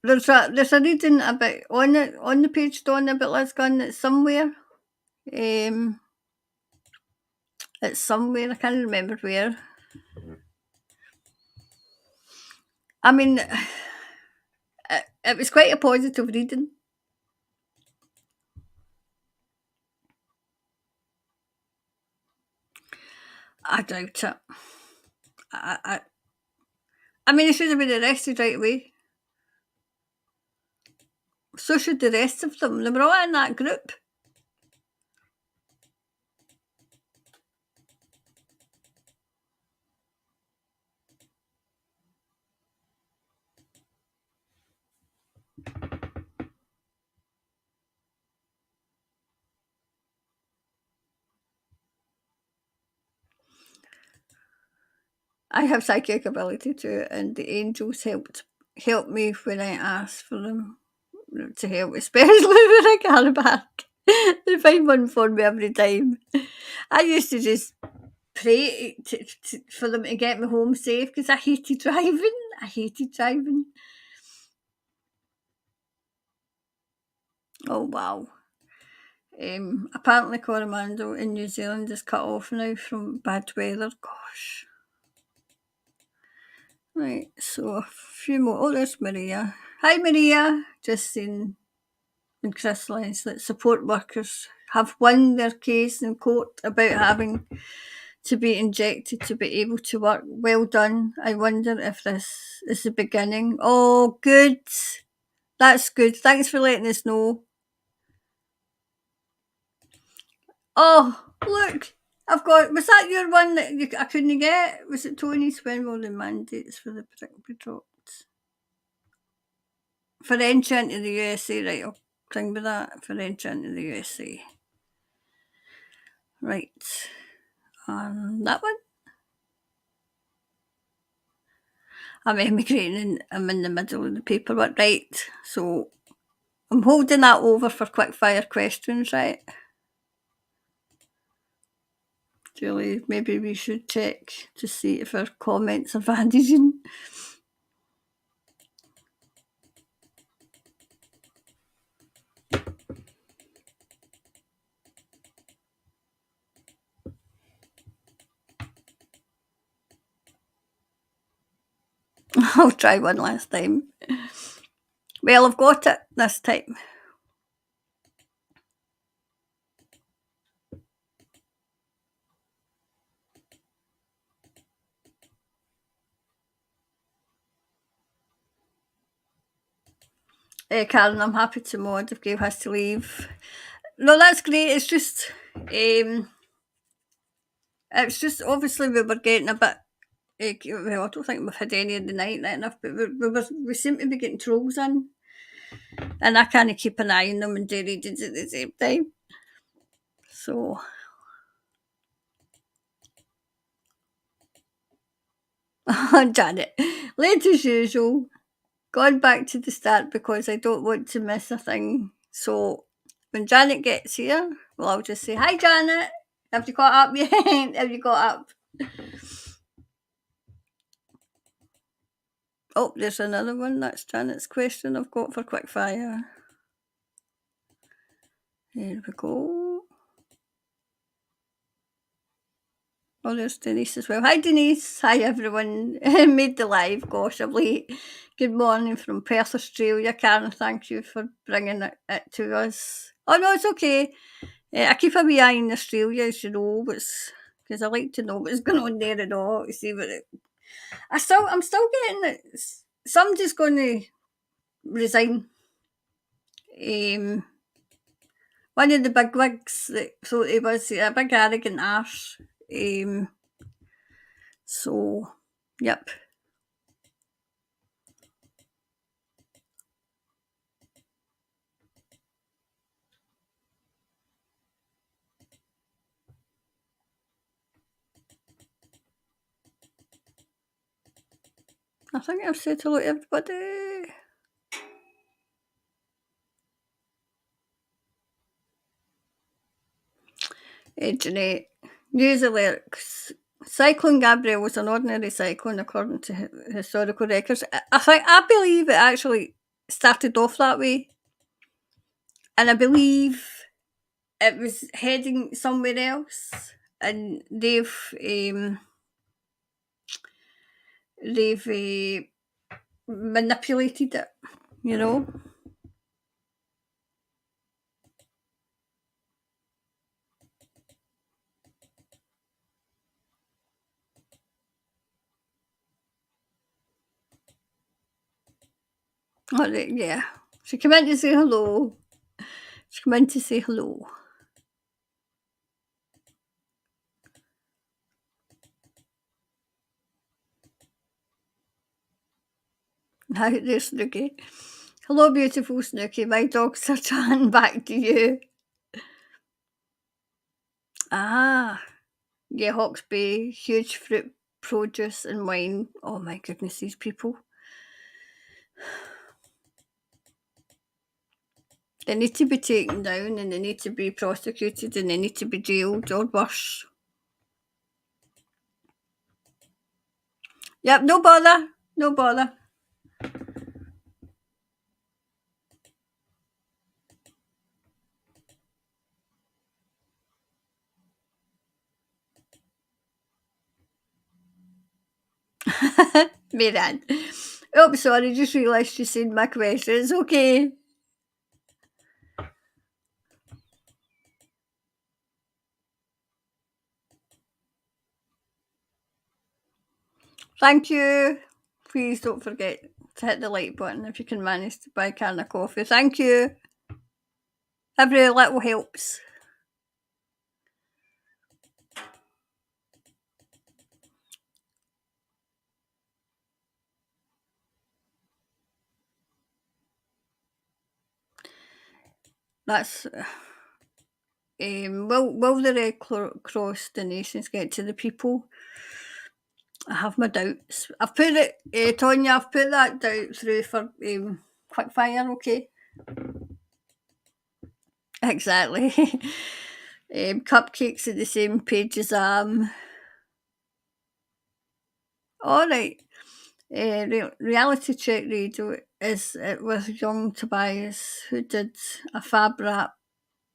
There's a reading about on the page Dawn about Lisgun. It's somewhere. It's somewhere. I can't remember where. I mean, it was quite a positive reading. I doubt it. I mean, he should have been arrested right away. So should the rest of them. They were all in that group. I have psychic ability too, and the angels helped me when I asked for them to help, especially when I got back. They find one for me every time. I used to just pray for them to get me home safe because I hated driving. I hated driving. Oh, wow. Apparently Coromandel in New Zealand is cut off now from bad weather. Gosh. Right, so a few more. Oh, there's Maria. Hi, Maria. Just seen in Chris Lines that support workers have won their case in court about having to be injected to be able to work. Well done. I wonder if this is the beginning. Oh, good. That's good. Thanks for letting us know. Oh, look. I've got. Was that your one that I couldn't get? Was it Tony's? When will the mandates for the prick be dropped? For entry into the USA, right? I'll cling with that. For entry into the USA. Right. That one. I'm emigrating and I'm in the middle of the paperwork. Right. So I'm holding that over for quick fire questions, right? Julie, maybe we should check to see if our comments are vanishing. I'll try one last time. Well, I've got it this time. Karen, I'm happy to mod if Gail has to leave. No, that's great. It's just obviously we were getting a bit. Well, I don't think we've had any of the night enough, but we seem to be getting trolls in, and I can't keep an eye on them and do readings at the same time. So, Janet, late as usual, gone back to the start because I don't want to miss a thing. So, when Janet gets here, well, I'll just say, "Hi, Janet. Have you got up yet? Have you got up?" Oh, there's another one. That's Janet's question I've got for quickfire. Here we go. Oh, there's Denise as well. Hi, Denise. Hi, everyone. Made the live. Gosh, I'm late. Good morning from Perth, Australia. Karen, thank you for bringing it to us. Oh, no, it's okay. I keep a wee eye in Australia, as you know, because I like to know what's going on there and all. To see what I'm still getting it. Somebody's going to resign. One of the big wigs, so he was a big arrogant arse. So, yep. I think I've said hello to everybody. Jeanette, news alerts. Cyclone Gabrielle was an ordinary cyclone according to historical records. I believe it actually started off that way, and I believe it was heading somewhere else, and they've manipulated it, you know. Oh, yeah. She came in to say hello. She came in to say hello. Hi, there's Snooky. Hello, beautiful Snooky. My dogs are chatting back to you. Ah, yeah, Hawke's huge fruit produce and wine. Oh my goodness, these people. They need to be taken down and they need to be prosecuted and they need to be jailed or worse. Yep, no bother. No bother. Miran. Oh, sorry, just realised you seen my questions. Okay. Thank you. Please don't forget to hit the like button if you can manage to buy a can of coffee. Thank you. Every little helps. That's will the Red Cross donations get to the people? I have my doubts. I've put it, Tonya, I've put that doubt through for quickfire, okay? Exactly. Cupcakes at the same page as all right. Reality Check Radio is it with young Tobias who did a fab rap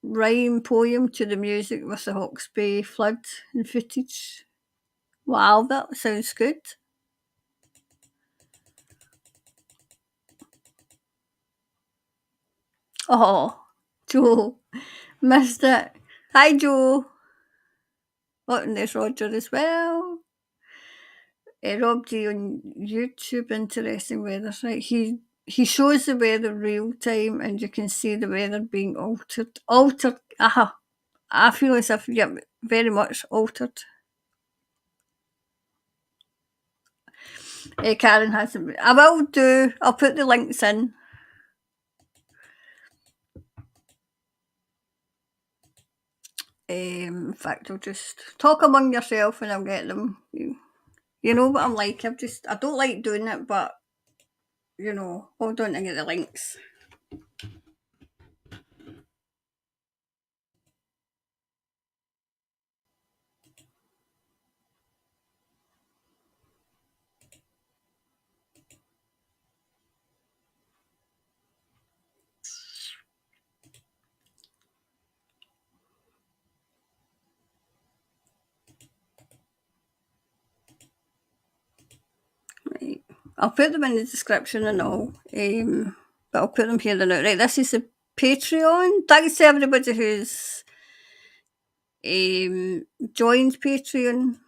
rhyme poem to the music with the Hawke's Bay flood and footage. Wow, that sounds good. Oh, Joe, missed it. Hi, Joe. Oh, and there's Roger as well. Rob D on YouTube, interesting weather site. He shows the weather real time, and you can see the weather being altered. Altered. Aha. I feel as if, yeah, very much altered. Karen hasn't. I will do. I'll put the links in. In fact, I'll just talk among yourself and I'll get them. You know what I'm like. I don't like doing it, but hold on to get the links. Right. I'll put them in the description and all. But I'll put them here and now. Right, this is the Patreon. Thanks to everybody who's joined Patreon.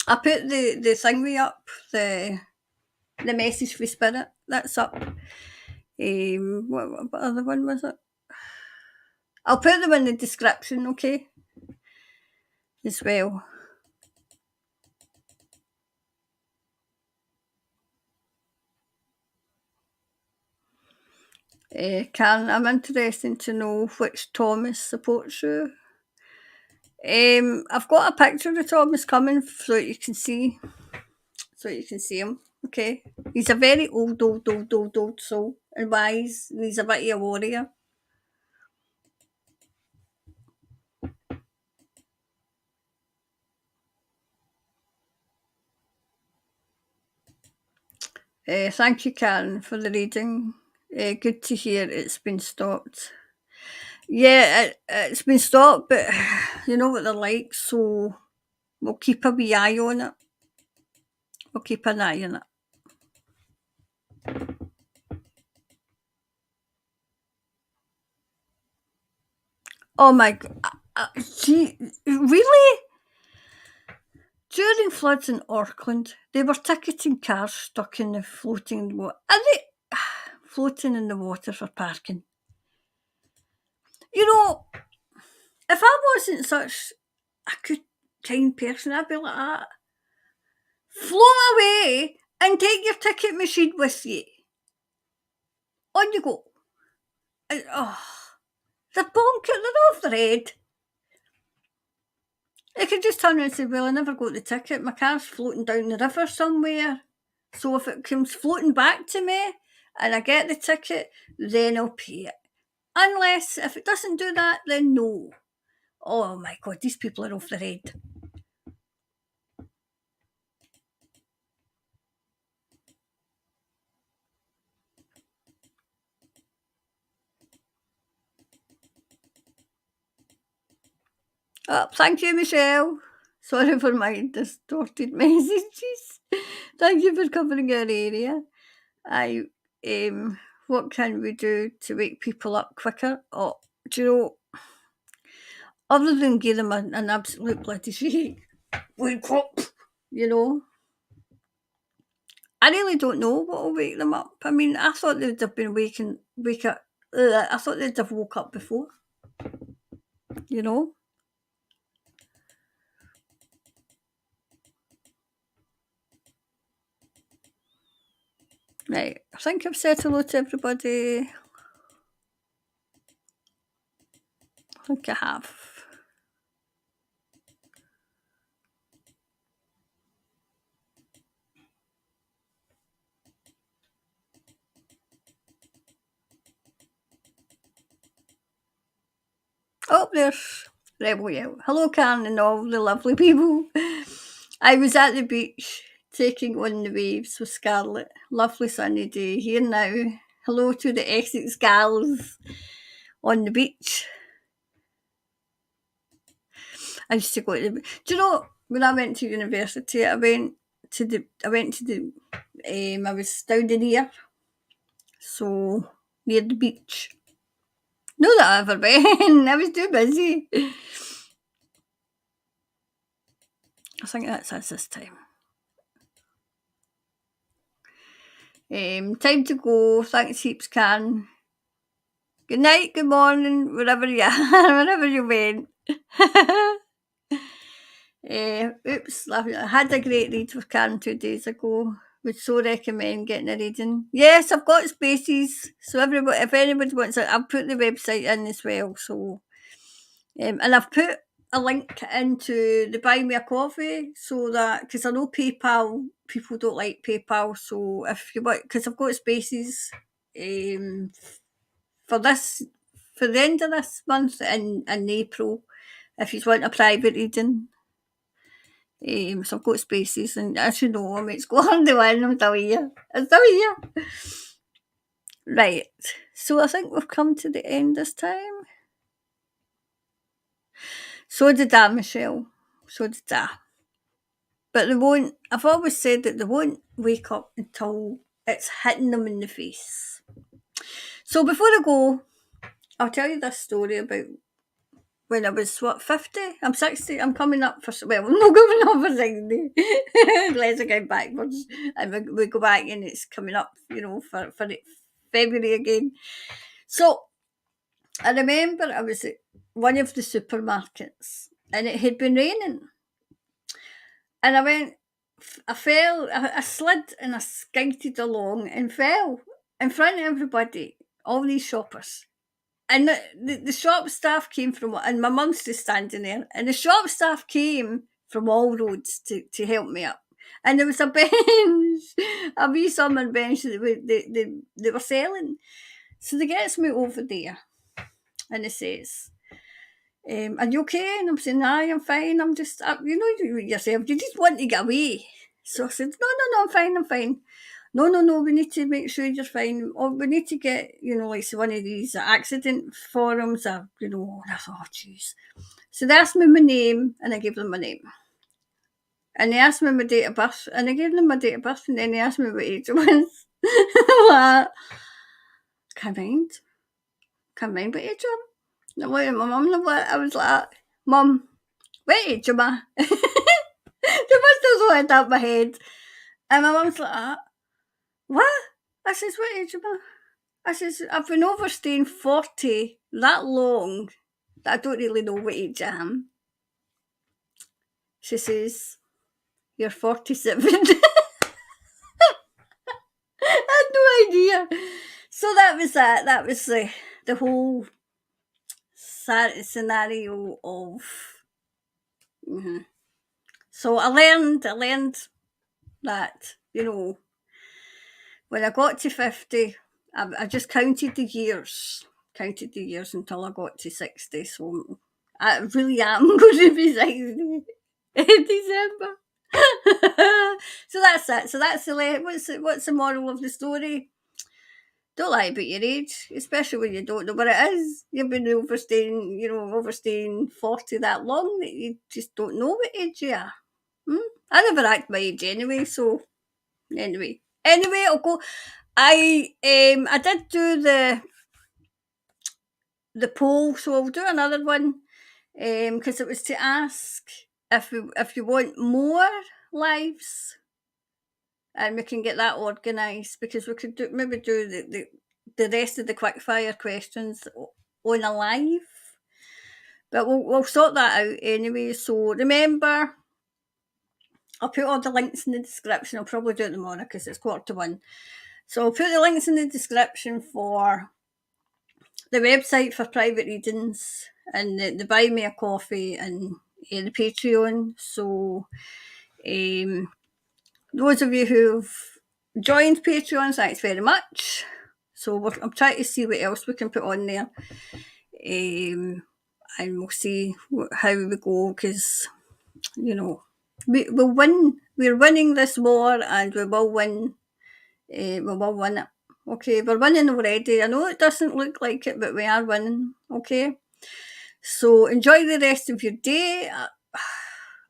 I put the thingy up, the message for Spirit. That's up. What other one was it? I'll put them in the description, okay? As well. Karen, I'm interested to know which Thomas supports you. I've got a picture of Thomas coming so that you can see. So you can see him. Okay. He's a very old soul and wise, and he's a bit of a warrior. Thank you, Karen, for the reading. Good to hear it's been stopped. Yeah, it's been stopped, but you know what they're like, so we'll keep a wee eye on it. We'll keep an eye on it. Oh my god. Gee, really? During floods in Auckland, they were ticketing cars stuck in the floating water. Are they floating in the water for parking? You know, if I wasn't such a good, kind person, I'd be like that. Float away and take your ticket machine with you. On you go. Oh, they're bonkers. They're off their head. They could just turn around and say, well, I never got the ticket. My car's floating down the river somewhere. So if it comes floating back to me and I get the ticket, then I'll pay it. Unless, if it doesn't do that, then no. Oh my god, these people are off their head. Oh, thank you, Michelle. Sorry for my distorted messages. Thank you for covering our area. I what can we do to wake people up quicker? Oh, do you know, other than give them an absolute bloody shake, wake up, you know. I really don't know what will wake them up. I mean, I thought they'd have been wake up. I thought they'd have woke up before, you know. Right, I think I've said hello to everybody. I think I have. Oh, there's Rebel Yell. Hello, Karen and all the lovely people. I was at the beach taking on the waves with Scarlett. Lovely sunny day here now. Hello to the Essex gals on the beach. I used to go to the. Do you know when I went to university? I was down in here, so near the beach. Not that I ever been. I was too busy. I think that's us this time. Time to go. Thanks heaps, Karen. Good night, good morning, wherever you are, wherever you went. Oops, I had a great read with Karen 2 days ago. Would so recommend getting a reading. Yes, I've got spaces, so everybody, if anybody wants it, I'll put the website in as well. So, and I've put a link into the Buy Me a Coffee, so that because I know PayPal people don't like PayPal, so if you want, because I've got spaces, for the end of this month in April, if you want a private reading. So I've got spaces, and as you know, it's going on the one. I'm still here. Right. So I think we've come to the end this time. So did I, Michelle. So did I. But they won't. I've always said that they won't wake up until it's hitting them in the face. So before I go, I'll tell you this story about when I was 50. I'm 60. I'm coming up for, well, I'm not coming up for 60. Let's go backwards. And we go back and it's coming up, for February again. So I remember I was at one of the supermarkets and it had been raining. And I slid and I skited along and fell in front of everybody, all these shoppers. And the shop staff came from, and my mum's just standing there, and the shop staff came from all roads to help me up. And there was a bench, a wee summer bench that they were selling. So they gets me over there, and it says, are you okay? And I'm saying, aye, I'm fine. I'm just, yourself, you just want to get away. So I said, no, I'm fine. No, we need to make sure you're fine. Or we need to get, like one of these accident forums, and I thought, oh, jeez. So they asked me my name, and I gave them my name. And they asked me my date of birth, and I gave them my date of birth, and then they asked me what age I was. Like, can't mind what age I am. And I looked at my mum, and I was like, Mum, what age am I? They must have went up my head. And my mum's like, what? I says, what age am I? I says, I've been overstaying 40 that long that I don't really know what age I am. She says, you're 47. I had no idea. So that was that. That was the whole scenario of. Mm-hmm. So I learned that, when I got to 50, I just counted the years until I got to 60. So I really am going to be 60 in December. So that's it. So that's what's the moral of the story? Don't lie about your age, especially when you don't know what it is. You've been overstaying 40 that long that you just don't know what age you are. I never act my age anyway, so anyway, I'll go. I did do the poll, so I'll do another one because it was to ask if you want more lives, and we can get that organised because we could maybe do the rest of the quickfire questions on a live. But we'll sort that out anyway. So remember, I'll put all the links in the description. I'll probably do it tomorrow because it's 1:15. So I'll put the links in the description for the website for private readings and the Buy Me a Coffee and the Patreon. So those of you who've joined Patreon, thanks very much. So I'm trying to see what else we can put on there. And we'll see how we go because, we'll win. We're winning this war and we will win. We will win it. Okay, we're winning already. I know it doesn't look like it, but we are winning. Okay. So enjoy the rest of your day.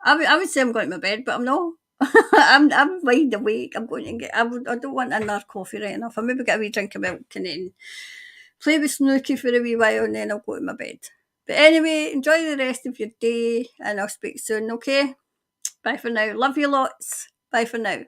I would say I'm going to my bed, but I'm not. I'm wide awake. I'm going to get. I don't want another coffee right enough. I'll maybe get a wee drink of milk and then play with Snooky for a wee while, and then I'll go to my bed. But anyway, enjoy the rest of your day, and I'll speak soon. Okay, bye for now. Love you lots. Bye for now.